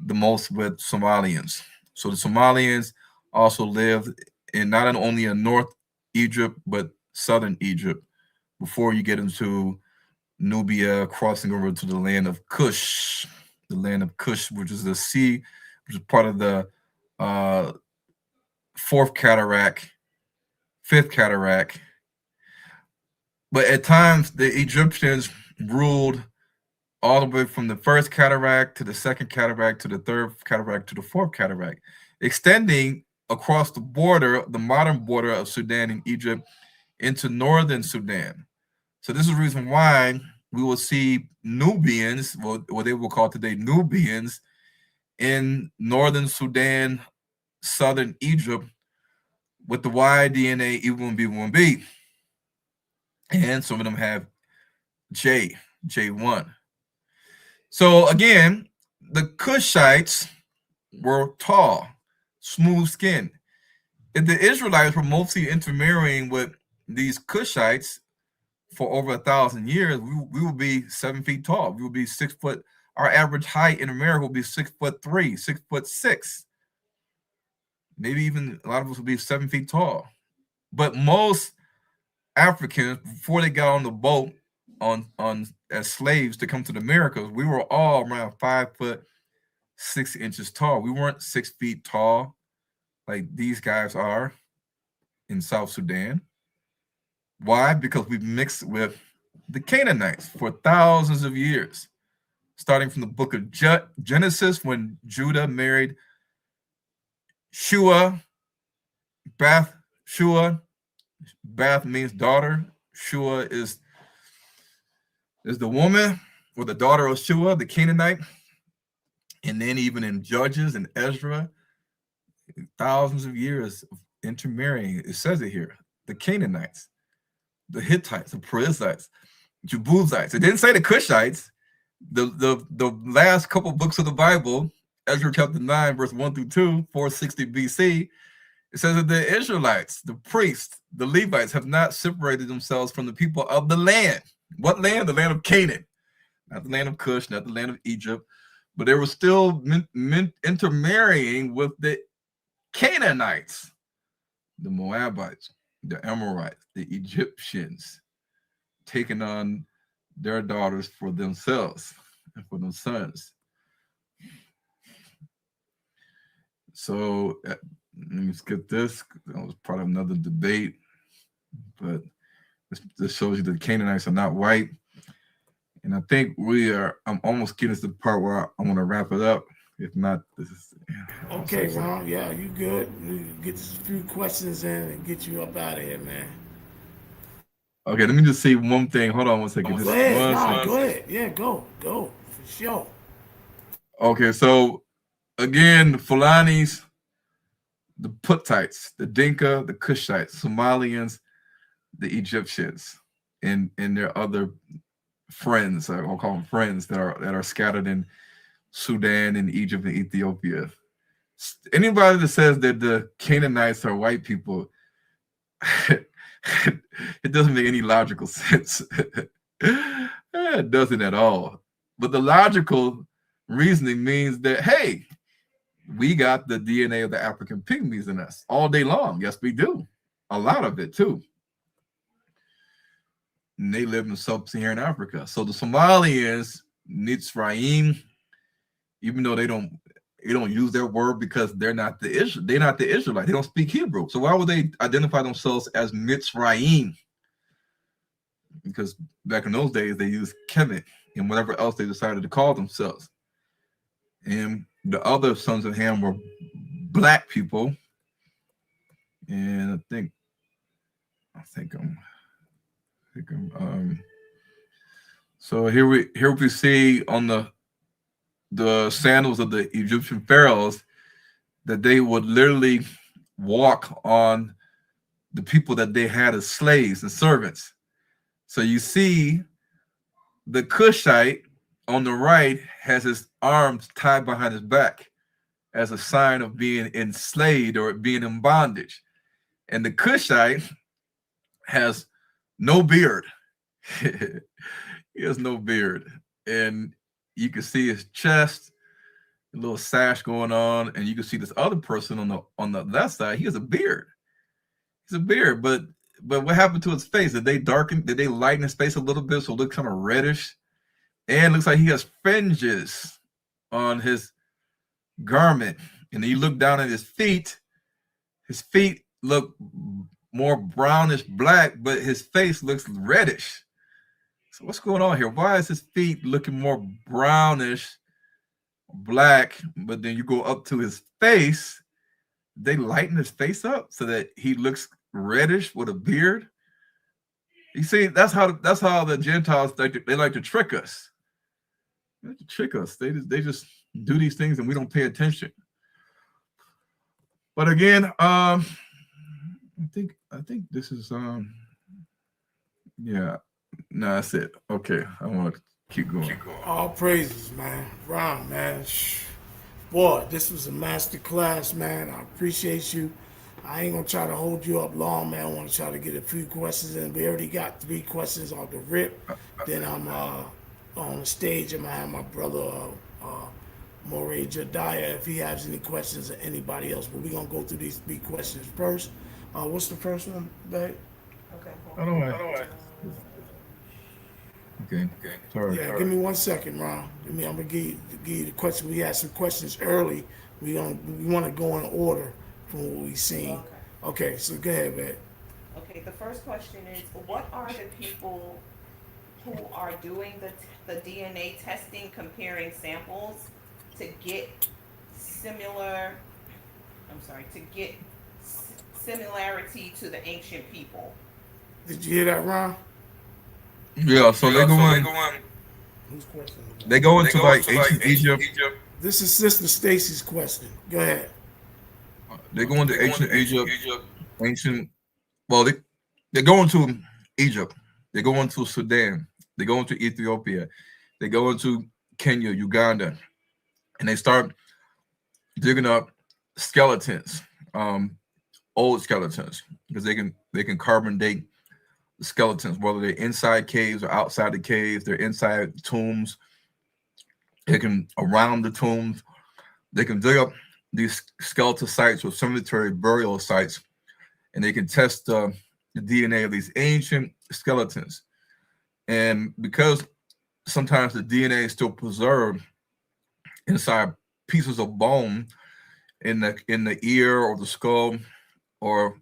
[SPEAKER 3] the most with Somalians. So the Somalians also lived in not only in North Egypt, but Southern Egypt before you get into Nubia, crossing over to the land of Kush, which is the sea, which is part of the Fourth Cataract, Fifth Cataract. But at times, the Egyptians ruled all the way from the First Cataract to the Second Cataract to the Third Cataract to the Fourth Cataract, extending across the border, the modern border of Sudan and Egypt, into northern Sudan. So this is the reason why we will see Nubians, what they will call today Nubians, in northern Sudan, southern Egypt, with the Y DNA E1B1B. And some of them have J1. So again, the Cushites were tall, smooth skin. If the Israelites were mostly intermarrying with these Cushites for over 1,000 years, we will be 7 feet tall. We will be 6 foot. Our average height in America will be 6'3", 6'6". Maybe even a lot of us will be 7 feet tall. But most Africans, before they got on the boat on as slaves to come to the Americas, we were all around 5'6" tall. We weren't 6 feet tall like these guys are in South Sudan. Why? Because we've mixed with the Canaanites for thousands of years, starting from the book of Genesis, when Judah married Shua, Bath-shua. Bath means daughter. Shua is the woman or the daughter of Shua, the Canaanite. And then even in Judges and Ezra, thousands of years of intermarrying, it says it here, the Canaanites, the Hittites, the Perizzites, Jebusites. It didn't say the Cushites. The last couple books of the Bible, Ezra chapter 9, verse 1 through 2, 460 BC, it says that the Israelites, the priests, the Levites have not separated themselves from the people of the land. What land? The land of Canaan. Not the land of Cush, not the land of Egypt, but they were still intermarrying with the Canaanites, the Moabites, the Amorites, the Egyptians, taking on their daughters for themselves and for their sons. So let me skip this. That was part of another debate, but this shows you that the Canaanites are not white. And I think I'm almost getting to the part where I want to wrap it up. If not, this is...
[SPEAKER 2] Okay, Ron, yeah, you good. We get a few questions in and get you up out of here, man.
[SPEAKER 3] Okay, let me just say one thing. Hold on one second.
[SPEAKER 2] Go ahead. Go ahead. Yeah, go. For sure.
[SPEAKER 3] Okay, so again, the Fulanis, the Puttites, the Dinka, the Cushites, Somalians, the Egyptians, and their other friends, I'll call them friends, that are scattered in Sudan and Egypt and Ethiopia. Anybody that says that the Canaanites are white people, it doesn't make any logical sense. It doesn't at all. But the logical reasoning means that, hey, we got the DNA of the African pygmies in us all day long. Yes, we do. A lot of it too. And they live in sub-Saharan Africa. So the Somalians, Mitzrayim, even though they don't use their word because they're not the Israelite. They don't speak Hebrew. So why would they identify themselves as Mitzrayim? Because back in those days they used Kemet and whatever else they decided to call themselves. And the other sons of Ham were black people. And so here we see on the sandals of the Egyptian pharaohs that they would literally walk on the people that they had as slaves and servants. So you see the Cushite on the right has his arms tied behind his back as a sign of being enslaved or being in bondage. And the Cushite has no beard. He has no beard. And you can see his chest, a little sash going on, and you can see this other person on the left side. He has a beard. He's a beard, but what happened to his face? Did they lighten his face a little bit so it looked kind of reddish? And it looks like he has fringes on his garment. And then you look down at his feet look more brownish black, but his face looks reddish. So what's going on here? Why is his feet looking more brownish black, but then you go up to his face, they lighten his face up so that he looks reddish with a beard? You see, that's how the Gentiles they like to trick us. They like to trick us. They just do these things and we don't pay attention. But again, I think this is yeah. No, that's it. Okay, I want to keep going.
[SPEAKER 2] All praises, man. Ron, man. Boy, this was a master class, man. I appreciate you. I ain't gonna try to hold you up long, man. I want to try to get a few questions in. We already got 3 questions off the rip. Then I'm on the stage. I'm gonna have my brother Moray Jediah if he has any questions or anybody else. But we're gonna go through these 3 questions first. What's the first one, babe?
[SPEAKER 3] Okay. Okay. Sorry.
[SPEAKER 2] Yeah, give me 1 second, Ron. I'm gonna give you the question. We had some questions early. We want to go in order from what we've seen. Okay, so go ahead, babe.
[SPEAKER 5] Okay, the first question is, what are the people who are doing the DNA testing, comparing samples to get similarity to the ancient people?
[SPEAKER 2] Did you hear that, Ron?
[SPEAKER 3] Yeah, so they go in.
[SPEAKER 2] Whose question?
[SPEAKER 3] They go into like ancient Egypt.
[SPEAKER 2] This is Sister Stacy's question. Go ahead.
[SPEAKER 3] They go into ancient Egypt. Well, they go into Egypt. They go into Sudan. They go into Ethiopia. They go into Kenya, Uganda, and they start digging up skeletons, old skeletons, because they can carbon date the skeletons, whether they're inside caves or outside the caves. They're inside tombs. They can around the tombs. They can dig up these skeletal sites or cemetery burial sites, and they can test the DNA of these ancient skeletons. And because sometimes the DNA is still preserved inside pieces of bone in the ear or the skull, or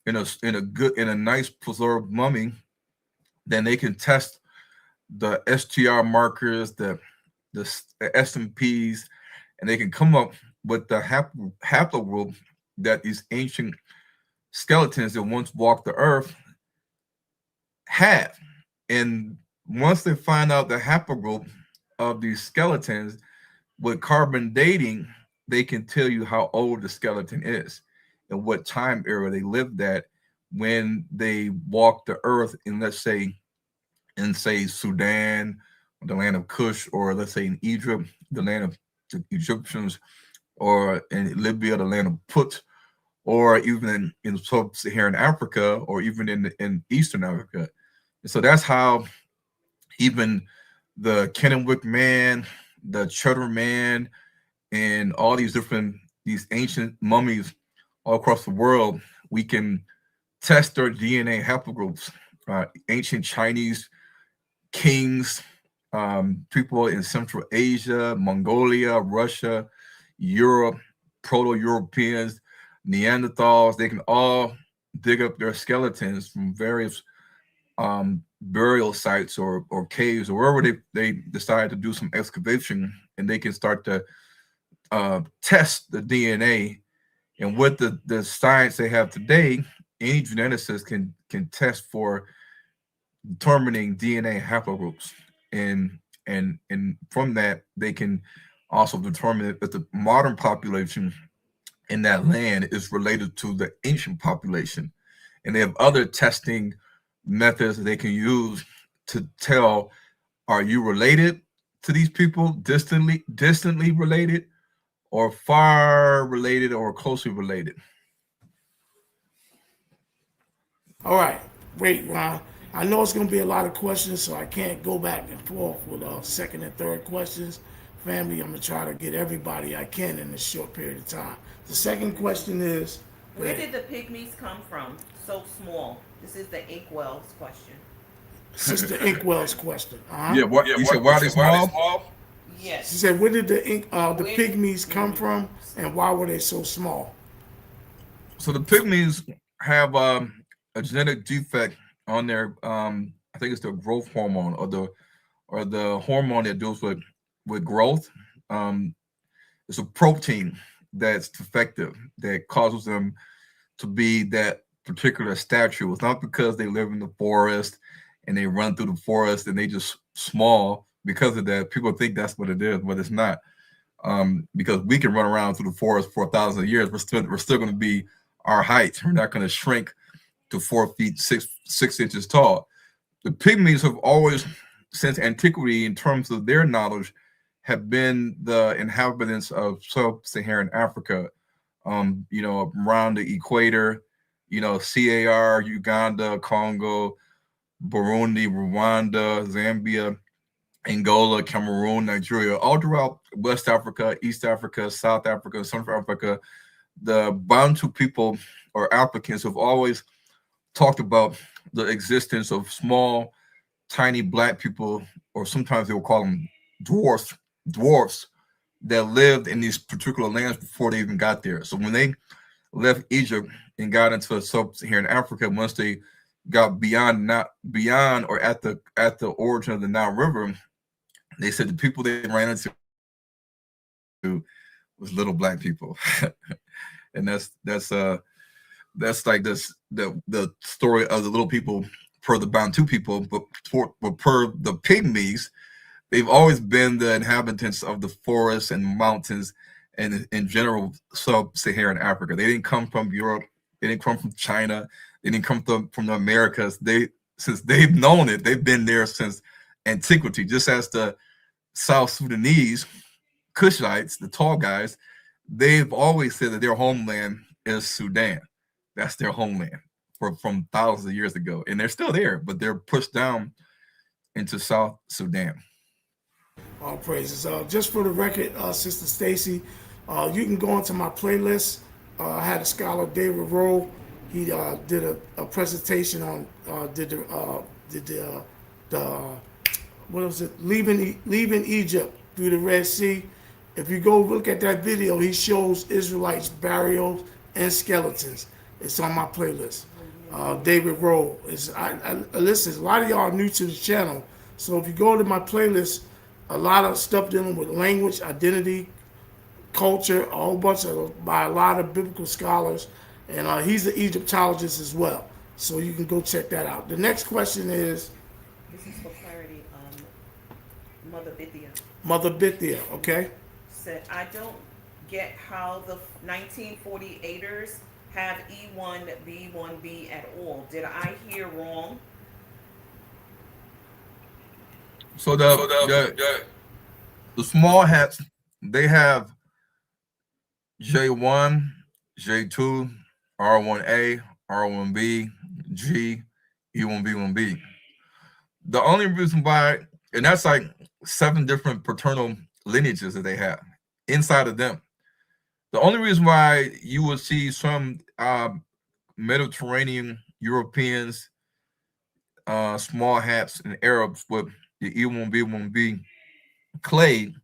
[SPEAKER 3] in a nice preserved mummy, then they can test the STR markers, the SMPs, and they can come up with the haplogroup that these ancient skeletons that once walked the earth have. And once they find out the haplogroup of these skeletons with carbon dating, they can tell you how old the skeleton is and what time era they lived at when they walked the earth in, let's say, Sudan, the land of Kush, or let's say in Egypt, the land of the Egyptians, or in Libya, the land of Put, or even in sub-Saharan Africa, or even in Eastern Africa. And so that's how even the Kennewick man, the Cheddar man, and all these ancient mummies all across the world, we can test their DNA haplogroups. Ancient Chinese kings, people in Central Asia, Mongolia, Russia, Europe, Proto-Europeans, Neanderthals, they can all dig up their skeletons from various burial sites or caves or wherever they decide to do some excavation, and they can start to test the DNA. And with the science they have today, any geneticist can test for determining DNA haplogroups, and from that they can also determine that the modern population in that land is related to the ancient population. And they have other testing methods that they can use to tell, are you related to these people, distantly related, or far related, or closely related?
[SPEAKER 2] All right, great, Ron. I know it's going to be a lot of questions, so I can't go back and forth with second and third questions. Family, I'm going to try to get everybody I can in this short period of time. The second question is,
[SPEAKER 5] where did the pygmies come from? So small. This is the Inkwell's question.
[SPEAKER 2] Sister Inkwell's question.
[SPEAKER 3] Yeah, you said why are they small?
[SPEAKER 5] Yes.
[SPEAKER 2] She said, where did the pygmies come from, and why were they so small?
[SPEAKER 3] So the pygmies have a genetic defect on their, I think it's the growth hormone, or the hormone that deals with growth. It's a protein that's defective that causes them to be that particular stature. It's not because they live in the forest and they run through the forest and they just small. Because of that, people think that's what it is, but it's not. Because we can run around through the forest for 1,000 years, we're still going to be our height. We're not going to shrink to 4 feet 6 inches tall. The pygmies have always, since antiquity, in terms of their knowledge, have been the inhabitants of sub-Saharan Africa. Around the equator, CAR, Uganda, Congo, Burundi, Rwanda, Zambia, Angola, Cameroon, Nigeria, all throughout West Africa, East Africa, South Africa, Central Africa. The Bantu people or Africans have always talked about the existence of small, tiny black people, or sometimes they will call them dwarfs that lived in these particular lands before they even got there. So when they left Egypt and got into sub-Saharan Africa, once they got beyond or at the origin of the Nile River, they said the people they ran into was little black people. And that's like this the story of the little people per the Bantu people, but per the pygmies, they've always been the inhabitants of the forests and mountains and in general sub-Saharan Africa. They didn't come from Europe, they didn't come from China, they didn't come from the Americas. Since they've known it, they've been there since antiquity, just as the South Sudanese Kushites, the tall guys, they've always said that their homeland is Sudan. That's their homeland from thousands of years ago. And they're still there, but they're pushed down into South Sudan.
[SPEAKER 2] All praises. Just for the record, Sister Stacy, you can go into my playlist. I had a scholar, David Rowe. He did a presentation on what was it? Leaving Egypt through the Red Sea. If you go look at that video, he shows Israelites' burials and skeletons. It's on my playlist. David Rowe is. Listen, a lot of y'all are new to the channel, so if you go to my playlist, a lot of stuff dealing with language, identity, culture, a whole bunch of by a lot of biblical scholars, and he's an Egyptologist as well. So you can go check that out. The next question is.
[SPEAKER 5] This is for clarity. Mother Bithia.
[SPEAKER 2] Mother Bithia, okay.
[SPEAKER 5] Said, I don't get how the 1948ers have E1, B1B at all. Did I hear wrong?
[SPEAKER 3] So the small hats, they have J1, J2, R1A, R1B, G, E1B1B. The only reason why, and that's like 7 different paternal lineages that they have inside of them. The only reason why you will see some Mediterranean Europeans, small hats, and Arabs with the E1B1B clade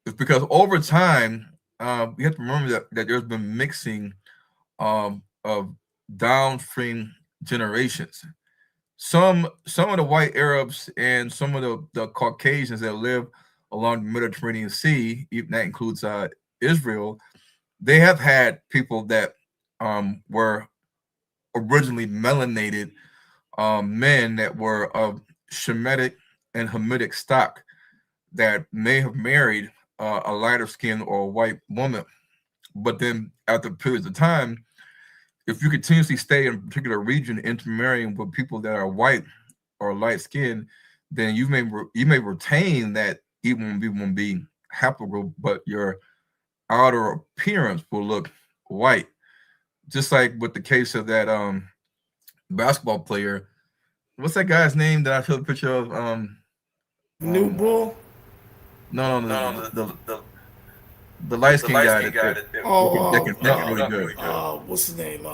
[SPEAKER 3] is because over time, we have to remember that there's been mixing of downstream generations. Some of the white Arabs and some of the Caucasians that live along the Mediterranean Sea, even that includes Israel, they have had people that were originally melanated men that were of Shemitic and Hamitic stock that may have married a lighter skin or a white woman. But then after periods of time, if you continuously stay in a particular region intermarrying with people that are white or light skinned, then you may retain that E1B1B haplogroup, but your outer appearance will look white. Just like with the case of that basketball player. What's that guy's name that I took a picture of?
[SPEAKER 2] New Bull.
[SPEAKER 3] No, the light skin guy that can flip really good.
[SPEAKER 2] What's his name?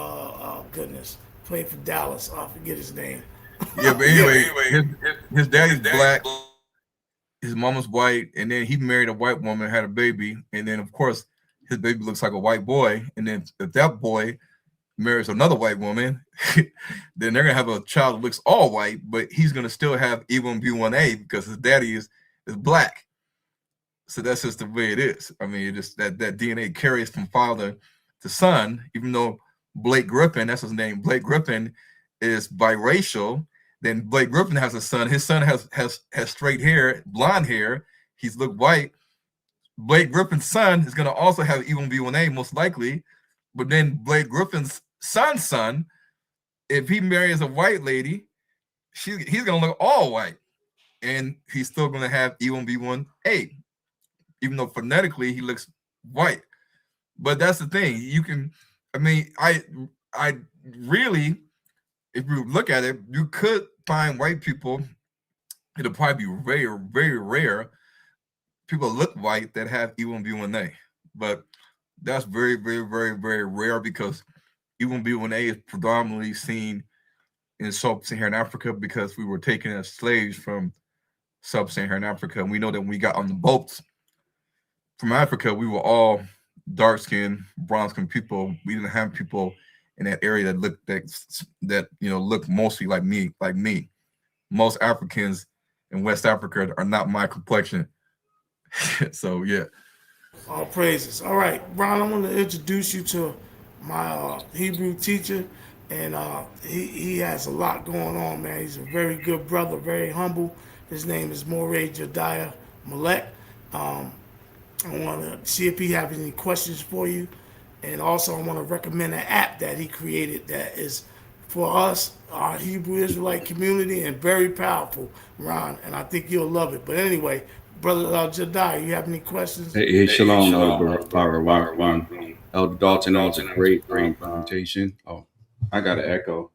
[SPEAKER 2] Goodness, played for Dallas. I forget his name.
[SPEAKER 3] Yeah, but anyway, his daddy's black, his mama's white, and then he married a white woman, had a baby, and then of course his baby looks like a white boy, and then if that boy marries another white woman, then they're gonna have a child that looks all white, but he's gonna still have E1B1A because his daddy is black. So that's just the way it is. I mean, it just that DNA carries from father to son, even though Blake Griffin, that's his name, Blake Griffin is biracial. Then Blake Griffin has a son. His son has straight hair, blonde hair. He's looked white. Blake Griffin's son is going to also have E1B1A most likely. But then Blake Griffin's son's son, if he marries a white lady, he's going to look all white. And he's still going to have E1B1A, even though phonetically he looks white. But that's the thing. You can, I mean, I really, if you look at it, you could find white people. It'll probably be very, very rare. People look white that have E1B1A, but that's very, very, very, very rare because E1B1A is predominantly seen in sub-Saharan Africa because we were taken as slaves from sub-Saharan Africa. And we know that when we got on the boats from Africa, we were all dark-skinned, brown-skinned people. We didn't have people in that area that looked that look mostly like me. Most Africans in West Africa are not my complexion. So yeah.
[SPEAKER 2] All praises. All right, Ron, I want to introduce you to my Hebrew teacher, and he has a lot going on, man. He's a very good brother, very humble. His name is Morey Jediah Malek. I want to see if he has any questions for you. And also I want to recommend an app that he created that is for us, our Hebrew Israelite community, and very powerful, Ron. And I think you'll love it. But anyway, Brother Jediah, you have any questions?
[SPEAKER 6] Hey, shalom, Ron. Elder Dalton, that was a great presentation. Oh, I got an echo.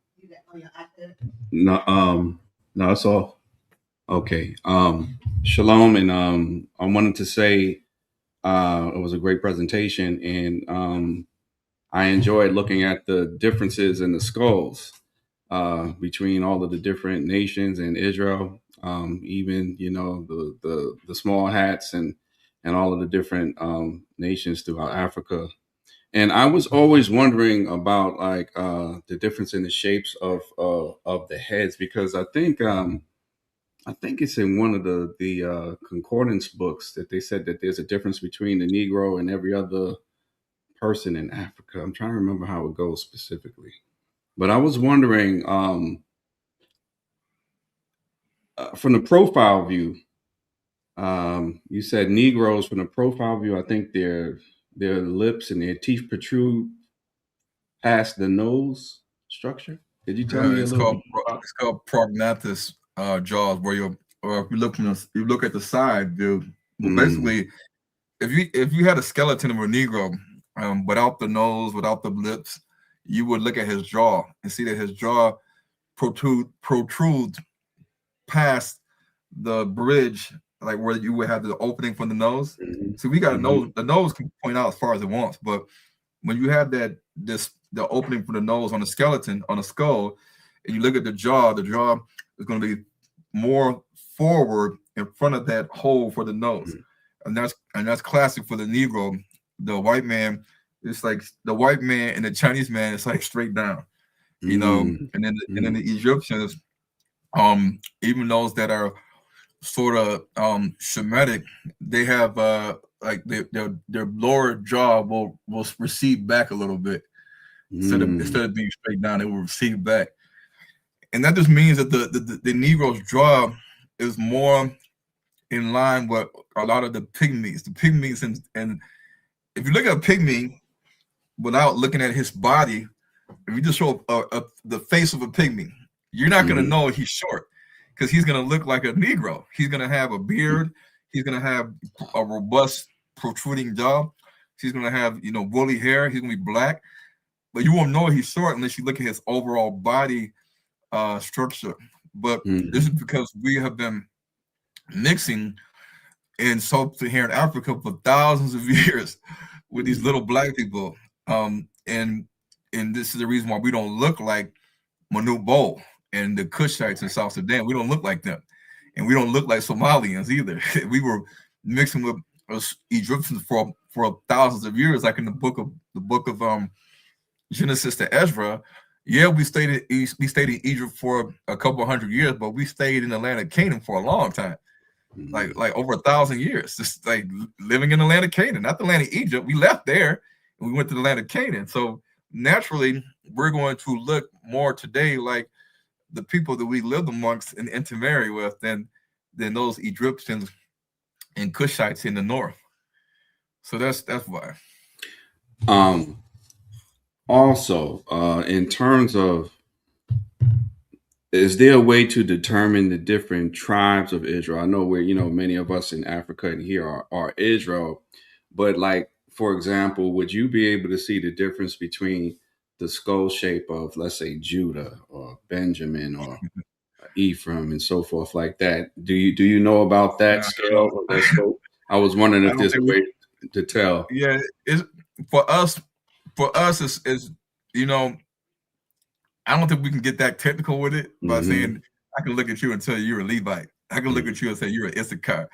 [SPEAKER 6] No, it's all okay. Shalom, and I wanted to say it was a great presentation, and I enjoyed looking at the differences in the skulls between all of the different nations in Israel. Even the small hats and all of the different nations throughout Africa. And I was always wondering about like the difference in the shapes of the heads, because I think it's in one of the concordance books that they said that there's a difference between the Negro and every other person in Africa. I'm trying to remember how it goes specifically, but I was wondering from the profile view. You said Negroes from the profile view. I think their lips and their teeth protrude past the nose structure. Could you tell me a little?
[SPEAKER 3] It's called prognathous jaws, where or if you look at the side view. Basically, if you had a skeleton of a Negro, without the nose, without the lips, you would look at his jaw and see that his jaw protrudes past the bridge, like where you would have the opening from the nose. So we got a nose. The nose can point out as far as it wants, but when you have the opening from the nose on the skeleton, on the skull, and you look at the jaw is going to be more forward in front of that hole for the nose, and that's classic for the Negro. The white man, it's like the white man and the Chinese man, it's like straight down, you know. And then the Egyptians, even those that are sort of Shemitic, they have like their lower jaw will recede back a little bit. Instead of being straight down, it will recede back. And that just means that the Negro's jaw is more in line with a lot of the pygmies. The pygmies, and if you look at a pygmy without looking at his body, if you just show the face of a pygmy, you're not going to know he's short, because he's going to look like a Negro. He's going to have a beard. He's going to have a robust, protruding jaw. He's going to have, woolly hair. He's going to be black. But you won't know he's short unless you look at his overall body structure. But this is because we have been mixing in sub-Saharan Africa for thousands of years with these little black people. And this is the reason why we don't look like Manute Bol and the Kushites in South Sudan. We don't look like them. And we don't look like Somalians either. We were mixing with Egyptians for thousands of years, like in the book of Genesis to Ezra. Yeah, we stayed in Egypt for a couple hundred years, but we stayed in the land of Canaan for a long time, like over 1,000 years, just like living in the land of Canaan, not the land of Egypt. We left there and we went to the land of Canaan. So naturally, we're going to look more today like the people that we lived amongst and intermarry with than those Egyptians and Cushites in the north. So that's why.
[SPEAKER 6] Also, in terms of, is there a way to determine the different tribes of Israel? I know many of us in Africa and here are Israel, but like, for example, would you be able to see the difference between the skull shape of, let's say, Judah or Benjamin or Ephraim and so forth like that? Do you know about that scale or that scope? I was wondering if there's a way to tell.
[SPEAKER 3] Yeah, for us, is I don't think we can get that technical with it by saying I can look at you and tell you you're a Levite. I can look at you and say you're an Issachar.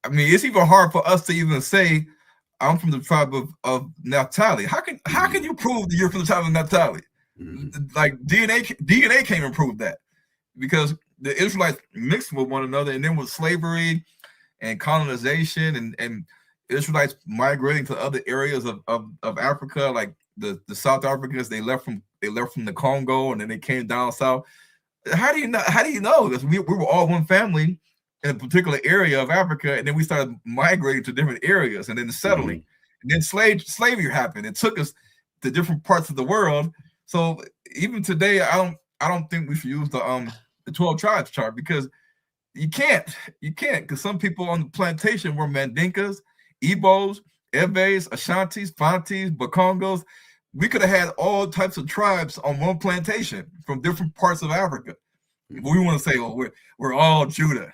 [SPEAKER 3] I mean, it's even hard for us to even say I'm from the tribe of Naphtali. How can you prove that you're from the tribe of Naphtali? Like DNA can't even prove that, because the Israelites mixed with one another, and then with slavery and colonization and Israelites migrating to other areas of Africa, like the South Africans, they left from the Congo, and then they came down south. How do you know? Because we were all one family in a particular area of Africa, and then we started migrating to different areas and then settling. And then slavery happened. It took us to different parts of the world. So even today, I don't think we should use the 12 tribes chart, because you can't, because some people on the plantation were Mandinkas, Igbos, Eves, Ashantis, Fantis, Bakongos. We could have had all types of tribes on one plantation from different parts of Africa. But we want to say, well, we're all Judah.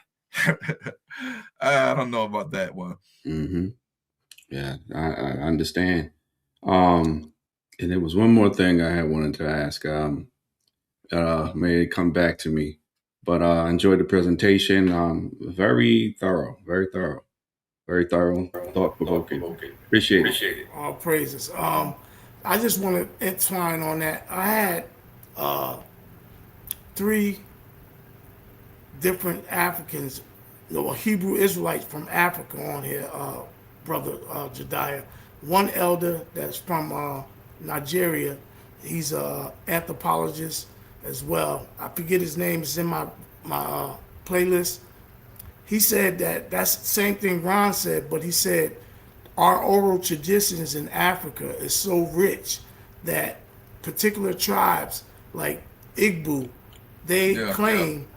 [SPEAKER 3] I don't know about that one.
[SPEAKER 6] Yeah, I understand. And there was one more thing I had wanted to ask. May it come back to me. But I enjoyed the presentation. Very thorough, thought-provoking. Appreciate it.
[SPEAKER 2] All praises. I just want to entwine on that. I had 3 different Africans, Hebrew Israelites from Africa on here, Brother Jediah. One elder that's from Nigeria. He's an anthropologist as well. I forget his name. It's in my playlist. He said that's the same thing Ron said, but he said our oral traditions in Africa is so rich that particular tribes like Igbo, they claim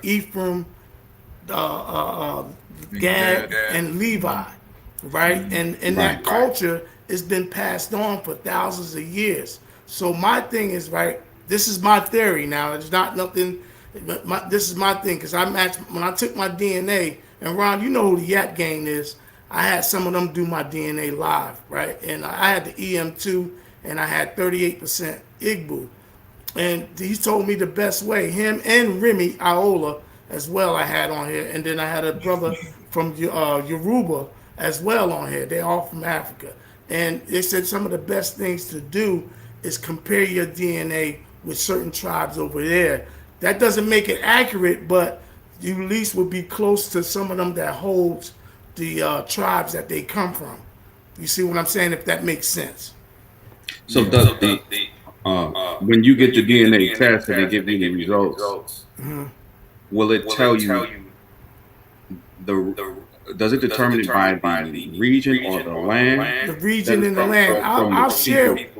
[SPEAKER 2] Ephraim, Gad, and Levi, right? And in that culture, it's been passed on for thousands of years. So my thing is, right, this is my theory now. It's not nothing, this is my thing, because I matched, when I took my DNA, and Ron, you know who the Yat Gang is, I had some of them do my DNA live, right? And I had the EM2, and I had 38% Igbo. And he told me the best way, him and Remy Iola as well I had on here. And then I had a brother from Yoruba as well on here. They're all from Africa. And they said some of the best things to do is compare your DNA with certain tribes over there. That doesn't make it accurate, but you at least would be close to some of them that holds the tribes that they come from. You see what I'm saying? If that makes sense.
[SPEAKER 6] So does when you get the DNA test and they give you the results, will it tell you does it determine it by the region or the land?
[SPEAKER 2] The region and the land. I'll share with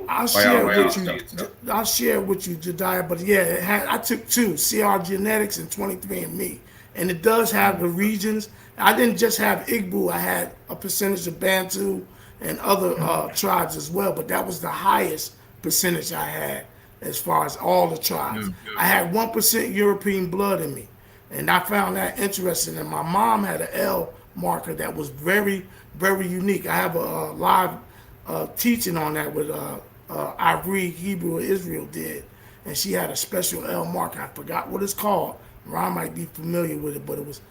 [SPEAKER 2] you, Jediah. But yeah, I took 2, CR Genetics and 23andMe, and it does have the regions. I didn't just have Igbo. I had a percentage of Bantu and other tribes as well, but that was the highest percentage I had as far as all the tribes. I had 1% European blood in me, and I found that interesting. And my mom had an L marker that was very, very unique. I have a live teaching on that with Ivory Hebrew Israel did, and she had a special L marker. I forgot what it's called. Ron might be familiar with it, but it was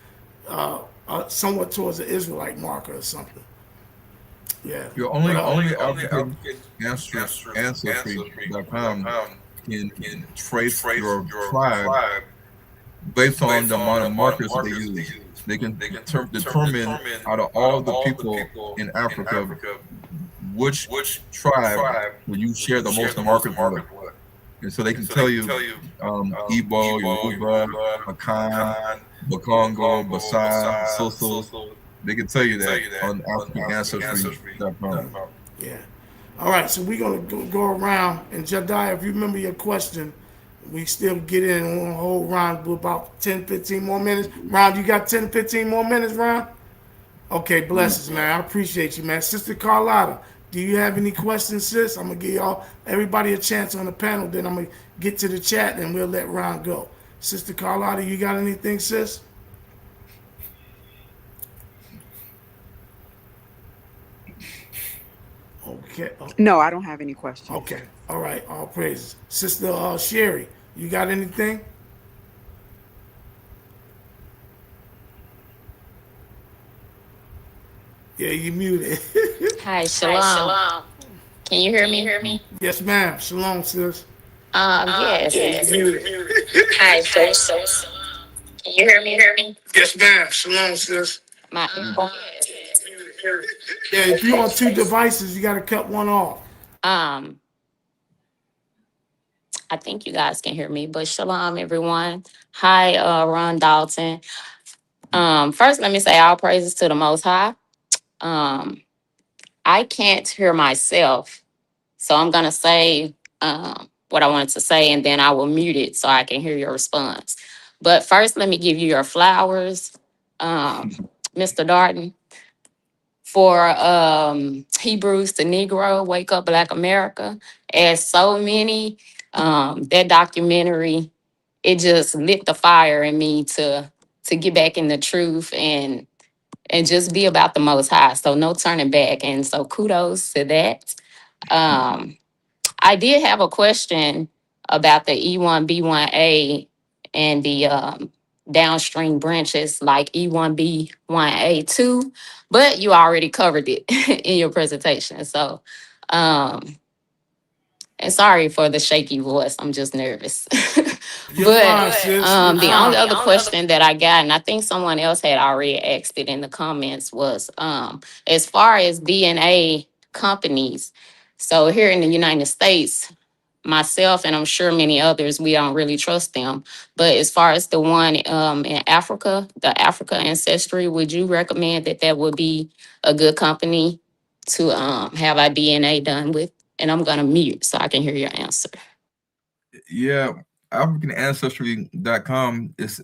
[SPEAKER 2] somewhat towards the Israelite marker or something. Yeah.
[SPEAKER 3] You're only African Ancestry.com can trace your tribe based on the amount of markers they use. They can determine out of all the people in Africa which tribe will you share the most markers with. And so they can tell you Igbo, Yoruba, Akan, Bakongo, Basai, Soso. They can tell you that on African Ancestry.com.
[SPEAKER 2] Yeah. All right, so we're going to go around. And Jediah, if you remember your question, we still get in on a whole round with about 10, 15 more minutes. Ron, you got 10, 15 more minutes, Ron? Okay, blessings, man. I appreciate you, man. Sister Carlotta, do you have any questions, sis? I'm going to give everybody a chance on the panel. Then I'm going to get to the chat, and we'll let Ron go. Sister Carlotta, you got anything, sis? Okay.
[SPEAKER 7] No, I don't have any questions.
[SPEAKER 2] Okay. All right. All praises. Sister Sherry, you got anything? Yeah, you muted.
[SPEAKER 8] Hi, shalom. Can you hear me?
[SPEAKER 2] Yes, ma'am. Shalom, sis.
[SPEAKER 8] Yes.
[SPEAKER 2] You muted.
[SPEAKER 8] Hi, so. Can you hear me?
[SPEAKER 2] Yes, ma'am. Shalom, sis.
[SPEAKER 8] My
[SPEAKER 2] Yeah, if you're on 2 devices, you got to cut one off.
[SPEAKER 8] I think you guys can hear me, but shalom, everyone. Hi, Ron Dalton. First, let me say all praises to the Most High. I can't hear myself, so I'm gonna say what I wanted to say, and then I will mute it so I can hear your response. But first, let me give you your flowers, Mr. Darden, for Hebrews to Negro, Wake Up Black America. As so many, that documentary, it just lit the fire in me to get back in the truth and just be about the Most High. So no turning back. And so kudos to that. I did have a question about the E1B1A and the downstream branches like E1B1A2, but you already covered it in your presentation. So, and sorry for the shaky voice. I'm just nervous.
[SPEAKER 2] Fine, sis.
[SPEAKER 8] The only other question that I got, and I think someone else had already asked it in the comments, was as far as DNA companies. So here in the United States, myself and I'm sure many others, we don't really trust them. But as far as the one in Africa, the Africa Ancestry, would you recommend that would be a good company to have our DNA done with? And I'm gonna mute so I can hear your answer.
[SPEAKER 3] Yeah, African Ancestry.com is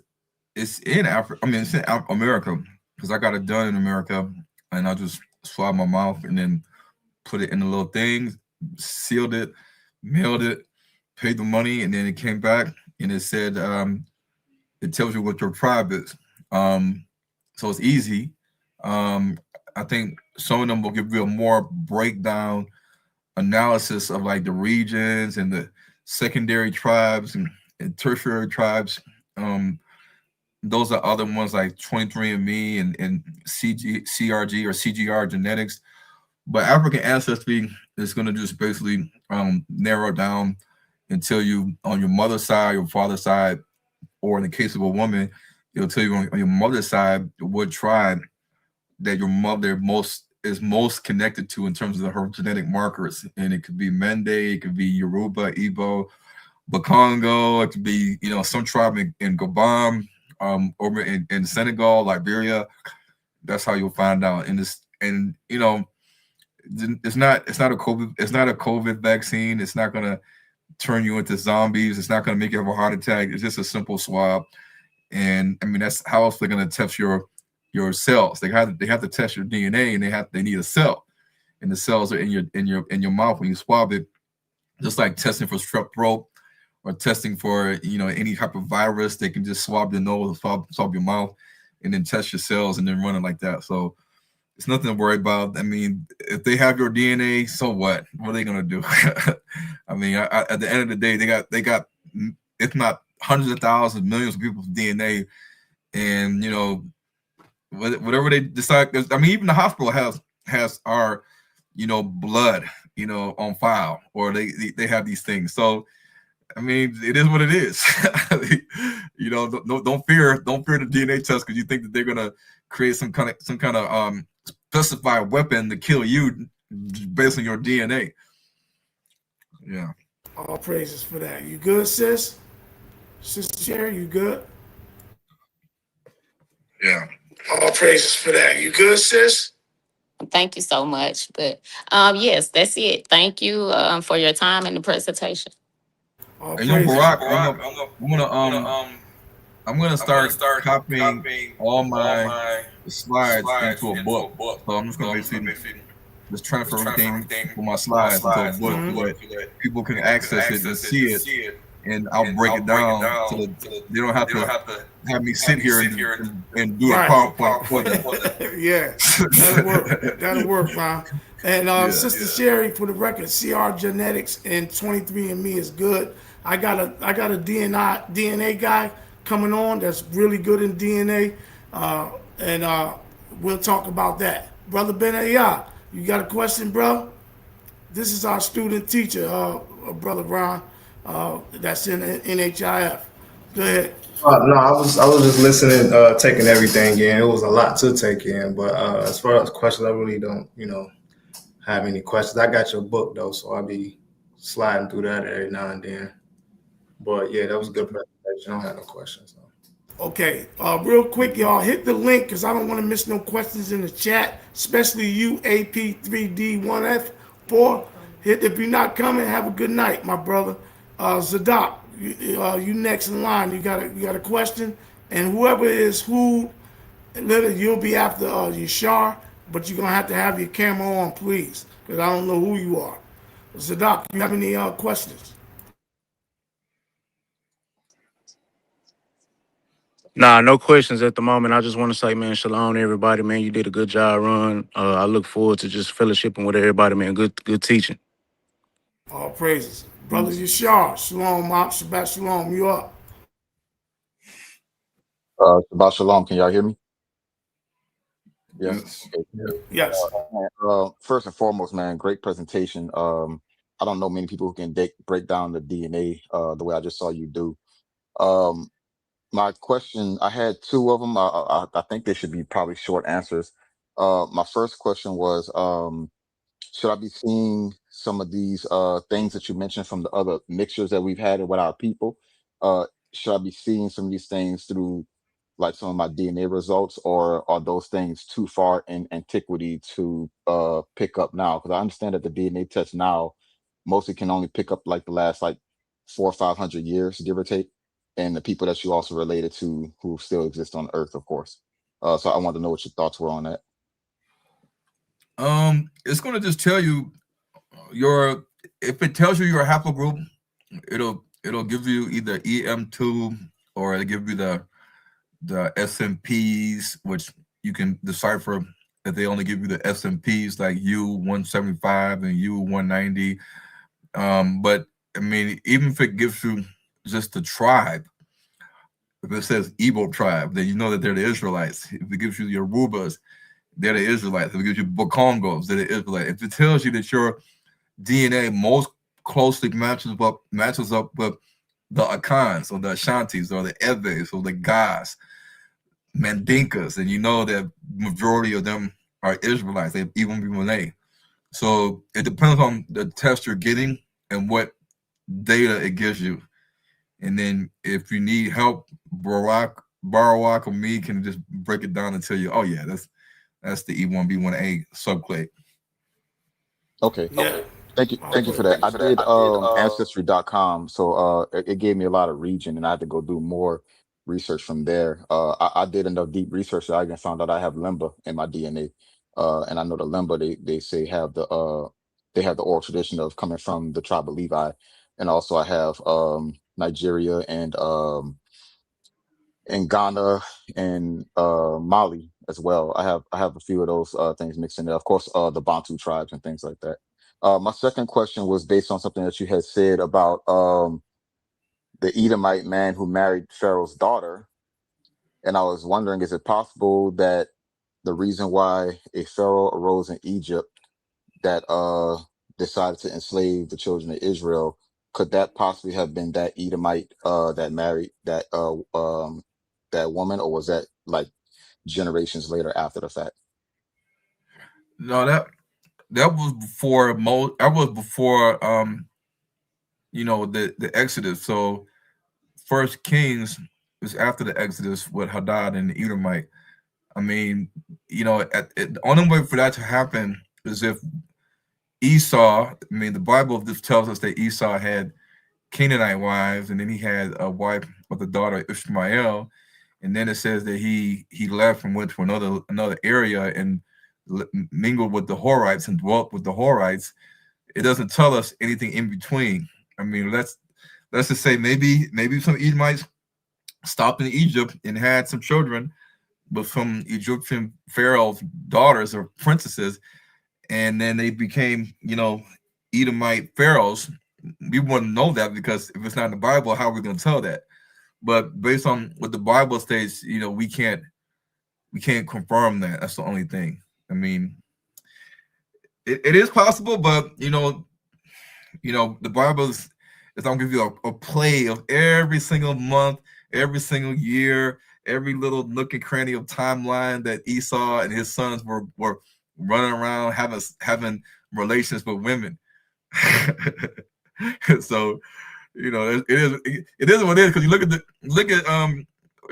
[SPEAKER 3] in Africa. I mean, it's in America because I got it done in America, and I just swab my mouth and then put it in a little thing, sealed it, mailed it, paid the money, and then it came back and it said it tells you what your tribe is. So it's easy. I think some of them will give you a more breakdown analysis of like the regions and the secondary tribes and tertiary tribes. Those are other ones like 23andMe and CRG or CGR genetics. But African ancestry is going to just basically narrow down and tell you on your mother's side, your father's side, or in the case of a woman, it'll tell you on your mother's side what tribe that your mother is most connected to in terms of her genetic markers. And it could be Mende, it could be Yoruba, Igbo, Bakongo, it could be, you know, some tribe in Gabon, over in Senegal, Liberia. That's how you'll find out. And you know, it's not a COVID vaccine. It's not gonna turn you into zombies. It's not gonna make you have a heart attack. It's just a simple swab. And I mean, that's how else they're gonna test your cells. They have to test your DNA, and they need a cell, and the cells are in your mouth when you swab it, just like testing for strep throat or testing for, you know, any type of virus. They can just swab your nose, swab your mouth, and then test your cells and then run it like that. So it's nothing to worry about. I mean, if they have your DNA, so what? What are they gonna do? I mean, at the end of the day, they got if not hundreds of thousands, millions of people's DNA, and you know, whatever they decide. I mean, even the hospital has our, you know, blood, you know, on file, or they have these things. So I mean, it is what it is. You know, don't fear the DNA test because you think that they're gonna create some kind of specified weapon to kill you based on your DNA. Yeah.
[SPEAKER 2] All praises for that. You good, sis? Sister Sherry, you good?
[SPEAKER 3] Yeah.
[SPEAKER 2] All praises for that. You good, sis?
[SPEAKER 8] Thank you so much. But yes, that's it. Thank you for your time and the presentation.
[SPEAKER 2] All
[SPEAKER 3] And you know,
[SPEAKER 2] praises.
[SPEAKER 3] Barack, I'm gonna start copying all my slides into a book. So I'm just gonna basically just transfer everything from my slides into a book so that people can access it and see it, and I'll break it down so that they don't have to have me sit here and do a PowerPoint for them.
[SPEAKER 2] Yeah, that'll work, man. And Sister Sherry, for the record, CR Genetics and 23andMe is good. I got a DNA guy coming on that's really good in DNA, and we'll talk about that. Brother Benaya, you got a question, bro? This is our student teacher, Brother Ron, that's in NHIF. Go ahead.
[SPEAKER 7] No, I was just listening, taking everything in. It was a lot to take in, but as far as questions, I really don't, have any questions. I got your book though, so I'll be sliding through that every now and then. But yeah, that was a good presentation. I don't have no questions. So.
[SPEAKER 2] Okay, real quick, y'all, hit the link because I don't want to miss no questions in the chat, especially you, AP3D1F4. If you're not coming, have a good night, my brother. Zadok, you next in line. You got a question, and whoever is who, literally, you'll be after Yashar, but you're gonna have to have your camera on, please, because I don't know who you are. Zadok, you have any questions?
[SPEAKER 9] Nah, no questions at the moment. I just want to say, man, shalom to everybody, man. You did a good job, Ron. I look forward to just fellowshipping with everybody, man. Good teaching.
[SPEAKER 2] All praises. Brother Yashar, shalom, Mom, Shabbat shalom, you up?
[SPEAKER 10] Shabbat shalom, can y'all hear me?
[SPEAKER 3] Yes.
[SPEAKER 10] Okay.
[SPEAKER 2] Yes.
[SPEAKER 10] First and foremost, man, great presentation. I don't know many people who can break down the DNA the way I just saw you do. My question, I had two of them. I think they should be probably short answers. My first question was, should I be seeing some of these things that you mentioned from the other mixtures that we've had with our people? Should I be seeing some of these things through like some of my DNA results, or are those things too far in antiquity to pick up now? Because I understand that the DNA test now mostly can only pick up like the last like 400 or 500 years, give or take, and the people that you also related to who still exist on Earth, of course. So I wanted to know what your thoughts were on that.
[SPEAKER 3] It's going to just tell you if it tells you your haplogroup, it'll give you either EM2 or it'll give you the SMPs, which you can decipher that they only give you the SMPs like U175 and U190. But I mean, even if it gives you just the tribe, if it says Igbo tribe, then you know that they're the Israelites. If it gives you the Yorubas, they're the Israelites. If it gives you Bokongos, they're the Israelites. If it tells you that your DNA most closely matches up with the Akans or the Ashantis or the Eves or the Gas, Mandinkas, and you know that majority of them are Israelites. They even be Malay. So it depends on the test you're getting and what data it gives you. And then if you need help, Barak or me can just break it down and tell you, oh yeah, that's the E1B1A subclade.
[SPEAKER 10] Okay.
[SPEAKER 2] Yeah.
[SPEAKER 10] Okay. Thank you for that. I did ancestry.com, so it gave me a lot of region, and I had to go do more research from there. I did enough deep research that I even found out I have Limba in my DNA, and I know the Limba they say have the oral tradition of coming from the tribe of Levi, and also I have Nigeria and Ghana and Mali as well. I have a few of those things mixed in there. Of course, the Bantu tribes and things like that. My second question was based on something that you had said about the Edomite man who married Pharaoh's daughter. And I was wondering, is it possible that the reason why a Pharaoh arose in Egypt that decided to enslave the children of Israel, could that possibly have been that Edomite that married that woman, or was that like generations later after the fact?
[SPEAKER 3] No, that was before the Exodus. So First Kings is after the Exodus with Hadad and the Edomite. I mean, the only way for that to happen is if Esau, I mean, the Bible just tells us that Esau had Canaanite wives, and then he had a wife with the daughter Ishmael, and then it says that he left and went to another area and mingled with the Horites and dwelt with the Horites. It doesn't tell us anything in between. I mean, let's just say maybe some Edomites stopped in Egypt and had some children with some Egyptian pharaoh's daughters or princesses, and then they became, Edomite pharaohs. We wouldn't know that because if it's not in the Bible, how are we going to tell that? But based on what the Bible states, we can't confirm that. That's the only thing. I mean, it is possible, but the Bible is going to give you a play of every single month, every single year, every little nook and cranny of timeline that Esau and his sons were running around having relations with women. So, it is what it is, because you look at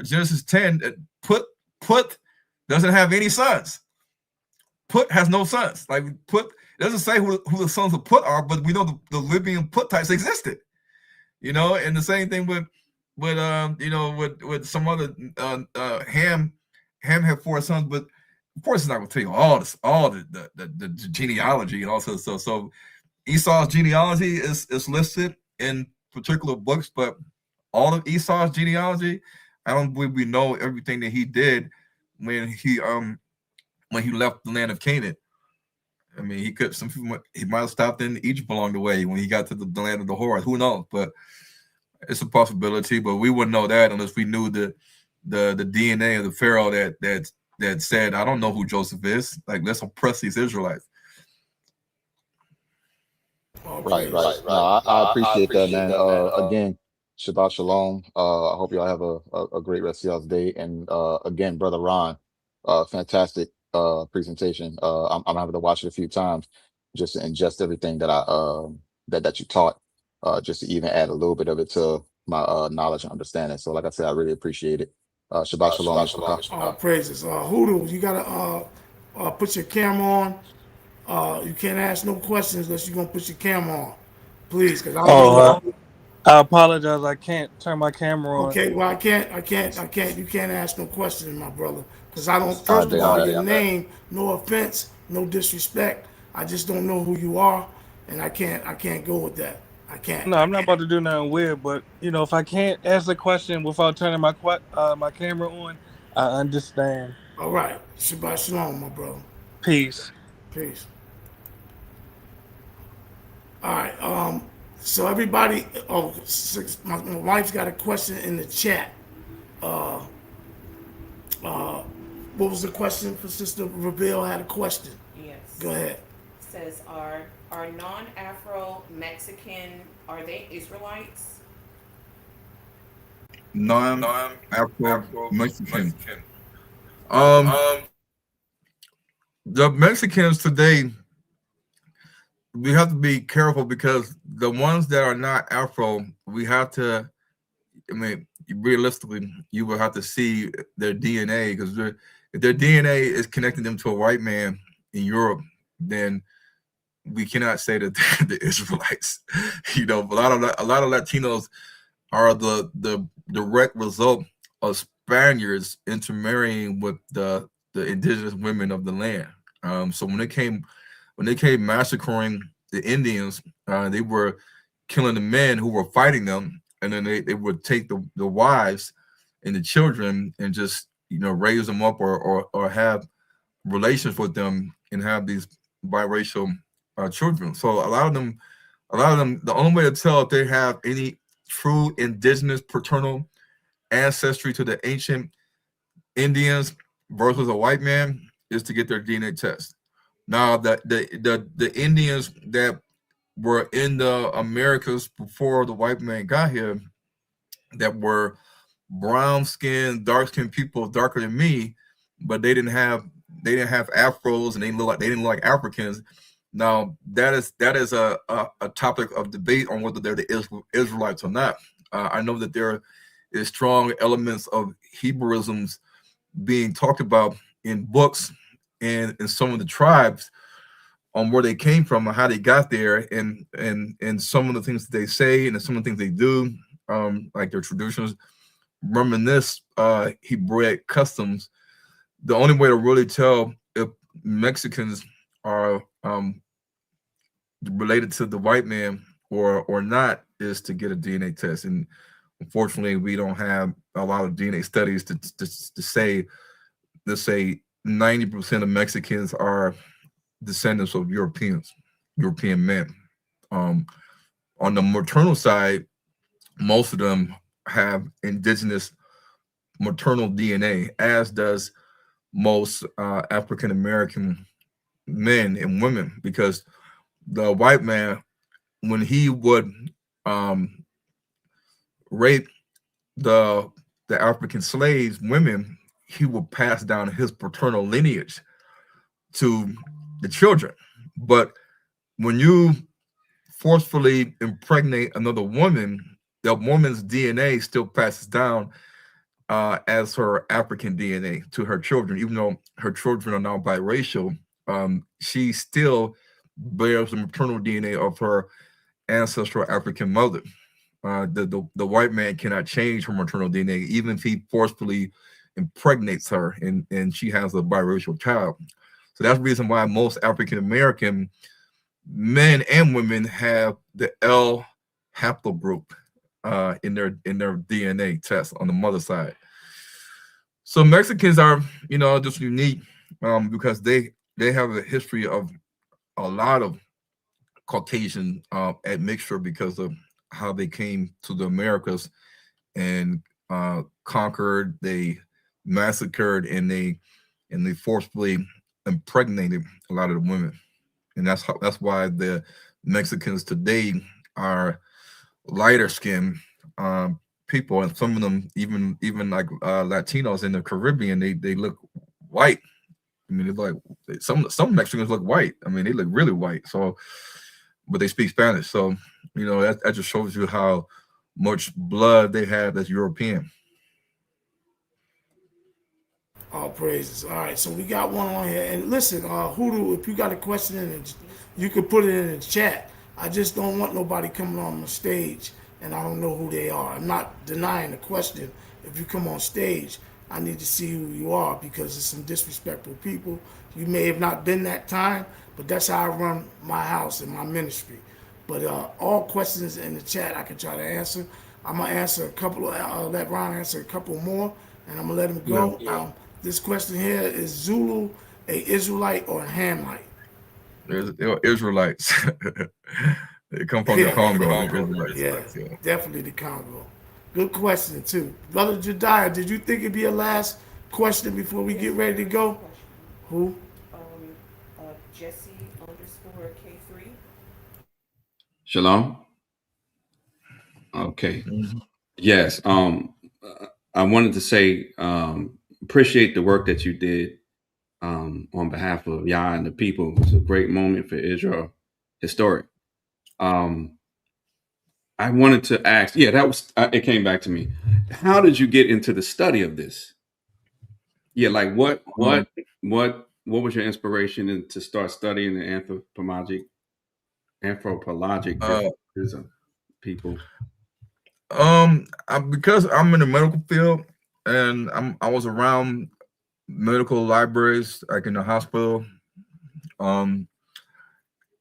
[SPEAKER 3] Genesis 10. Put doesn't have any sons. Put has no sons. Like Put, it doesn't say who the sons of Put are, but we know the Libyan Puttites existed. And the same thing with some other Ham had 4 sons, but of course it's not going to tell you all the genealogy and all sorts of stuff. So Esau's genealogy is listed in particular books, but all of Esau's genealogy, I don't believe we know everything that he did when he left the land of Canaan. I mean, he might have stopped in Egypt along the way when he got to the land of the Horites. Who knows? But it's a possibility. But we wouldn't know that unless we knew the DNA of the Pharaoh that said, I don't know who Joseph is. Like, let's oppress these Israelites.
[SPEAKER 10] Right. No, I appreciate that, man. Again, Shabbat Shalom. I hope y'all have a great rest of y'all's day. And again, Brother Ron, fantastic presentation. I'm having to watch it a few times just to ingest everything that that you taught, just to even add a little bit of it to my knowledge and understanding. So like I said, I really appreciate it. Shabbat Shalom.
[SPEAKER 2] Praises. Hoodoo, you gotta put your camera on. You can't ask no questions unless you're gonna put your camera on, please.
[SPEAKER 11] I apologize. I can't turn my camera on.
[SPEAKER 2] Okay, well I can't. You can't ask no questions, my brother, because I don't. First of all, your name. No offense, no disrespect. I just don't know who you are. and I can't go with that. I can't.
[SPEAKER 11] No, I'm not about to do nothing weird, but if I can't ask the question without turning my camera on, I understand.
[SPEAKER 2] All right, Shabbat Shalom, my brother.
[SPEAKER 11] Peace.
[SPEAKER 2] Peace. All right. So everybody, my wife's got a question in the chat. What was the question for Sister Reveal? Had a question.
[SPEAKER 5] Yes.
[SPEAKER 2] Go ahead.
[SPEAKER 5] Says, are non-Afro Mexican, are they Israelites?
[SPEAKER 3] Non-Afro Mexican. The Mexicans today, we have to be careful because the ones that are not Afro, we have to, I mean, realistically, you will have to see their DNA, because if their DNA is connecting them to a white man in Europe, then we cannot say that they're the Israelites. A lot of Latinos are the direct result of Spaniards intermarrying with the indigenous women of the land. So when they came massacring the Indians, they were killing the men who were fighting them, and then they would take the wives and the children and just raise them up or have relations with them and have these biracial children. So a lot of them, the only way to tell if they have any true indigenous paternal ancestry to the ancient Indians versus a white man is to get their DNA test. Now, the Indians that were in the Americas before the white man got here, that were brown skinned, dark skinned people, darker than me, but they didn't have afros and they didn't look like Africans. Now that is a topic of debate on whether they're the Israelites or not. I know that there is strong elements of Hebrewisms being talked about in books and in some of the tribes on where they came from and how they got there, and some of the things that they say and some of the things they do, like their traditions, reminisce Hebraic customs. The only way to really tell if Mexicans are related to the white man or not is to get a DNA test. And unfortunately, we don't have a lot of DNA studies to say, let's say 90% of Mexicans are descendants of European men. On the maternal side, most of them have indigenous maternal DNA, as does most African American men and women, because the white man, when he would rape the African slaves, women, he would pass down his paternal lineage to the children. But when you forcefully impregnate another woman, the woman's DNA still passes down as her African DNA to her children. Even though her children are now biracial, she still bears the maternal DNA of her ancestral African mother. The white man cannot change her maternal DNA, even if he forcefully impregnates her and she has a biracial child. So that's the reason why most African American men and women have the L haplogroup in their DNA test on the mother side. So Mexicans are, just unique because they have a history of a lot of Caucasian admixture because of how they came to the Americas and conquered, they massacred, and they forcibly impregnated a lot of the women. And that's why the Mexicans today are lighter skinned people, and some of them even like Latinos in the Caribbean, they look white. I mean, it's like some Mexicans look white. I mean, they look really white. So, but they speak Spanish. So, that just shows you how much blood they have that's European.
[SPEAKER 2] All praises. All right, so we got one on here. And listen, Hoodoo, if you got a question in it, you can put it in the chat. I just don't want nobody coming on the stage and I don't know who they are. I'm not denying the question. If you come on stage, I need to see who you are because there's some disrespectful people. You may have not been that time, but that's how I run my house and my ministry. But all questions in the chat I can try to answer. I'm gonna answer a couple of let Ron answer a couple more, and I'm gonna let him go. This question here is Zulu a Israelite or a Hamite?
[SPEAKER 3] They're Israelites. They come from the Congo. Israelites.
[SPEAKER 2] Yeah, definitely the Congo. Good question too, Brother Jediah. Did you think it'd be a last question before we get ready to go? Who?
[SPEAKER 5] Jesse _ K3.
[SPEAKER 6] Shalom. Okay. Yes. I wanted to say appreciate the work that you did on behalf of Yah and the people. It's a great moment for Israel, historic. I wanted to ask, that was it came back to me. How did you get into the study of this? Yeah, like what was your inspiration to start studying the anthropologic differences of people?
[SPEAKER 3] Because I'm in the medical field and I was around medical libraries, like in the hospital, and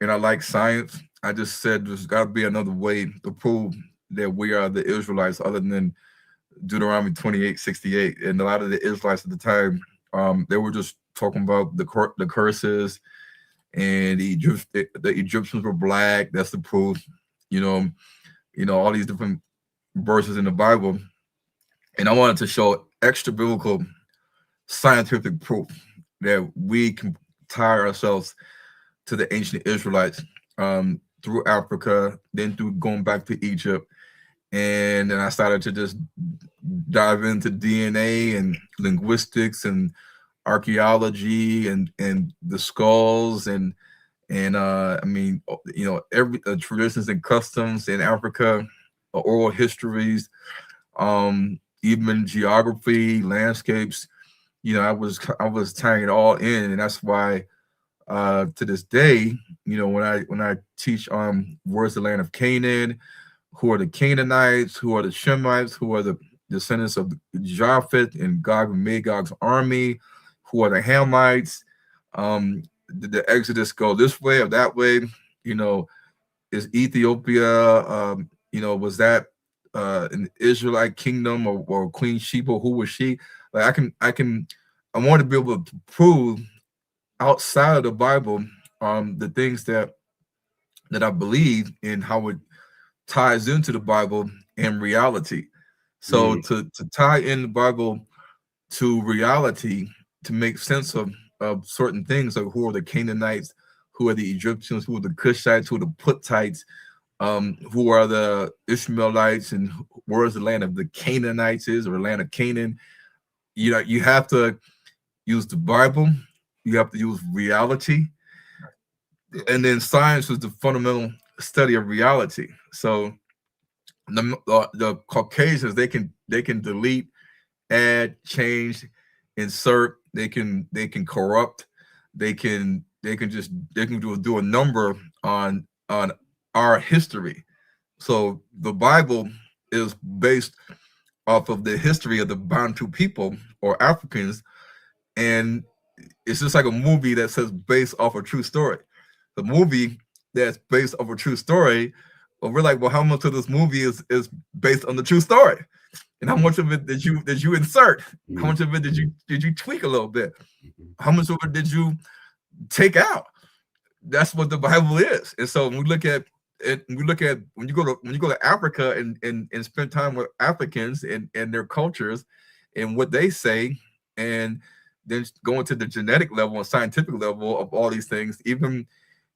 [SPEAKER 3] I like science. I just said there's got to be another way to prove that we are the Israelites other than Deuteronomy 28:68. And a lot of the Israelites at the time, they were just talking about the curses, and the Egyptians were black. That's the proof, all these different verses in the Bible. And I wanted to show extra biblical scientific proof that we can tie ourselves to the ancient Israelites through Africa, then through going back to Egypt. And then I started to just dive into DNA and linguistics and archaeology and the skulls and every traditions and customs in Africa, oral histories, even geography, landscapes. I was tying it all in, and that's why to this day, when I teach where's the land of Canaan, who are the Canaanites, who are the Shemites, who are the descendants of Japheth and Gog and Magog's army, who are the Hamites, did the Exodus go this way or that way? Is Ethiopia, was that an Israelite kingdom or Queen Sheba? Who was she? Like I want to be able to prove outside of the Bible the things that I believe in, how it ties into the Bible and reality. So to tie in the Bible to reality, to make sense of certain things, like who are the Canaanites, who are the Egyptians, who are the Cushites, who are the Puttites, who are the Ishmaelites, and where is the land of the Canaanites is, or the land of Canaan. You have to use the Bible, you have to use reality, and then science is the fundamental study of reality. So the Caucasians, they can delete, add, change, insert, they can corrupt, they can do a number on our history. So the Bible is based off of the history of the Bantu people or Africans, and it's just like a movie that says based off a true story. The movie that's based off a true story, well, we're like, well, how much of this movie is based on the true story, and how much of it did you insert? How much of it did you tweak a little bit? How much of it did you take out? That's what the Bible is. And so when we look at when you go to Africa and spend time with Africans and their cultures and what they say, and then going to the genetic level and scientific level of all these things, even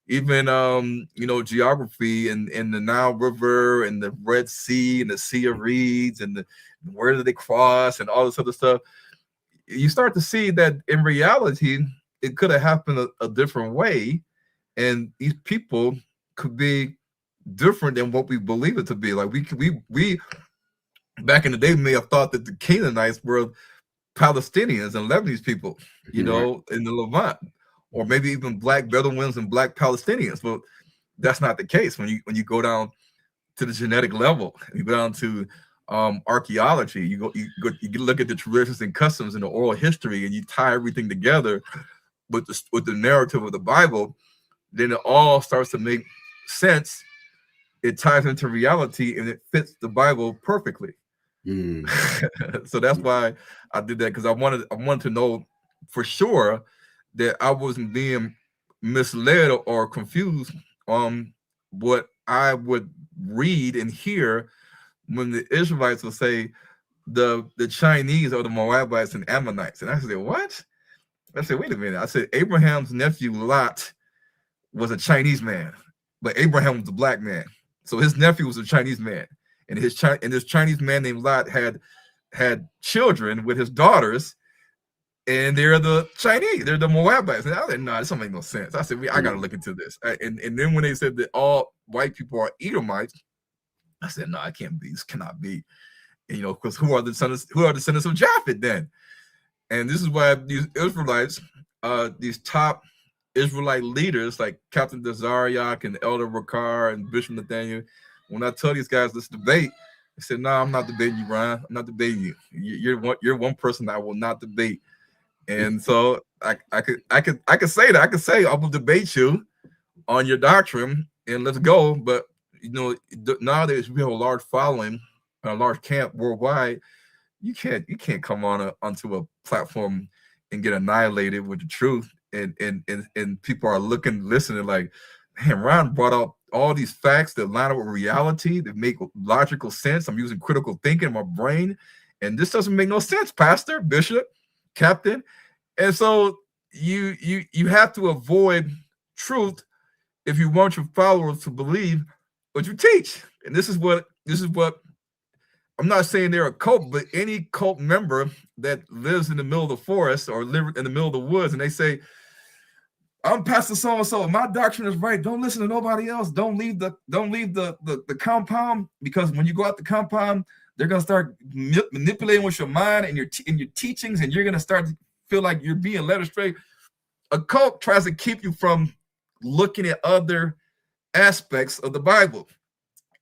[SPEAKER 3] geography and the Nile River and the Red Sea and the Sea of Reeds and where did they cross and all this other stuff, you start to see that in reality it could have happened a different way, and these people could be different than what we believe it to be. Like we back in the day may have thought that the Canaanites were Palestinians and Lebanese people, in the Levant, or maybe even black Bedouins and black Palestinians. But that's not the case when you go down to the genetic level. You go down to archaeology. You look at the traditions and customs and the oral history, and you tie everything together with the narrative of the Bible. Then it all starts to make sense. It ties into reality, and it fits the Bible perfectly. So that's why I did that, because I wanted to know for sure that I wasn't being misled or confused on what I would read and hear when the Israelites would say the Chinese are the Moabites and Ammonites. And I said, what? I said, wait a minute. I said, Abraham's nephew Lot was a Chinese man, but Abraham was a black man. So his nephew was a Chinese man. And this Chinese man named Lot had children with his daughters, and they're the Chinese, they're the Moabites. And I said, no, this don't make no sense. I said, I got to look into this. And then when they said that all white people are Edomites, I said, no, it can't be. This cannot be. And, because who are the descendants of Japheth then? And this is why these Israelites, these top Israelite leaders like Captain Dazariak and Elder Rakar and Bishop Nathaniel, when I tell these guys let's debate, I said, no, I'm not debating you, Ryan. I'm not debating you. You're one person I will not debate. And so I could say that. I could say I will debate you on your doctrine and let's go. But nowadays we have a large following, a large camp worldwide. You can't come onto a platform and get annihilated with the truth. And people are listening like, man, Ron brought up all these facts that line up with reality, that make logical sense. I'm using critical thinking in my brain, and this doesn't make no sense, Pastor, Bishop, Captain. And so you have to avoid truth if you want your followers to believe what you teach. And this is what I'm not saying they're a cult, but any cult member that lives in the middle of the forest or live in the middle of the woods, and they say, I'm Pastor so-and-so, my doctrine is right. Don't listen to nobody else. Don't leave the compound, because when you go out the compound, they're gonna start manipulating with your mind and your teachings, and you're gonna start to feel like you're being led astray. A cult tries to keep you from looking at other aspects of the Bible,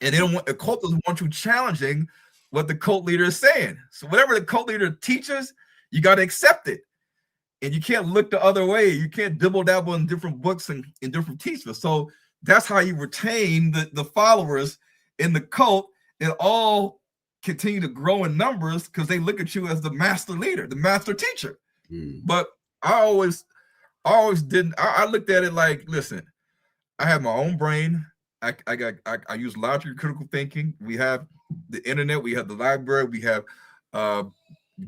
[SPEAKER 3] and a cult doesn't want you challenging what the cult leader is saying. So whatever the cult leader teaches, you got to accept it. And you can't look the other way. You can't dibble dabble in different books and in different teachers. So that's how you retain the followers in the cult, and all continue to grow in numbers because they look at you as the master leader, the master teacher. But I always didn't. I looked at it like, listen, I have my own brain. I use logical critical thinking. We have the internet. We have the library. We have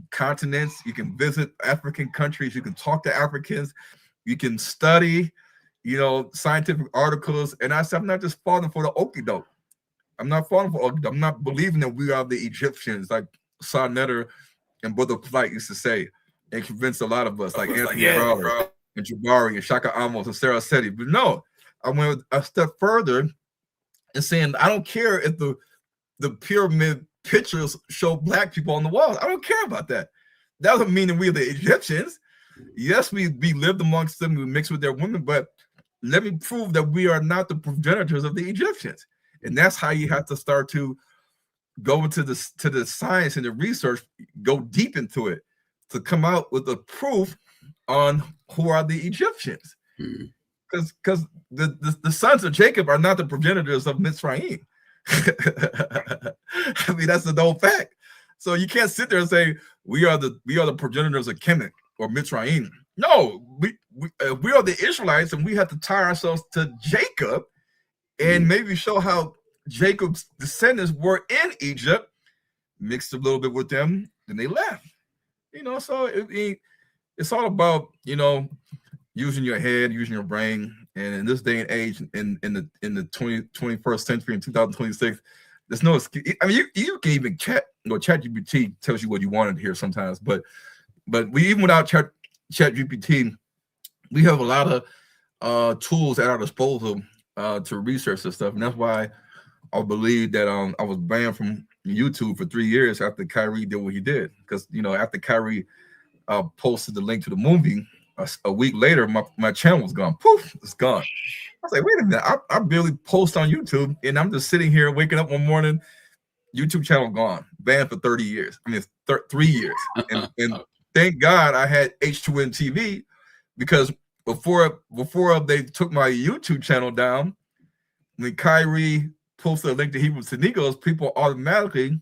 [SPEAKER 3] continents. You can visit African countries. You can talk to Africans. You can study, scientific articles. And I said, I'm not just falling for the okie doke. I'm not falling for okie doke. I'm not believing that we are the Egyptians, like Sa Neter and Brother Polite used to say, and convinced a lot of us, like Anthony Crowder and Jabari and Shaka Amos and Sarah Seti. But no, I went a step further and saying, I don't care if the pyramid pictures show black people on the walls. I don't care about that. That doesn't mean that we're the Egyptians. Yes, we lived amongst them, we mixed with their women, but let me prove that we are not the progenitors of the Egyptians. And that's how you have to start to go into the science and the research, go deep into it to come out with a proof on who are the Egyptians. Because the sons of Jacob are not the progenitors of Mitzrayim. I mean, that's the whole fact. So you can't sit there and say we are the progenitors of Kemet or Mitzrayim. No, we are the Israelites, and we have to tie ourselves to Jacob and maybe show how Jacob's descendants were in Egypt, mixed a little bit with them, then they left. So it's all about using your head, using your brain. And in this day and age, in the 21st century, in 2026, there's no excuse. I mean, you can even ChatGPT tells you what you wanted to hear sometimes, but we, even without ChatGPT, we have a lot of tools at our disposal to research this stuff, and that's why I believe that I was banned from YouTube for 3 years after Kyrie did what he did, because after Kyrie posted the link to the movie. A week later, my channel was gone. Poof, it's gone. I was like, wait a minute, I barely post on YouTube, and I'm just sitting here waking up one morning, YouTube channel gone, banned for 30 years. I mean, 3 years. And thank God I had H2N TV, because before they took my YouTube channel down, when Kyrie posted a link to Hebrews to Negroes, people automatically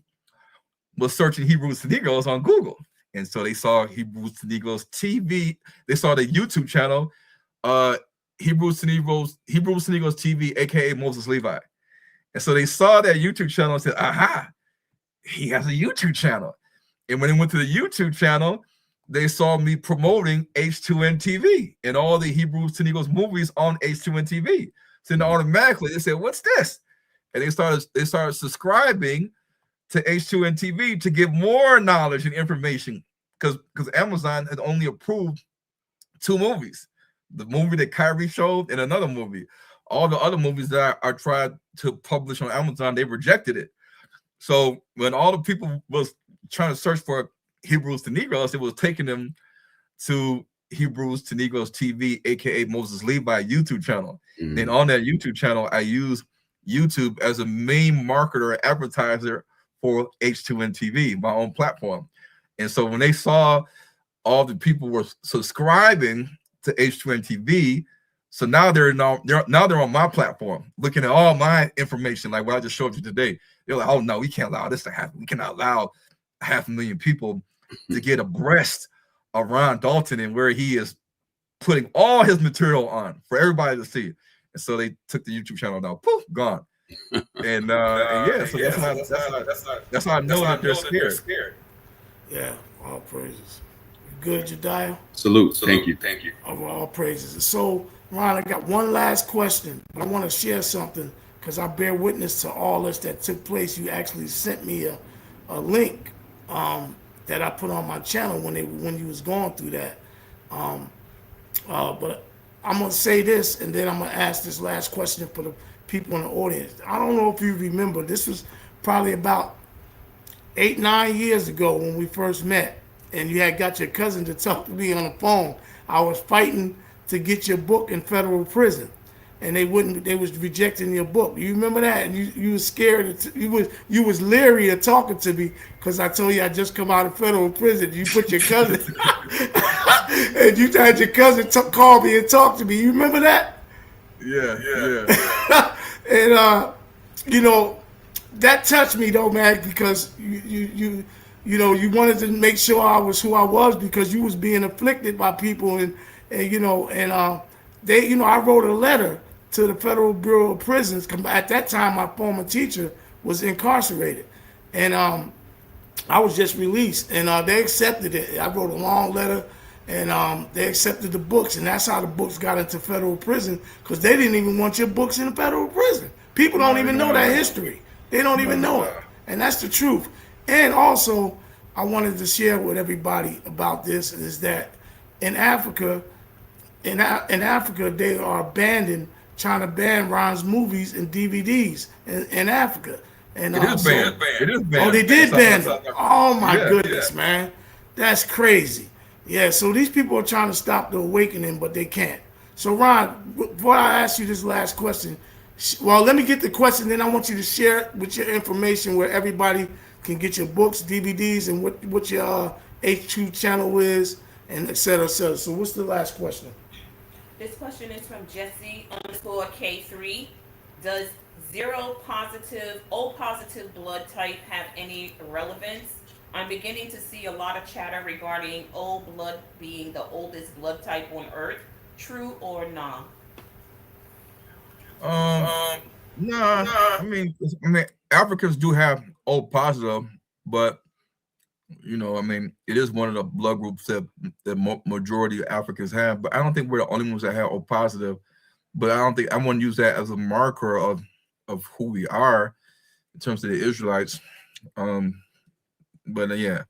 [SPEAKER 3] was searching Hebrews to Negroes on Google. And so they saw Hebrews to Negroes TV. They saw the YouTube channel, Hebrews to Negroes TV, aka Moses Levi. And so they saw that YouTube channel and said, aha, he has a YouTube channel. And when they went to the YouTube channel, they saw me promoting H2N TV and all the Hebrews to Negroes movies on H2N TV. So then automatically they said, what's this? And they started subscribing to H2N TV to get more knowledge and information, because Amazon had only approved 2 movies, the movie that Kyrie showed and another movie. All the other movies that I tried to publish on Amazon, they rejected it. So when all the people was trying to search for Hebrews to Negroes, it was taking them to Hebrews to Negroes TV, aka Moses Levi YouTube channel. Mm-hmm. And on that YouTube channel, I use YouTube as a main marketer, advertiser for H2N TV, my own platform. And so when they saw all the people were subscribing to H2N TV, so now they're on my platform, looking at all my information, like what I just showed you today. They're like, oh no, we can't allow this to happen. We cannot allow 500,000 people to get abreast of Ron Dalton and where he is putting all his material on for everybody to see. And so they took the YouTube channel down, poof, gone. And so that's how I know that they're scared.
[SPEAKER 2] Yeah, all praises. Good, Jediah?
[SPEAKER 6] Salute. Thank you.
[SPEAKER 2] All praises. So, Ron, I got one last question, but I want to share something because I bear witness to all this that took place. You actually sent me a link that I put on my channel when you was going through that. But I'm gonna say this, and then I'm gonna ask this last question for the people in the audience. I don't know if you remember. This was probably about 8-9 years ago when we first met, and you had got your cousin to talk to me on the phone. I was fighting to get your book in federal prison, and they was rejecting your book. You remember that? And you was scared. You was leery of talking to me because I told you I just come out of federal prison. You put your cousin, and you had your cousin call me and talk to me. You remember that?
[SPEAKER 3] Yeah.
[SPEAKER 2] And that touched me though, man, because you wanted to make sure I was who I was because you was being afflicted by people I wrote a letter to the Federal Bureau of Prisons. At that time, my former teacher was incarcerated, and I was just released, and they accepted it. I wrote a long letter, and they accepted the books, and that's how the books got into federal prison, because they didn't even want your books in the federal prison. People don't even know that history. They don't even know it, and that's the truth. And also, I wanted to share with everybody about this is that in Africa, they are trying to ban Ron's movies and DVDs in Africa. And
[SPEAKER 3] It is banned.
[SPEAKER 2] Oh, they did ban it. Oh my goodness, man, that's crazy. Yeah, so these people are trying to stop the awakening, but they can't. So Ron, before I ask you this last question, well, let me get the question, then I want you to share it with your information where everybody can get your books, DVDs, and what your H2 channel is, and et cetera, et cetera. So what's the last question?
[SPEAKER 5] This question is from Jesse_K3. Does O positive blood type have any relevance? I'm beginning to see a lot of chatter regarding O blood being the oldest blood type on Earth. True or not?
[SPEAKER 3] No. I mean, Africans do have O positive, but it is one of the blood groups that the majority of Africans have. But I don't think we're the only ones that have O positive. But I don't think I want to use that as a marker of who we are in terms of the Israelites. But I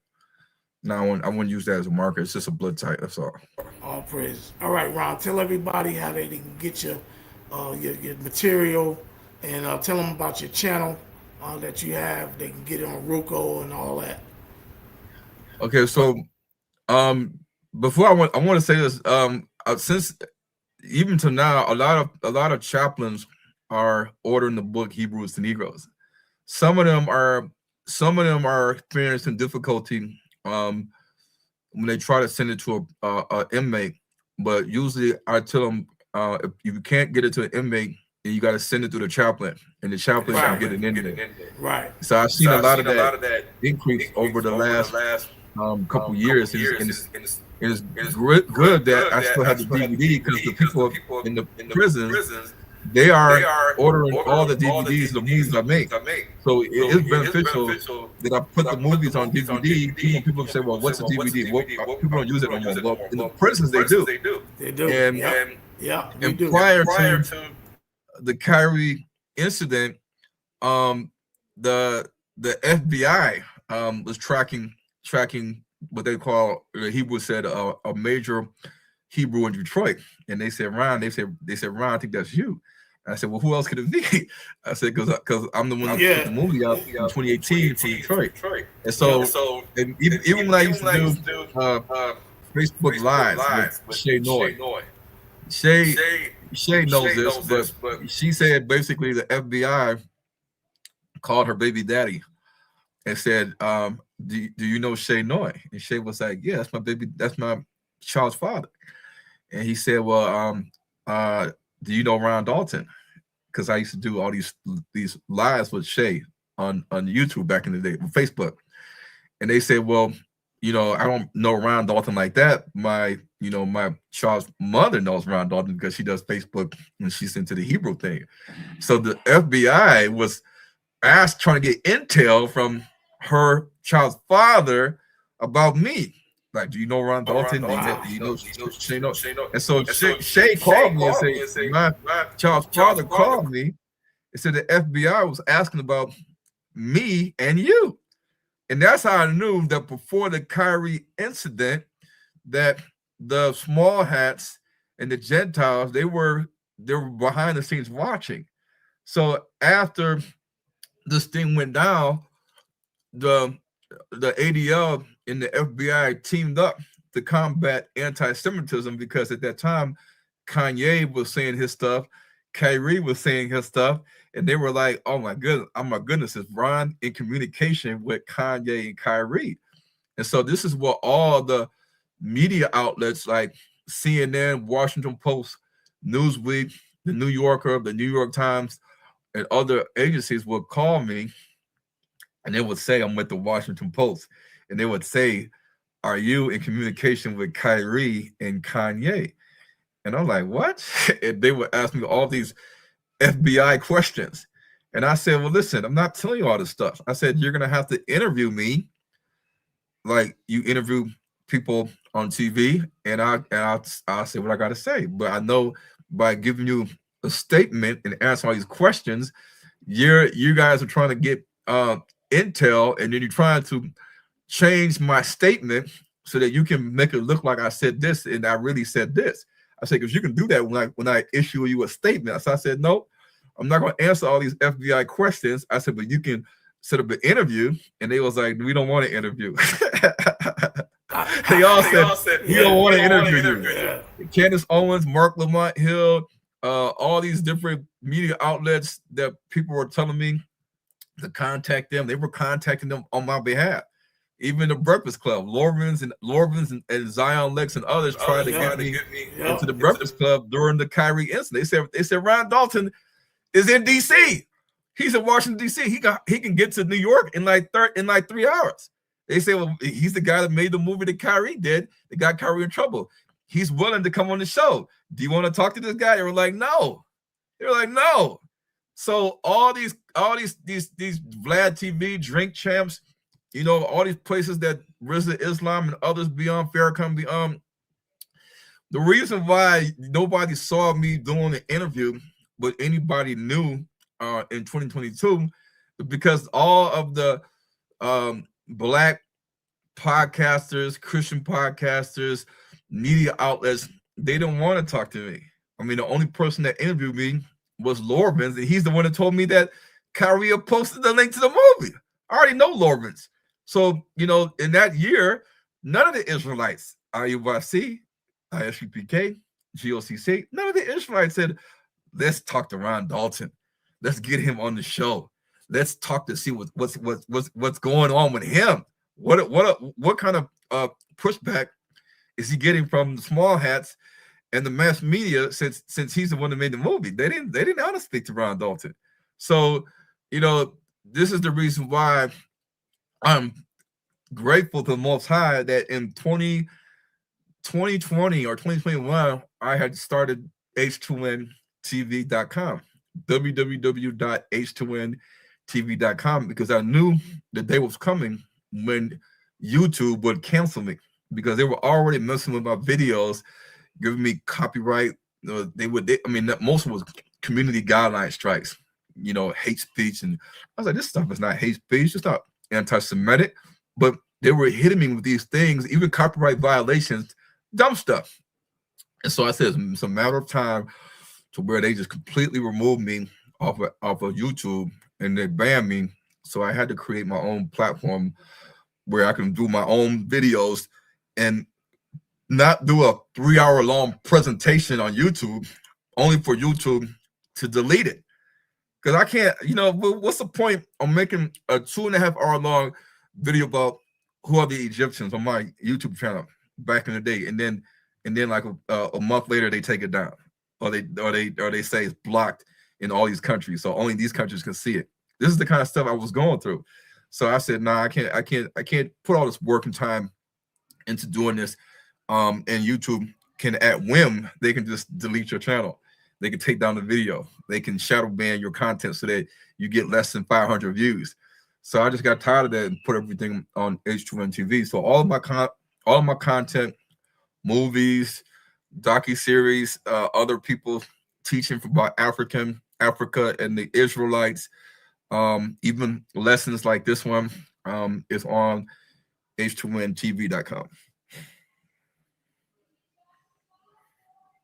[SPEAKER 3] wouldn't use that as a marker. It's just a blood type. That's all.
[SPEAKER 2] All praise. All right, Ron. Tell everybody how they can get your material, and tell them about your channel that you have. They can get it on Roku and all that.
[SPEAKER 3] Okay, so before I want to say this. Since even to now, a lot of chaplains are ordering the book Hebrews to Negroes. Some of them are some of them are experiencing difficulty when they try to send it to a inmate. But usually I tell them if you can't get it to an inmate, then you got to send it through the chaplain, and the chaplain can get it in there.
[SPEAKER 2] Right.
[SPEAKER 3] So I've seen a lot of that increase over the last couple years, and it's good that I still have the DVD, because the people in the prisons, they are ordering all the DVDs, the movies I make. So it is beneficial that I put the movies on DVD. People say, well, what's a DVD? Well, people don't use it no more. Well, in the prisons, they do.
[SPEAKER 2] They do.
[SPEAKER 3] And prior to the Kyrie incident, the FBI was tracking what they call, the Hebrew said, a major Hebrew in Detroit, and they said, Ron, Ron, I think that's you. I said, well, who else could it be? I said, because I'm the one that put the movie out in 2018 from Detroit. And so and even when I used to do Facebook Live with Shay Noy, Shay knows this, but she said basically the FBI called her baby daddy and said, do you know Shay Noy? And Shay was like, yeah, that's my child's father. And he said, well, do you know Ron Dalton? Because I used to do all these lives with Shay on YouTube back in the day, on Facebook. And they said, well, I don't know Ron Dalton like that. My child's mother knows Ron Dalton because she does Facebook and she's into the Hebrew thing. So the FBI was trying to get intel from her child's father about me. Like, do you know Ron Dalton? Do you know Shay Noy? And so Shay called me and said, my child's father called me and said the FBI was asking about me and you. And that's how I knew that before the Kyrie incident, that the small hats and the Gentiles, they were behind the scenes watching. So after this thing went down, the ADL and the FBI teamed up to combat anti-Semitism, because at that time, Kanye was saying his stuff, Kyrie was saying his stuff, and they were like, oh my goodness, is Ron in communication with Kanye and Kyrie? And so this is what all the media outlets like CNN, Washington Post, Newsweek, the New Yorker, the New York Times, and other agencies would call me, and they would say, I'm with the Washington Post. And they would say, are you in communication with Kyrie and Kanye? And I'm like, what? And they would ask me all these FBI questions. And I said, well, listen, I'm not telling you all this stuff. I said, you're going to have to interview me like you interview people on TV, and I'll say what I got to say. But I know by giving you a statement and answering all these questions, you guys are trying to get intel, and then you're trying to change my statement so that you can make it look like I said this and I really said this. I said, because you can do that when I issue you a statement. So I said, no, I'm not going to answer all these FBI questions. I said, but you can set up an interview. And they was like, we don't want to interview. They all said, we don't want to interview you. Candace Owens, Mark Lamont Hill, all these different media outlets that people were telling me to contact them. They were contacting them on my behalf. Even the Breakfast Club, Lorvins and Zion Lex and others tried to get me into the Breakfast Club during the Kyrie incident. They said Ron Dalton is in DC. He's in Washington DC. He can get to New York in like 3 hours. They say, well, he's the guy that made the movie that Kyrie did that got Kyrie in trouble. He's willing to come on the show. Do you want to talk to this guy? They were like, no. They were like, no. So all these Vlad TV, Drink Champs, all these places that Rizza Islam and others beyond Farrakhan beyond. The reason why nobody saw me doing an interview, but anybody knew in 2022, because all of the Black podcasters, Christian podcasters, media outlets, they don't want to talk to me. I mean, the only person that interviewed me was Lorvins, and he's the one that told me that Kyrie posted the link to the movie. I already know Lorvins. So, in that year, none of the Israelites, IUIC, ISUPK, GOCC, none of the Israelites said, let's talk to Ron Dalton. Let's get him on the show. let's talk to see what's going on with him. What kind of pushback is he getting from the small hats and the mass media since he's the one that made the movie? They didn't want to speak to Ron Dalton. So, this is the reason why I'm grateful to the Most High that in 2020 or 2021, I had started H2NTV.com, www.h2ntv.com, because I knew the day was coming when YouTube would cancel me, because they were already messing with my videos, giving me copyright. Most of it was community guideline strikes, hate speech. And I was like, this stuff is not hate speech. It's not anti-Semitic. But they were hitting me with these things, even copyright violations, dumb stuff. And so I said, it's a matter of time to where they just completely removed me off of YouTube and they banned me. So I had to create my own platform where I can do my own videos and not do a 3-hour-long presentation on YouTube, only for YouTube to delete it. Because I can't, what's the point of making a 2.5-hour-long video about who are the Egyptians on my YouTube channel back in the day, and then like a month later they take it down, or they say it's blocked in all these countries, so only these countries can see it. This is the kind of stuff I was going through. So I said, nah, I can't put all this work and time into doing this. And YouTube can, at whim, they can just delete your channel. They can take down the video. They can shadow ban your content so that you get less than 500 views. So I just got tired of that and put everything on H2NTV. So all of my content, movies, docuseries, other people teaching about Africa and the Israelites, even lessons like this one, is on H2NTV.com.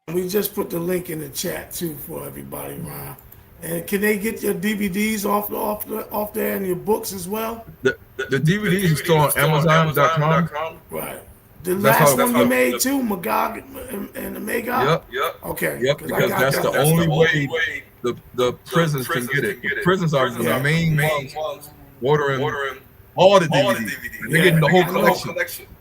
[SPEAKER 2] We just put the link in the chat too for everybody, Ron. And can they get your DVDs off there and your books as well?
[SPEAKER 3] The DVDs are still on Amazon.com.
[SPEAKER 2] Right. The last one you made too, Magog and the Magog?
[SPEAKER 3] Yep.
[SPEAKER 2] Okay.
[SPEAKER 3] Yep, because that's the only way the prisons can get it. The prisons are the main ones ordering all the DVDs. They're getting the whole collection.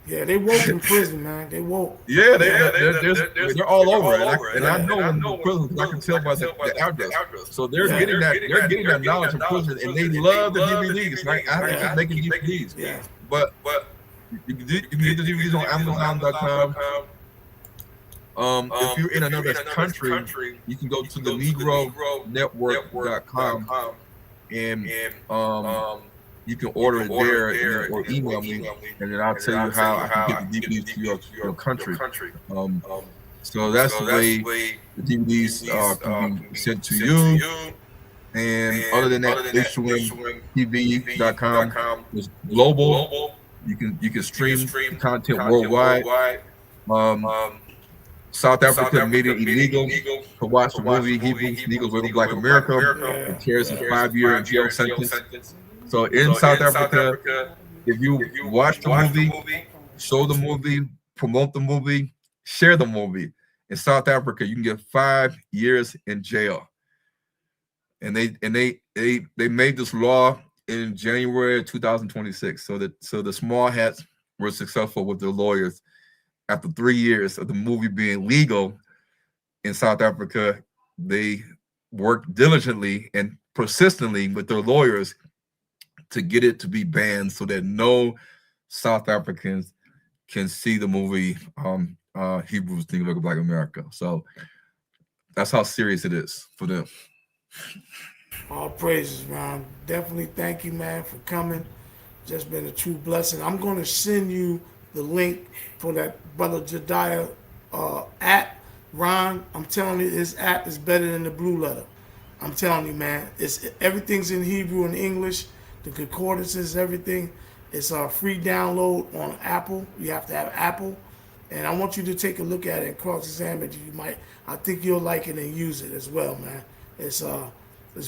[SPEAKER 2] Yeah, they woke in prison, man. They woke.
[SPEAKER 3] Yeah, they're all over it. And I know in the prison, I can tell by the address. So they're getting that knowledge in prison, and they love the DVDs. Like I have making DVDs.
[SPEAKER 2] Yeah.
[SPEAKER 3] But you can get the DVDs on Amazon.com. If you're in another country, you can go to the NegroNetwork.com and you can order it there or email me, and then I'll tell you how I can get the DVDs to your country. So that's the way the DVDs can be sent to you. And other than that, H2NTV.com is global. You can stream content worldwide. South Africa made it illegal to watch the movie Hebrews, Negroes, Little Black America. It carries a 5-year jail sentence. So in South Africa, if you watch the movie, show the movie, promote the movie, share the movie, in South Africa, you can get 5 years in jail. And they made this law in January 2026. So the small hats were successful with their lawyers. After 3 years of the movie being legal in South Africa, they worked diligently and persistently with their lawyers to get it to be banned so that no South Africans can see the movie Hebrews, Negroes, Little Black America. So that's how serious it is for them.
[SPEAKER 2] All praises, Ron. Definitely thank you, man, for coming. Just been a true blessing. I'm going to send you the link for that Brother Jediah app. Ron, I'm telling you, this app is better than the Blue Letter. I'm telling you, man. Everything's in Hebrew and English. The concordances, everything. It's a free download on Apple. You have to have Apple. And I want you to take a look at it and cross-examine it. I think you'll like it and use it as well, man. It's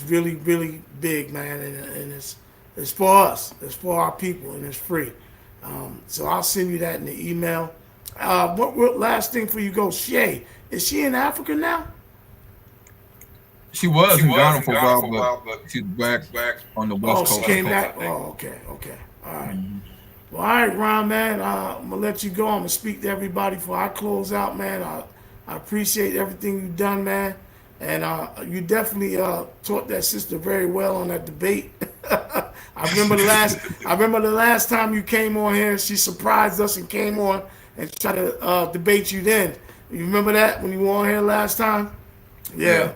[SPEAKER 2] really, really big, man, and it's for us. It's for our people, and it's free. So I'll send you that in the email. What last thing for you go, Shay? Is she in Africa now?
[SPEAKER 3] She was in Ghana for a while, but she's back on the West
[SPEAKER 2] Oh,
[SPEAKER 3] Coast.
[SPEAKER 2] she came back. Oh, okay. All right. Well, all right, Ron, man. I'm gonna let you go. I'm gonna speak to everybody before I close out, man. I appreciate everything you've done, man, and you definitely taught that sister very well on that debate. I remember the last time you came on here, she surprised us and came on and tried to debate you. Then you remember that when you were on here last time? Yeah.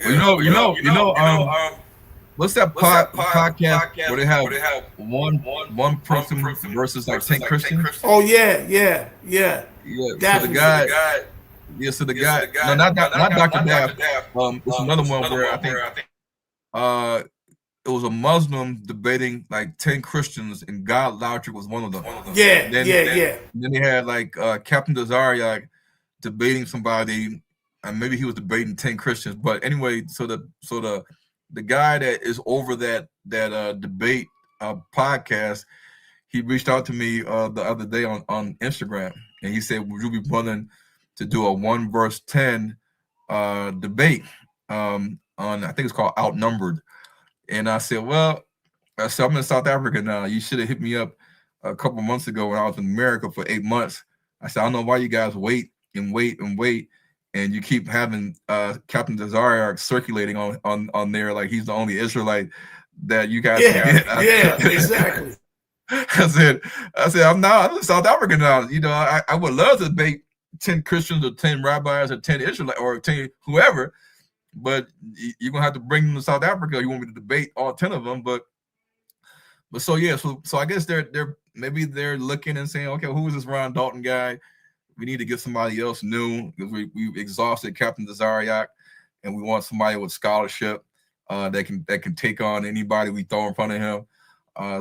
[SPEAKER 3] What's that podcast where they have one person versus like 10 Christians?
[SPEAKER 2] Oh yeah.
[SPEAKER 3] Yeah. So the guy. No, not Dr. Daff. It's another one where I think it was a Muslim debating like 10 Christians, and God Logic was one of them.
[SPEAKER 2] Yeah.
[SPEAKER 3] Then they had like Captain Desariak debating somebody, and maybe he was debating 10 Christians. But anyway, so the guy that is over that debate podcast, he reached out to me the other day on Instagram, and he said, "Would you be willing to do a 1 verse 10 debate on I think it's called Outnumbered?" And I said, "Well, I'm in South Africa now. You should have hit me up a couple months ago when I was in America for 8 months." I said, "I don't know why you guys wait, and you keep having Captain Desariak circulating on there like he's the only Israelite that you guys can get."
[SPEAKER 2] Yeah, exactly.
[SPEAKER 3] I said, I'm in South Africa now. You know, I would love to debate 10 Christians or 10 rabbis or 10 Israelites or 10 whoever, but you're gonna have to bring them to South Africa. You want me to debate all 10 of them, but so yeah, so I guess they're maybe they're looking and saying, okay, who is this Ron Dalton guy? We need to get somebody else new because we exhausted Captain Desariak, and we want somebody with scholarship that can take on anybody we throw in front of him.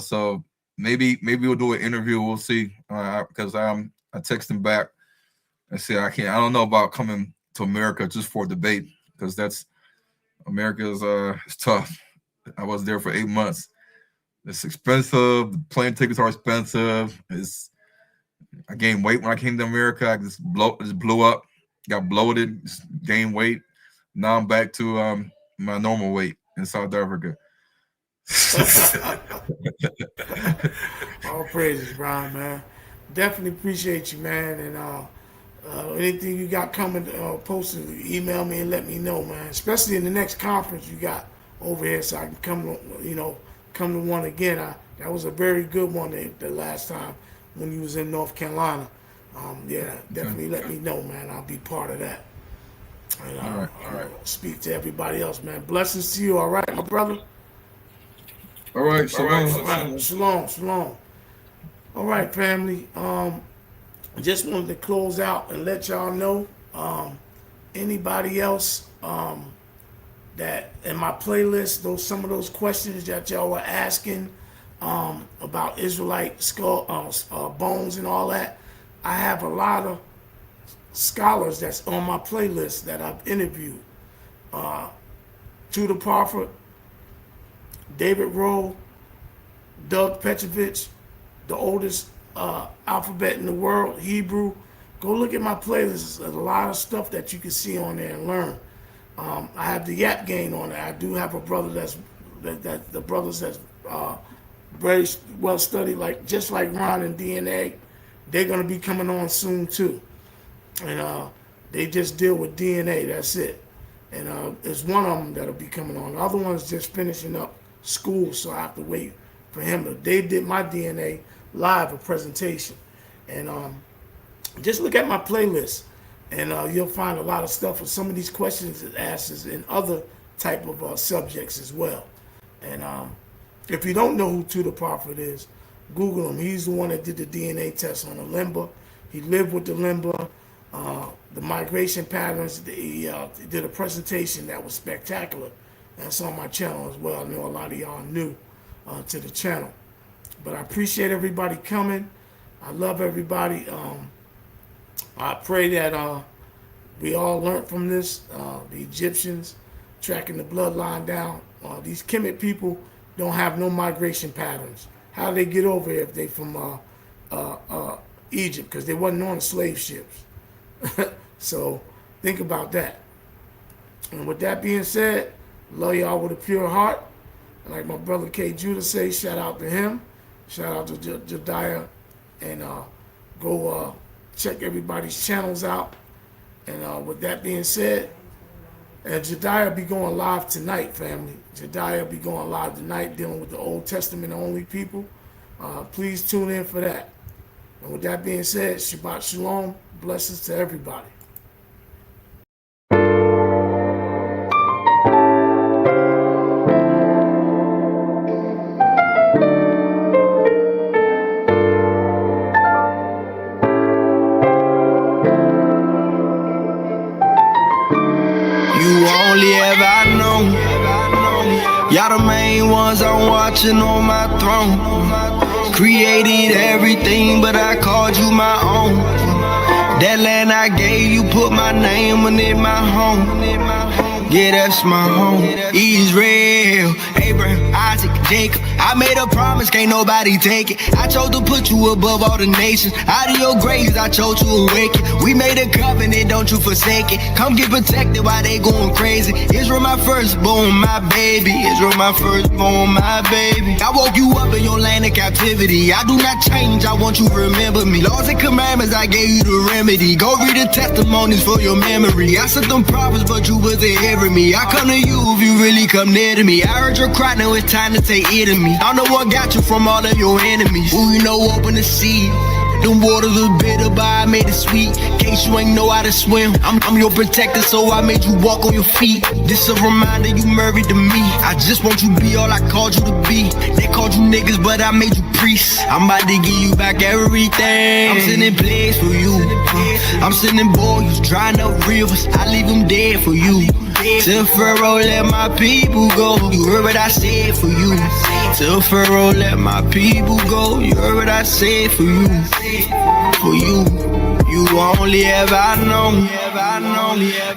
[SPEAKER 3] So maybe we'll do an interview. We'll see. Because I text him back and said I don't know about coming to America just for a debate, because America's it's tough. I was there for 8 months. It's expensive. The plane tickets are expensive. I gained weight when I came to America. I just blew up, got bloated, just gained weight. Now I'm back to my normal weight in South Africa.
[SPEAKER 2] All praises, Brian, man. Definitely appreciate you, man. And anything you got coming, posted, email me and let me know, man. Especially in the next conference you got over here, so I can come to one again. That was a very good one the last time when you was in North Carolina. Definitely let me know, man. I'll be part of that. And, all right. Speak to everybody else, man. Blessings to you, all right, my brother?
[SPEAKER 3] All right, shalom.
[SPEAKER 2] Shalom. All right, family. Just wanted to close out and let y'all know, anybody else that in my playlist, some of those questions that y'all were asking about Israelite skull bones and all that, I have a lot of scholars that's on my playlist that I've interviewed. Tudor Parford, David Rowe, Doug Petrovich, the oldest alphabet in the world, Hebrew. Go look at my playlist. There's a lot of stuff that you can see on there and learn. I have the Yap Gang on there. I do have a brother that's very well studied, just like Ron and DNA. They're gonna be coming on soon too, and they just deal with DNA. That's it. And there's one of them that'll be coming on. The other one's just finishing up school, so I have to wait for him. They did my DNA live, a presentation, and just look at my playlist, and you'll find a lot of stuff with some of these questions it asks in other type of subjects as well. And if you don't know who Tudor Parford is, Google him. He's the one that did the DNA test on the Limba. He lived with the Limba, the migration patterns. He did a presentation that was spectacular. That's on my channel as well. I know a lot of y'all new to the channel. But I appreciate everybody coming. I love everybody. I pray that we all learned from this. The Egyptians tracking the bloodline down. These Kemet people don't have no migration patterns. How do they get over here if they from Egypt? Because they wasn't on the slave ships. So think about that. And with that being said, Love y'all with a pure heart. And like my brother K. Judah say, shout out to him. Shout out to Jediah. And go check everybody's channels out. And with that being said, Jediah be going live tonight, family. Jediah be going live tonight dealing with the Old Testament only people. Please tune in for that. And with that being said, Shabbat Shalom. Blessings to everybody.
[SPEAKER 12] You only ever known. Y'all the main ones I'm watching on my throne. Created everything, but I called you my own. That land I gave you, put my name on it, my home. Yeah, that's my home. Israel, Abraham, Isaac, Jacob. I made a promise, can't nobody take it. I chose to put you above all the nations. Out of your graves, I chose to awaken. We made a covenant, don't you forsake it. Come get protected while they going crazy. Israel, my firstborn, my baby. Israel, my firstborn, my baby. I woke you up in your land of captivity. I do not change, I want you to remember me. Laws and commandments, I gave you the remedy. Go read the testimonies for your memory. I sent them prophets, but you wasn't hearing me. I come to you if you really come near to me. I heard your cry, now it's time to take it to me. I know what got you from all of your enemies. Who you know open the sea. Them waters was bitter, but I made it sweet. In case you ain't know how to swim, I'm your protector, so I made you walk on your feet. This a reminder you married to me. I just want you to be all I called you to be. They called you niggas, but I made you priests. I'm about to give you back everything. I'm sending plagues for you. I'm sending boys drying up rivers. I leave them dead for you. Tell Pharaoh, let my people go. You heard what I said for you. Tell Pharaoh, let my people go. You heard what I said for you. For you. You only ever known.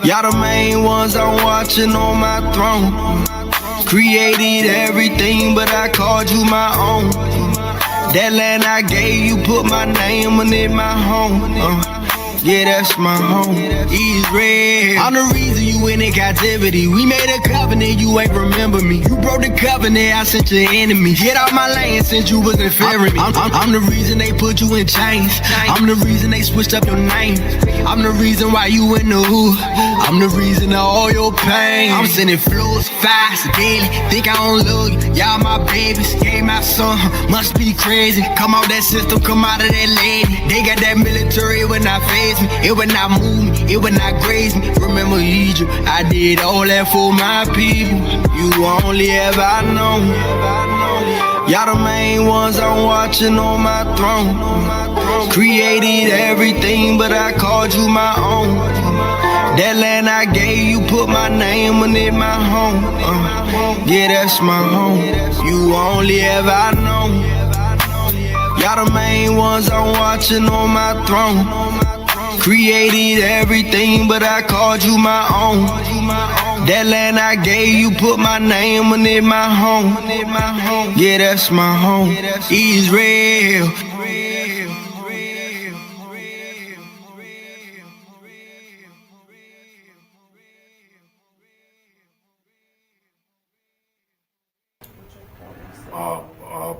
[SPEAKER 12] Y'all the main ones I'm watching on my throne. Created everything, but I called you my own. That land I gave you, put my name on it, my home. Yeah, that's my home. Israel. I'm the reason you in captivity. We made a covenant, you ain't remember me. You broke the covenant, I sent your enemies. Get out my lane since you wasn't fearing me. I'm the reason they put you in chains. I'm the reason they switched up your name. I'm the reason why you in the hood. I'm the reason of all your pain. I'm sending flows fast daily. Think I don't love you. Y'all my babies. Gave my son. Must be crazy. Come out that system, come out of that lady. They got that military when I face me. It would not move me. It would not graze me. Remember Egypt. I did all that for my people. You only ever known. Y'all the main ones I'm watching on my throne. Created everything, but I called you my own. That land I gave you, put my name on it, my home. Yeah, that's my home. You only ever known. Y'all the main ones I'm watching on my throne. Created everything, but I called you my own. That land I gave you, put my name on it, my home. Yeah, that's my home. Israel.